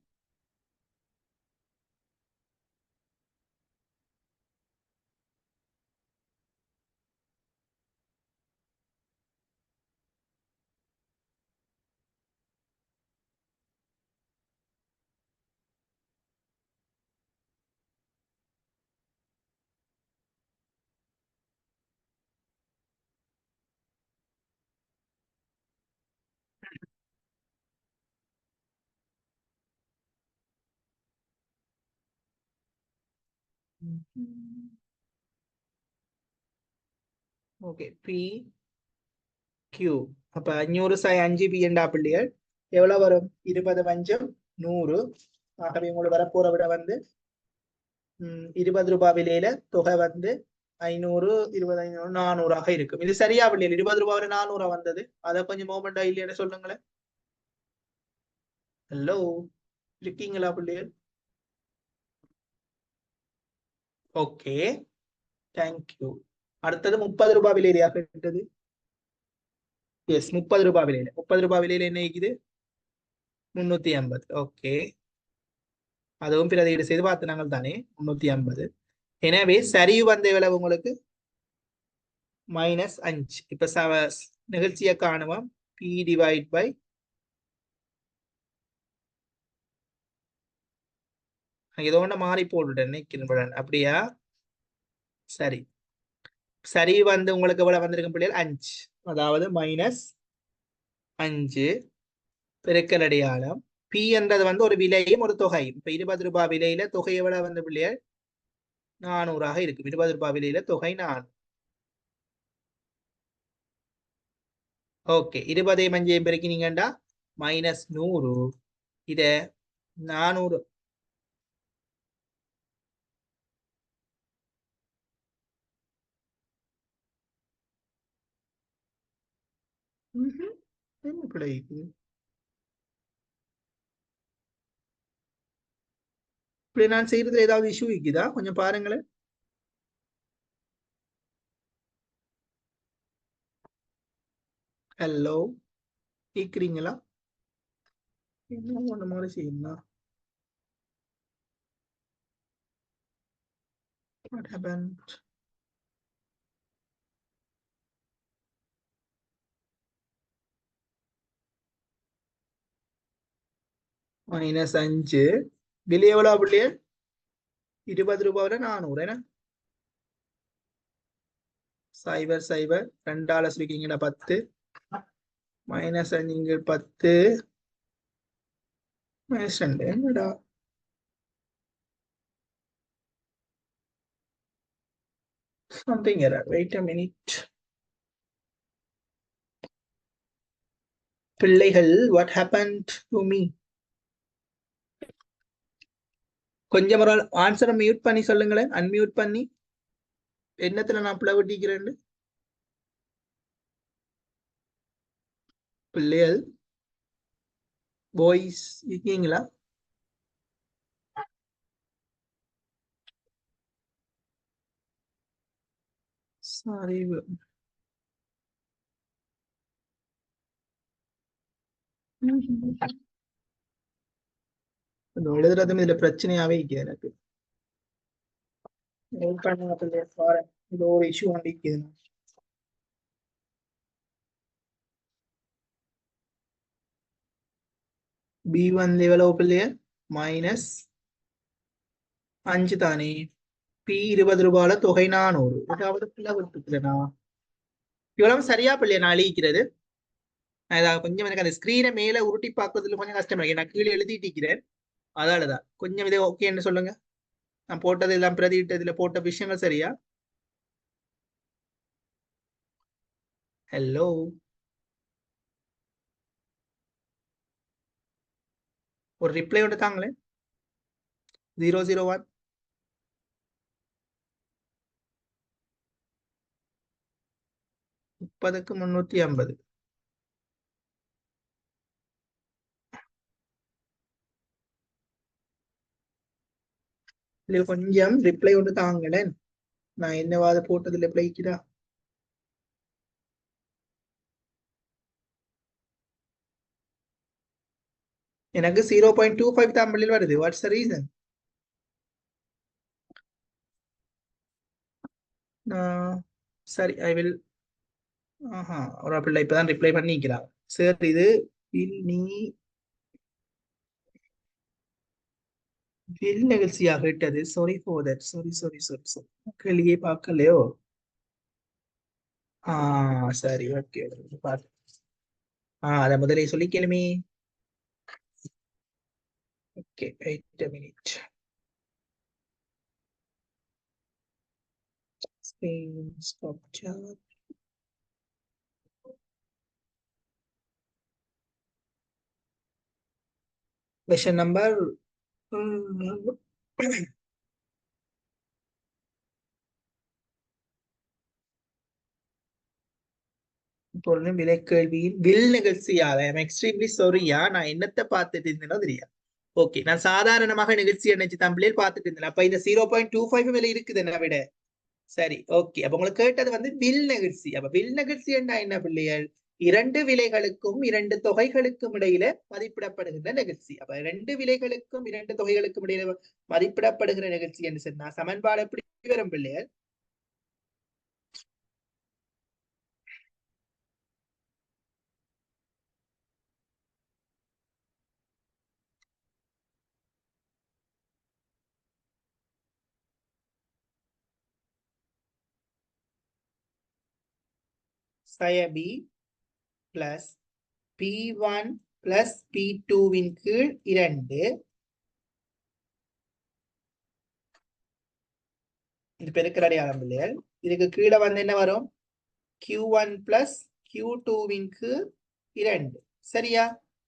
ஓகே, பி கியூ அப்ப 500 சாய் 5 பிஎண்டா பிள்ளைகள் எவ்வளவு வரும்? 20 பஞ்சம் 100. ஆகவே உங்களுக்கு வரப்போற விட வந்து 20 ரூபாய் விலையில தொகை வந்து 500, 20, 500, 400 இருக்கும். இது சரியா பிள்ளைகள்? 20 ரூபாய் 400 வந்தது. அதை கொஞ்சம் மோமெண்டா இல்லைன்னு சொல்லுங்களேன். ஹலோ, இருக்கீங்களா பிள்ளைகள்? Okay, thank you. அடுத்தது 30 ரூபாய் விலையிலையா கேட்டது? எஸ், 30 ரூபாய் விலையில. 30 ரூபாய் விலையில என்ன இருக்குது? 350. ஓகே, அதுவும் பிரதியீடு செய்து பார்த்து நாங்கள் தானே 350. எனவே சரிவு வந்த எவ்வளவு உங்களுக்கு? -5. இப்ப நிகழ்ச்சியை காணுவோம். P டிவைட் பை ஏதோ ஒன்று மாறி போட்டுட்டேன் நினைக்கிறேன். அப்படியா? சரி, சரி வந்து உங்களுக்கு எவ்வளவு வந்திருக்கும் பிள்ளைகள்? 5. அதாவது -5 பெருக்கல் அடையாளம். P என்றது வந்து ஒரு விலையும் ஒரு தொகையும். இப்ப 20 ரூபாய் விலையில தொகை எவ்வளவு வந்து பிள்ளைகள்? 400 இருக்கும். 20 ரூபாய் விலையில தொகை 400. ஓகே, 20 5 பெருக்கினீங்கண்டா -100. இத 400. என்ன பிள்ளை? இப்படி நான் செய்யறதுல ஏதாவது இஷ்யூ இருக்குதா? கொஞ்சம் பாருங்களேன். ஹலோ, கேக்குறீங்களா? என்ன ஒண்ணு மாதிரி செய்யணும். What happened? -5 விலை எவ்வளவு அப்படியே? 20 ரூபாய் 400. என்ன 0 0 2 சுருக்கீங்களா? 10 -5 10 -2. என்னடா something error. Wait a minute. பிள்ளைகள், what happened to me? கொஞ்சம் ஒரு ஆன்சரை மியூட் பண்ணி சொல்லுங்களேன். அன்மியூட் பண்ணி. என்னத்துல நான் பிளவட்டிக்கிறேன்? பிள்ளைகள், பாய்ஸ் இருக்கீங்களா? சாரி, எழுதுறதும் இதுல பிரச்சனையாவே இருக்கு எனக்கு. இது ஒரு இஷ்யூ வந்திருக்குது. B1 எவ்வளவு பிள்ளைகள்? -5 தானே. P 20 ரூபாயில தொகை 400. ஏதாவது பிள்ளை விட்டுக்கிறேனா? இவ்வளவு சரியா பிள்ளைய நான் அழிக்கிறது? கொஞ்சம் எனக்கு அந்த ஸ்கிரீனை மேல உருட்டி பார்க்கறதுல கொஞ்சம் கஷ்டமா இருக்கு. நான் கீழே எழுதிட்டு இருக்கிறேன். அதாலதான் கொஞ்சம் இதே ஓகேன்னு சொல்லுங்க. நான் போட்டது எல்லாம் பிரதிட்டதுல போட்ட விஷயங்கள் சரியா? ஹலோ, ஒரு ரிப்ளை ஒன்று தாங்களேன். 001. முப்பதுக்கு 350. இதுல கொஞ்சம் ரிப்ளை ஒன்று தாங்களேன். நான் என்னவாத போட்டதுல ரிப்ளைக்குதா? எனக்கு 0.25 தான் பிள்ளைகள் வருது. What's the reason? சரி, ஐ வில். ஆஹா, ஒரு பிள்ளை இப்பதான் ரிப்ளை பண்ணிக்கிறான். சரி, இது நீ வில் நிகழ்ச்சியாக விட்டது. Sorry for that. Sorry sorry sorry sorry. கேள்வியே பார்க்கலையோ? சரி, ஓகே. பாத்து அதை முதலே சொல்லி கேளுமே. Okay, wait a minute. Screen stop chat. Question number பொருளும் விலை கேள்வியின் வில் நிகழ்ச்சியால எக்ஸ்ட்ரீம்லி சொரியா நான் என்னத்தை பார்த்துட்டு இருந்தேனோ தெரியாது. ஓகே, நான் சாதாரணமாக நிகழ்ச்சி நினைச்சு தமிழில் பார்த்துட்டு இருந்தேன். அப்ப இந்த 0.25 விலை இருக்குது என்ன விட. சரி, ஓகே. அப்ப உங்களுக்கு கேட்டது வந்து வில் நிகழ்ச்சி. அப்ப வில் நிகழ்ச்சி என்ன பிள்ளைகள்? இரண்டு விலைகளுக்கும் இரண்டு தொகைகளுக்கும் இடையில மதிப்பிடப்படுகின்ற நிகழ்ச்சி. அப்ப இரண்டு விலைகளுக்கும் இரண்டு தொகைகளுக்கும் இடையில மதிப்பிடப்படுகிற நிகழ்ச்சி என்று சொன்னா சமன்பாடு எப்படி வரும் பிள்ளைகள்? சயபி பிளஸ் P1 பிளஸ் P2வின் கீழ் 2. இது பெருக்கல் அடையாளம் பிள்ளைகள். இதுக்கு கீழே வந்து என்ன வரும்? Q1 பிளஸ் Q2வின் கீழ் 2. சரியா?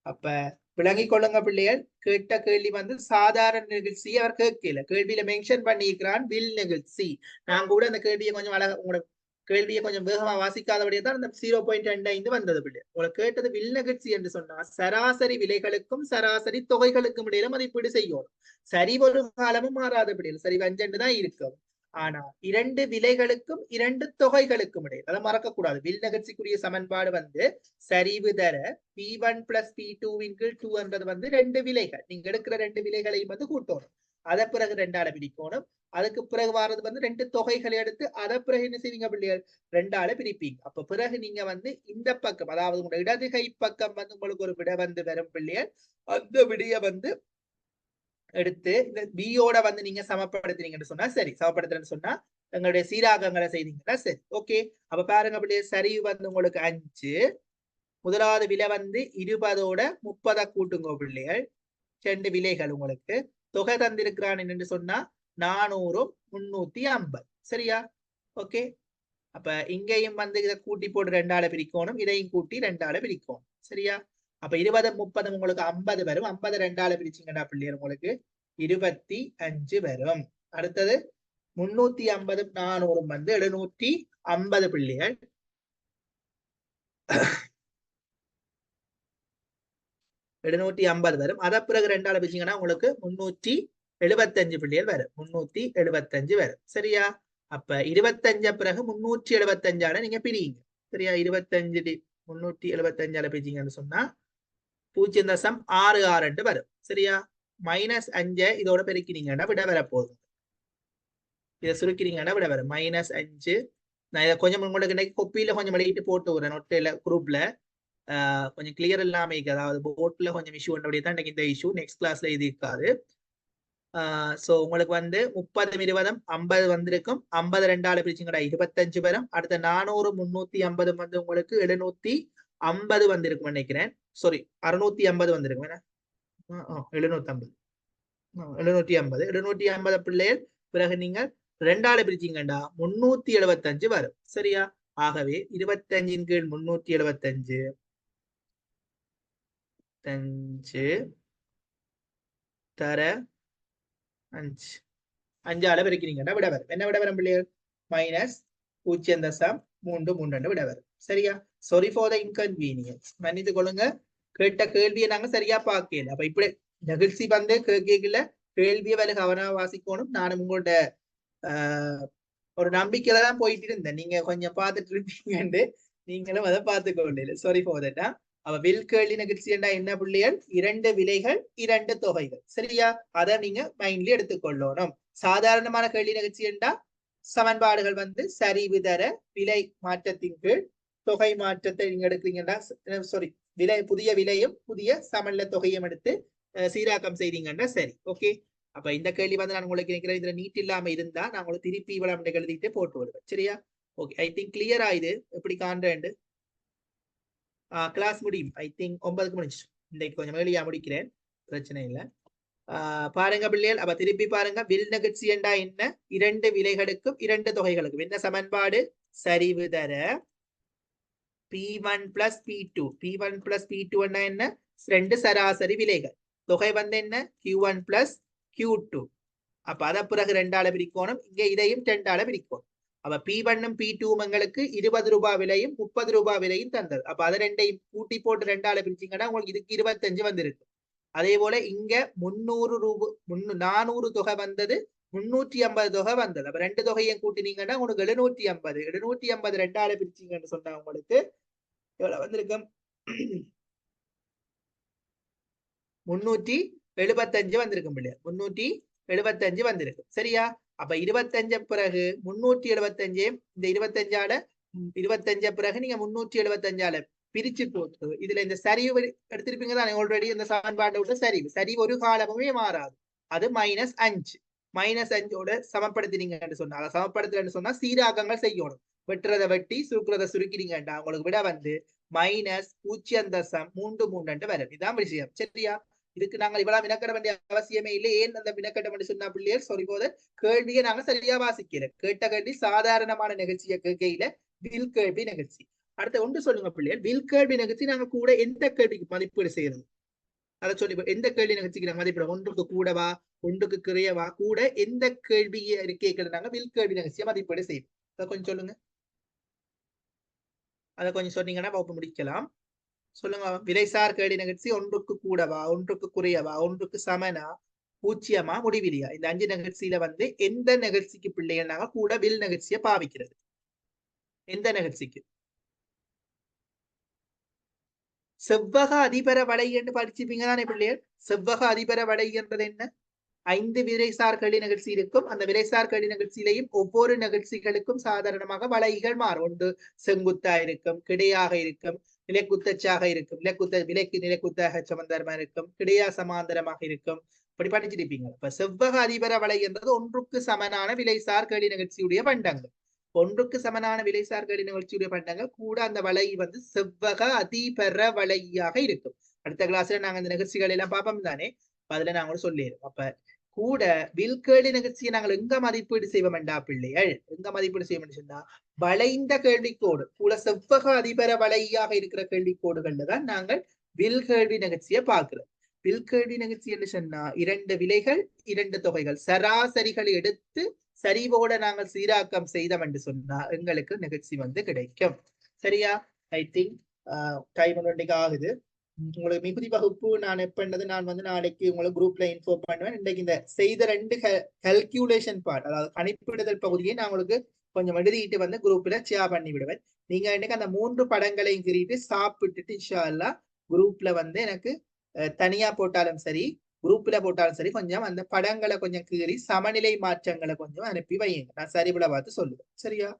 அப்ப விளங்கிக் கொள்ளுங்க பிள்ளைகள். கேட்ட கேள்வி வந்து சாதாரண நிகழ்ச்சி அவர் கேட்கல. கேள்வியில மென்ஷன் பண்ணிக்கிறான் வில் நிகழ்ச்சி. நான் கூட அந்த கேள்வியை கொஞ்சம் அழகா உங்களோட கேள்வியை கொஞ்சம் வேகமா வாசிக்காதபடியே தான் அந்த 0.25 வந்தது பிள்ளை. உங்களுக்கு கேட்டது வில் நிகழ்ச்சி என்று சொன்னா சராசரி விலைகளுக்கும் சராசரி தொகைகளுக்கும் இடையில மதிப்பீடு செய்யணும். சரி ஒரு காலமும் மாறாத பிள்ளைகள். சரி 5 தான் இருக்கும். ஆனா இரண்டு விலைகளுக்கும் இரண்டு தொகைகளுக்கும் இடையில் அதை மறக்கக்கூடாது. வில் நிகழ்ச்சிக்குரிய சமன்பாடு வந்து சரிவு தர P1 பிளஸ் P2வின் கீழ் 2 வந்து ரெண்டு விலைகள். நீங்க எடுக்கிற ரெண்டு விலைகளையும் வந்து கூட்டணும். அதை பிறகு ரெண்டால பிரிக்கணும். அதுக்கு பிறகு வாரது வந்து ரெண்டு தொகைகளை எடுத்து அதை பிறகு என்ன செய்வீங்க பிள்ளைகள்? ரெண்டால பிரிப்பீங்க. அப்ப பிறகு நீங்க வந்து இந்த பக்கம், அதாவது உங்களோட இடது கை பக்கம் வந்து உங்களுக்கு ஒரு விடை வந்து வரும் பிள்ளைகள். அந்த விடைய வந்து எடுத்து இந்த பியோட வந்து நீங்க சமப்படுத்துறீங்கன்னு சொன்னா சரி. சமப்படுத்துறேன்னு சொன்னா எங்களுடைய சீராகங்களை செய்தீங்கன்னா சரி. ஓகே, அப்ப பாருங்க அப்படியே சரி வந்து உங்களுக்கு 5. முதலாவது விலை வந்து 20ஓட 30 கூட்டுங்க பிள்ளைகள். ரெண்டு விலைகள் உங்களுக்கு தொகை தந்திருக்கிறான் என்று சொன்னா 400 350. சரியா? ஓகே, அப்ப இங்கேயும் வந்து இதை கூட்டி போட்டு ரெண்டால பிரிக்கணும். இதையும் கூட்டி ரெண்டால பிரிக்கணும். சரியா? அப்ப 20 30 உங்களுக்கு 50 வரும். 50 ரெண்டால பிரிச்சிங்கன்னா பிள்ளைகள் உங்களுக்கு 25 வரும். அடுத்தது 350 400 வந்து 750 பிள்ளைகள். 750 வரும். அதை பிறகு ரெண்டால பிரிச்சிங்கன்னா உங்களுக்கு 375 பிள்ளைகள் வரும். 375 வரும். சரியா? அப்ப 25 பிறகு 375 நீங்க பிரியுங்க. சரியா? 25 375 பிரிச்சிங்கன்னு சொன்னா 0.66 வரும். சரியா? -5 இதோட பெருக்கினீங்கன்னா விட வரப்போகுது. இதை சுருக்கிறீங்கன்னா விட வரும் -5. நான் இதை கொஞ்சம் உங்களுக்கு இன்னைக்கு கொப்பியில கொஞ்சம் வெளியிட்டு போட்டு விடுறேன். நோட்டில குரூப்ல கொஞ்சம் கிளியர் இல்லாம இருக்கு. அதாவது போர்ட்ல கொஞ்சம் இஷ்யூ பண்ணபடியே தான் இந்த இஷ்யூ. நெக்ஸ்ட் கிளாஸ்ல இது இருக்காது. சோ உங்களுக்கு வந்து 30 20 50 வந்திருக்கும். 50 ரெண்டால பிரிச்சுங்கடா 25 வரும். அடுத்த 400 350 வந்து உங்களுக்கு 750 வந்திருக்கும் நினைக்கிறேன். சாரி 650 வந்திருக்கும். 750 750 பிள்ளைகள். பிறகு நீங்க ரெண்டால பிரிச்சீங்கடா 375 வரும். சரியா? ஆகவே 25 கீழ் 375 தர 5 5ஆல பெருக்கிறீங்கன்னா விட வரும். என்ன விட வரும் பிள்ளைகள்? -0.33 விட வரும். சரியா? Sorry for the inconvenience. மன்னித்து கொள்ளுங்க. கேட்ட கேள்வியை நாங்க சரியா பார்க்கல. அப்ப இப்படி நிகழ்ச்சி வந்து கேட்கல. கேள்வியை வேலை கவனமா வாசிக்கணும். நானும் உங்களோட ஒரு நம்பிக்கையில தான் போயிட்டு இருந்தேன். நீங்க கொஞ்சம் பார்த்துட்டு இருப்பீங்கன்னு நீங்களும் அதை பார்த்துக்கொள்ள. Sorry for that. அவ வில் கேள்வி நிகழ்ச்சி என்ன பிள்ளைகள்? இரண்டு விலைகள் இரண்டு தொகைகள். சரியா? அதை நீங்க மைண்ட்ல எடுத்துக்கொள்ளணும். சாதாரணமான கேள்வி நிகழ்ச்சி என்றா சமன்பாடுகள் வந்து சரிவு தர விலை மாற்றத்தின் கீழ் தொகை மாற்றத்தை நீங்க எடுக்கிறீங்கன்னா சாரி விலை புதிய விலையும் புதிய சமன்ல தொகையும் எடுத்து சீராக்கம் செய்தீங்கன்னா சரி. ஓகே, அப்ப இந்த கேள்வி வந்து நான் உங்களுக்கு நினைக்கிறேன் இதுல நீட் இல்லாம இருந்தா நான் உங்களுக்கு திருப்பி இவ்வளவு எழுதிட்டு போட்டு விடுவேன். சரியா? ஓகே, ஐ திங்க் கிளியர் ஆயுது. எப்படி காண்றேன்? கிளாஸ் முடியும். ஐ திங்க் 9க்கு முடிச்சு. இன்னைக்கு கொஞ்சம் ஏர்லியா முடிக்கிறேன். பிரச்சனை இல்லை. பாருங்க பிள்ளைகள். அப்ப திருப்பி பாருங்க. வில் நிகழ்ச்சி என்றா என்ன? இரண்டு விலைகளுக்கும் இரண்டு தொகைகளுக்கும் என்ன சமன்பாடு? சரிவு தர P1 plus P2. P1 plus P2 என்ன? ரெண்டு சராசரி விலைகள். தொகை வந்து என்ன Q1 பிளஸ் Q2. அப்ப அத பிறகு 2ஆல பிரிக்கணும். இங்க இதையும் 2ஆல பிரிக்கணும். அப்ப P1ம் P2ம் எங்களுக்கு 20 ரூபாய் விலையும் 30 ரூபாய் விலையும் தந்தது. அப்ப அதை ரெண்டையும் கூட்டி போட்டு 2ஆல பிரிச்சீங்கன்னா உங்களுக்கு இதுக்கு 25 வந்திருக்கு. அதே போல இங்க 300 ரூபாய் 400 தொகை வந்தது, 350 தொகை வந்தது. அப்ப ரெண்டு தொகையும் கூட்டினீங்கன்னா உங்களுக்கு 750. 750 2ஆல பிரிச்சீங்கன்னு சொன்னா உங்களுக்கு எவ்வளவு வந்திருக்கு? 375 வந்திருக்கும் இல்லையா? 375 வந்திருக்கு. சரியா? அப்ப 25 பிறகு 375 இந்த 25ஆல 25 பிறகு நீங்க 375ஆல பிரிச்சு போட்டு இதுல இந்த சரிவு எடுத்திருப்பீங்க தானே ஆல்ரெடி இந்த சமன்பாட்டை விட்டு சரிவு ஒரு காலமுமே மாறாது. அது -5 -5ஓட சமப்படுத்தினீங்கன்னு சொன்னா அதை சமப்படுத்தலன்னு சொன்னா சீராக்கங்கள் செய்யணும். வெட்டுறதை வெட்டி சுருக்குறதை சுருக்கினீங்கண்டா உங்களுக்கு விட வந்து -0.33 வரும். இதான் விஷயம். சரியா? இதுக்கு நாங்கள் இவ்வளவு வினக்கட வேண்டிய அவசியமே இல்லை. ஏன் அந்த வினக்கட்டம் சொன்னா பிள்ளைகள் சொல்லி போது கேள்வியை நாங்க சரியா வாசிக்கல. கேட்ட கேள்வி சாதாரணமான நிகழ்ச்சியை கேட்கையில வில் கேள்வி நிகழ்ச்சி. அடுத்த ஒன்று சொல்லுங்க பிள்ளைகள், வில் கேள்வி நிகழ்ச்சி நாங்க கூட எந்த கேள்விக்கு மதிப்பீடு செய்யறது? அதை சொல்லி எந்த கேள்வி நிகழ்ச்சிக்கு நாங்க மதிப்பீடு? ஒன்றுக்கு கூடவா, ஒன்றுக்கு குறையவா, கூட எந்த கேள்வியை கேட்கறது நாங்க வில் கேள்வி நிகழ்ச்சியை மதிப்பீடு செய்வோம். அதை கொஞ்சம் சொல்லுங்க. அதை கொஞ்சம் சொன்னீங்கன்னா வகுப்பு முடிக்கலாம். சொல்லுங்க. விலைசார் கேள்வி நிகழ்ச்சி ஒன்றுக்கு கூடவா, ஒன்றுக்கு குறையவா, ஒன்றுக்கு சமனா, பூச்சியமா, முடிவிலியா, இந்த 5 நிகழ்ச்சியில வந்து எந்த நிகழ்ச்சிக்கு பிள்ளைகள் நாங்க கூட வில் நிகழ்ச்சியை பாவிக்கிறது? எந்த நிகழ்ச்சிக்கு? செவ்வக அதிபர வளை என்று படிச்சிருப்பீங்க தானே பிள்ளைகள்? செவ்வக அதிபர வளை என்பது என்ன? 5 விரைசார் கேள்வி நிகழ்ச்சி இருக்கும். அந்த விரைசார் கேள்வி நிகழ்ச்சியிலையும் ஒவ்வொரு நிகழ்ச்சிகளுக்கும் சாதாரணமாக வளைகள் மாறும். ஒன்று செங்குத்தா இருக்கும், கிடையாக இருக்கும், நிலைக்குத்தச்சாக இருக்கும், விலைக்கு நிலைக்குத்தாக சமந்தரமா இருக்கும், கிடையா சமாந்தரமாக இருக்கும். இப்படி படிச்சிருப்பீங்க. இப்ப செவ்வக அதிபர வளை என்பது ஒன்றுக்கு சமனான விலைசார் கேள்வி நிகழ்ச்சியுடைய பண்டங்கள். ஒன்றுக்கு சமனான விலைசார் கேள்வி நிகழ்ச்சியுடைய பண்டங்கள் கூட அந்த வளை வந்து செவ்வக அதிபர வளையாக இருக்கும். அடுத்த கிளாஸ்ல நாங்க இந்த நிகழ்ச்சிகள் எல்லாம் பார்ப்போம் தானே, அதுல நாங்களும் சொல்லிடுறோம். அப்ப கூட வில் கேள்வி நிகழ்ச்சியை நாங்கள் எங்க மதிப்பீடு செய்வோம்டா பிள்ளைகள்? எங்க மதிப்பீடு செய்வோம் சொன்னா வளைந்த கேள்விக்கோடு கூட செவ்வக அதிபர வளையாக இருக்கிற கேள்விக்கோடுகள்ல தான் நாங்கள் வில் கேள்வி நிகழ்ச்சியை பார்க்கிறோம். வில் கேள்வி நிகழ்ச்சி என்று சொன்னா 2 விலைகள் 2 தொகைகள் சராசரிகளை எடுத்து சரிவோட நாங்கள் சீராக்கம் செய்தோம் என்று சொன்னா எங்களுக்கு நிகழ்ச்சி வந்து கிடைக்கும். சரியா? ஐ திங்க் டைம் ஒன்றைக்கு ஆகுது. உங்களுக்கு மிகுதி வகுப்பு நான் எப்ப நான் வந்து நாளைக்கு உங்களுக்கு குரூப்ல இன்ஃபார்ம் பண்ணுவேன். இன்னைக்கு இந்த செய்த 2 கல்குலேஷன் பார்ட், அதாவது கணிப்பிடுதல் பகுதியை நான் உங்களுக்கு கொஞ்சம் எழுதிட்டு வந்து குரூப்ல ஷேர் பண்ணி விடுவேன். நீங்க இன்னைக்கு அந்த 3 படங்களையும் கிரிட்டு சாப்பிட்டுட்டு இன்ஷா அல்லாஹ் குரூப்ல வந்து எனக்கு தனியா போட்டாலும் சரி, குரூப்ல போட்டாலும் சரி, கொஞ்சம் அந்த படங்களை கொஞ்சம் கீறி சமநிலை மாற்றங்களை கொஞ்சம் அனுப்பி வையுங்க. நான் சரிபட பார்த்து சொல்லுவேன். சரியா?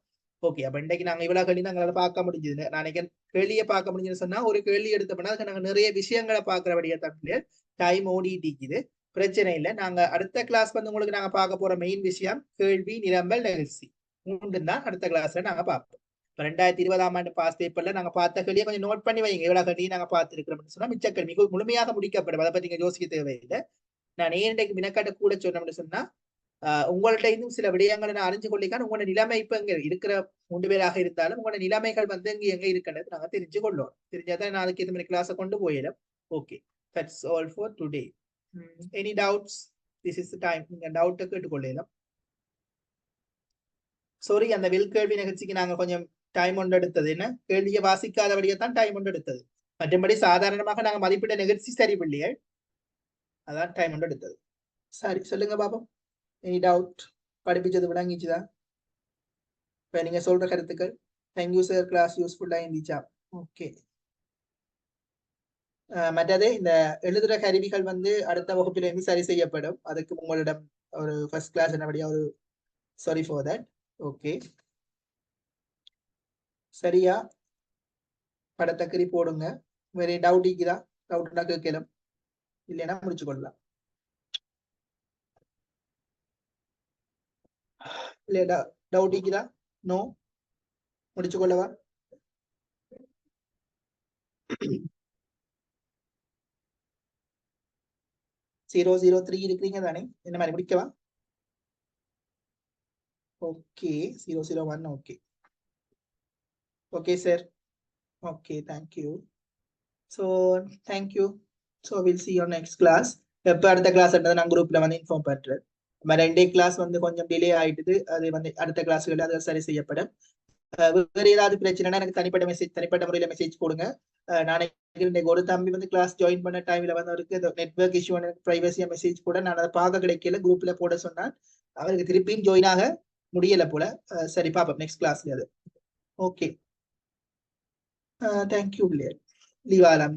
ஓகே. அப்ப இன்னைக்கு நாங்க இவ்வளவு கேள்வி நாங்களால பார்க்க முடிஞ்சது. நாளைக்கு கேள்வியை பார்க்க முடிஞ்சதுன்னு சொன்னா ஒரு கேள்வி எடுத்தோம்னா அதுக்கு நாங்க நிறைய விஷயங்களை பாக்குறபடியா தப்பு டைம் ஓடிட்டு இருக்குது. பிரச்சனை இல்லை. நாங்க அடுத்த கிளாஸ் வந்து உங்களுக்கு நாங்க பார்க்க போற மெயின் விஷயம் கேள்வி நிரம்பல் நிகழ்ச்சி 3 தான் அடுத்த கிளாஸ்ல நாங்க பார்ப்போம். 2020ஆம் ஆண்டு பாஸ் பேப்பர்ல நாங்க பார்த்த கேள்வியை கொஞ்சம் நோட் பண்ணி வைங்க. எவ்வளவு கேள்வி நாங்க பார்த்துருக்கிறோம்னு சொன்னா மிச்ச கேள்வி முழுமையாக முடிக்கப்படும். அதை பத்தி நீங்க யோசிக்க தேவையில்லை. நான் இன்றைக்கு மினக்காட்ட கூட சொன்னோம்னு சொன்னா உங்கள்ட்ட இன்னும் சில விடயங்களை நான் அறிஞ்சு கொள்ளிக்கான உங்களோட நிலைமை இப்ப இங்க இருக்கிற 3 பேராக இருந்தாலும் உங்களோட நிலைமைகள் வந்து எங்க இருக்குன்றது நாங்க தெரிஞ்சு கொள்ளுவோம். தெரிஞ்சாதான் நான் அதுக்கு இது கிளாஸை கொண்டு போயிடும். Okay, that's all for today. Any doubts? This is time. நீங்க டவுட்டை கேட்டுக்கொள்ளலாம். சாரி, அந்த வில் கேள்வி நிகழ்ச்சிக்கு நாங்க கொஞ்சம் டைம் ஒன்று எடுத்தது. என்ன கேள்வியை வாசிக்காதபடியே தான் டைம் ஒன்று எடுத்தது. மற்றபடி சாதாரணமாக நாங்க மதிப்பிட்ட நிகழ்ச்சி சரி பிள்ளையே, அதான் டைம் ஒன்று எடுத்தது. சரி, சொல்லுங்க பாப்போம். Any doubt? படிப்பிச்சது விளங்கிச்சுதா? இப்ப நீங்க சொல்ற கருத்துக்கள்? தேங்க்யூ சார், கிளாஸ் யூஸ்ஃபுல்லா இருந்துச்சா? ஓகே. மற்றது இந்த எழுதுற கருவிகள் வந்து அடுத்த வகுப்பிலிருந்து சரி செய்யப்படும். அதுக்கு உங்களிடம் ஒரு ஃபர்ஸ்ட் கிளாஸ் என்னபடியா ஒரு சாரி ஃபார் தட். ஓகே, சரியா? படத்தை கிரி போடுங்க. வேற டவுட் இருக்குதா? டவுட்னா கேட்கலாம், இல்லைன்னா முடிச்சு கொள்ளலாம். இல்லையா டவுட் இருக்குதா? நோ, முடிச்சு கொள்ளவா? 003 இருக்கிறீங்க தானே? என்ன மாதிரி முடிக்கவா? Okay, 001. Okay okay sir. Okay, thank you. So thank you. So will see your next class. எப்போ அடுத்த கிளாஸ் நான் குரூப்ல வந்து இன்ஃபார்ம் பண்றேன். நம்ம 2 கிளாஸ் வந்து கொஞ்சம் டிலே ஆயிட்டுது. அது வந்து அடுத்த கிளாஸ்கள் அது சரி செய்யப்படும். வேற ஏதாவது பிரச்சனைனா எனக்கு தனிப்பட்ட முறையில மெசேஜ் போடுங்க. நான் ஒரு தம்பி வந்து கிளாஸ் ஜாயின் பண்ண டைம்ல வந்து அவருக்கு நெட்வொர்க் இஷ்யூ பிரைவசியா மெசேஜ் கூட நான் அதை பார்க்க கிடைக்கல, குரூப்ல போட சொன்னான். அவருக்கு திருப்பியும் ஜாயின் ஆக முடியல போல. சரி பாப்போம் நெக்ஸ்ட் கிளாஸ்ல அது. Okay, thank you. லீவ் ஆகலாம்.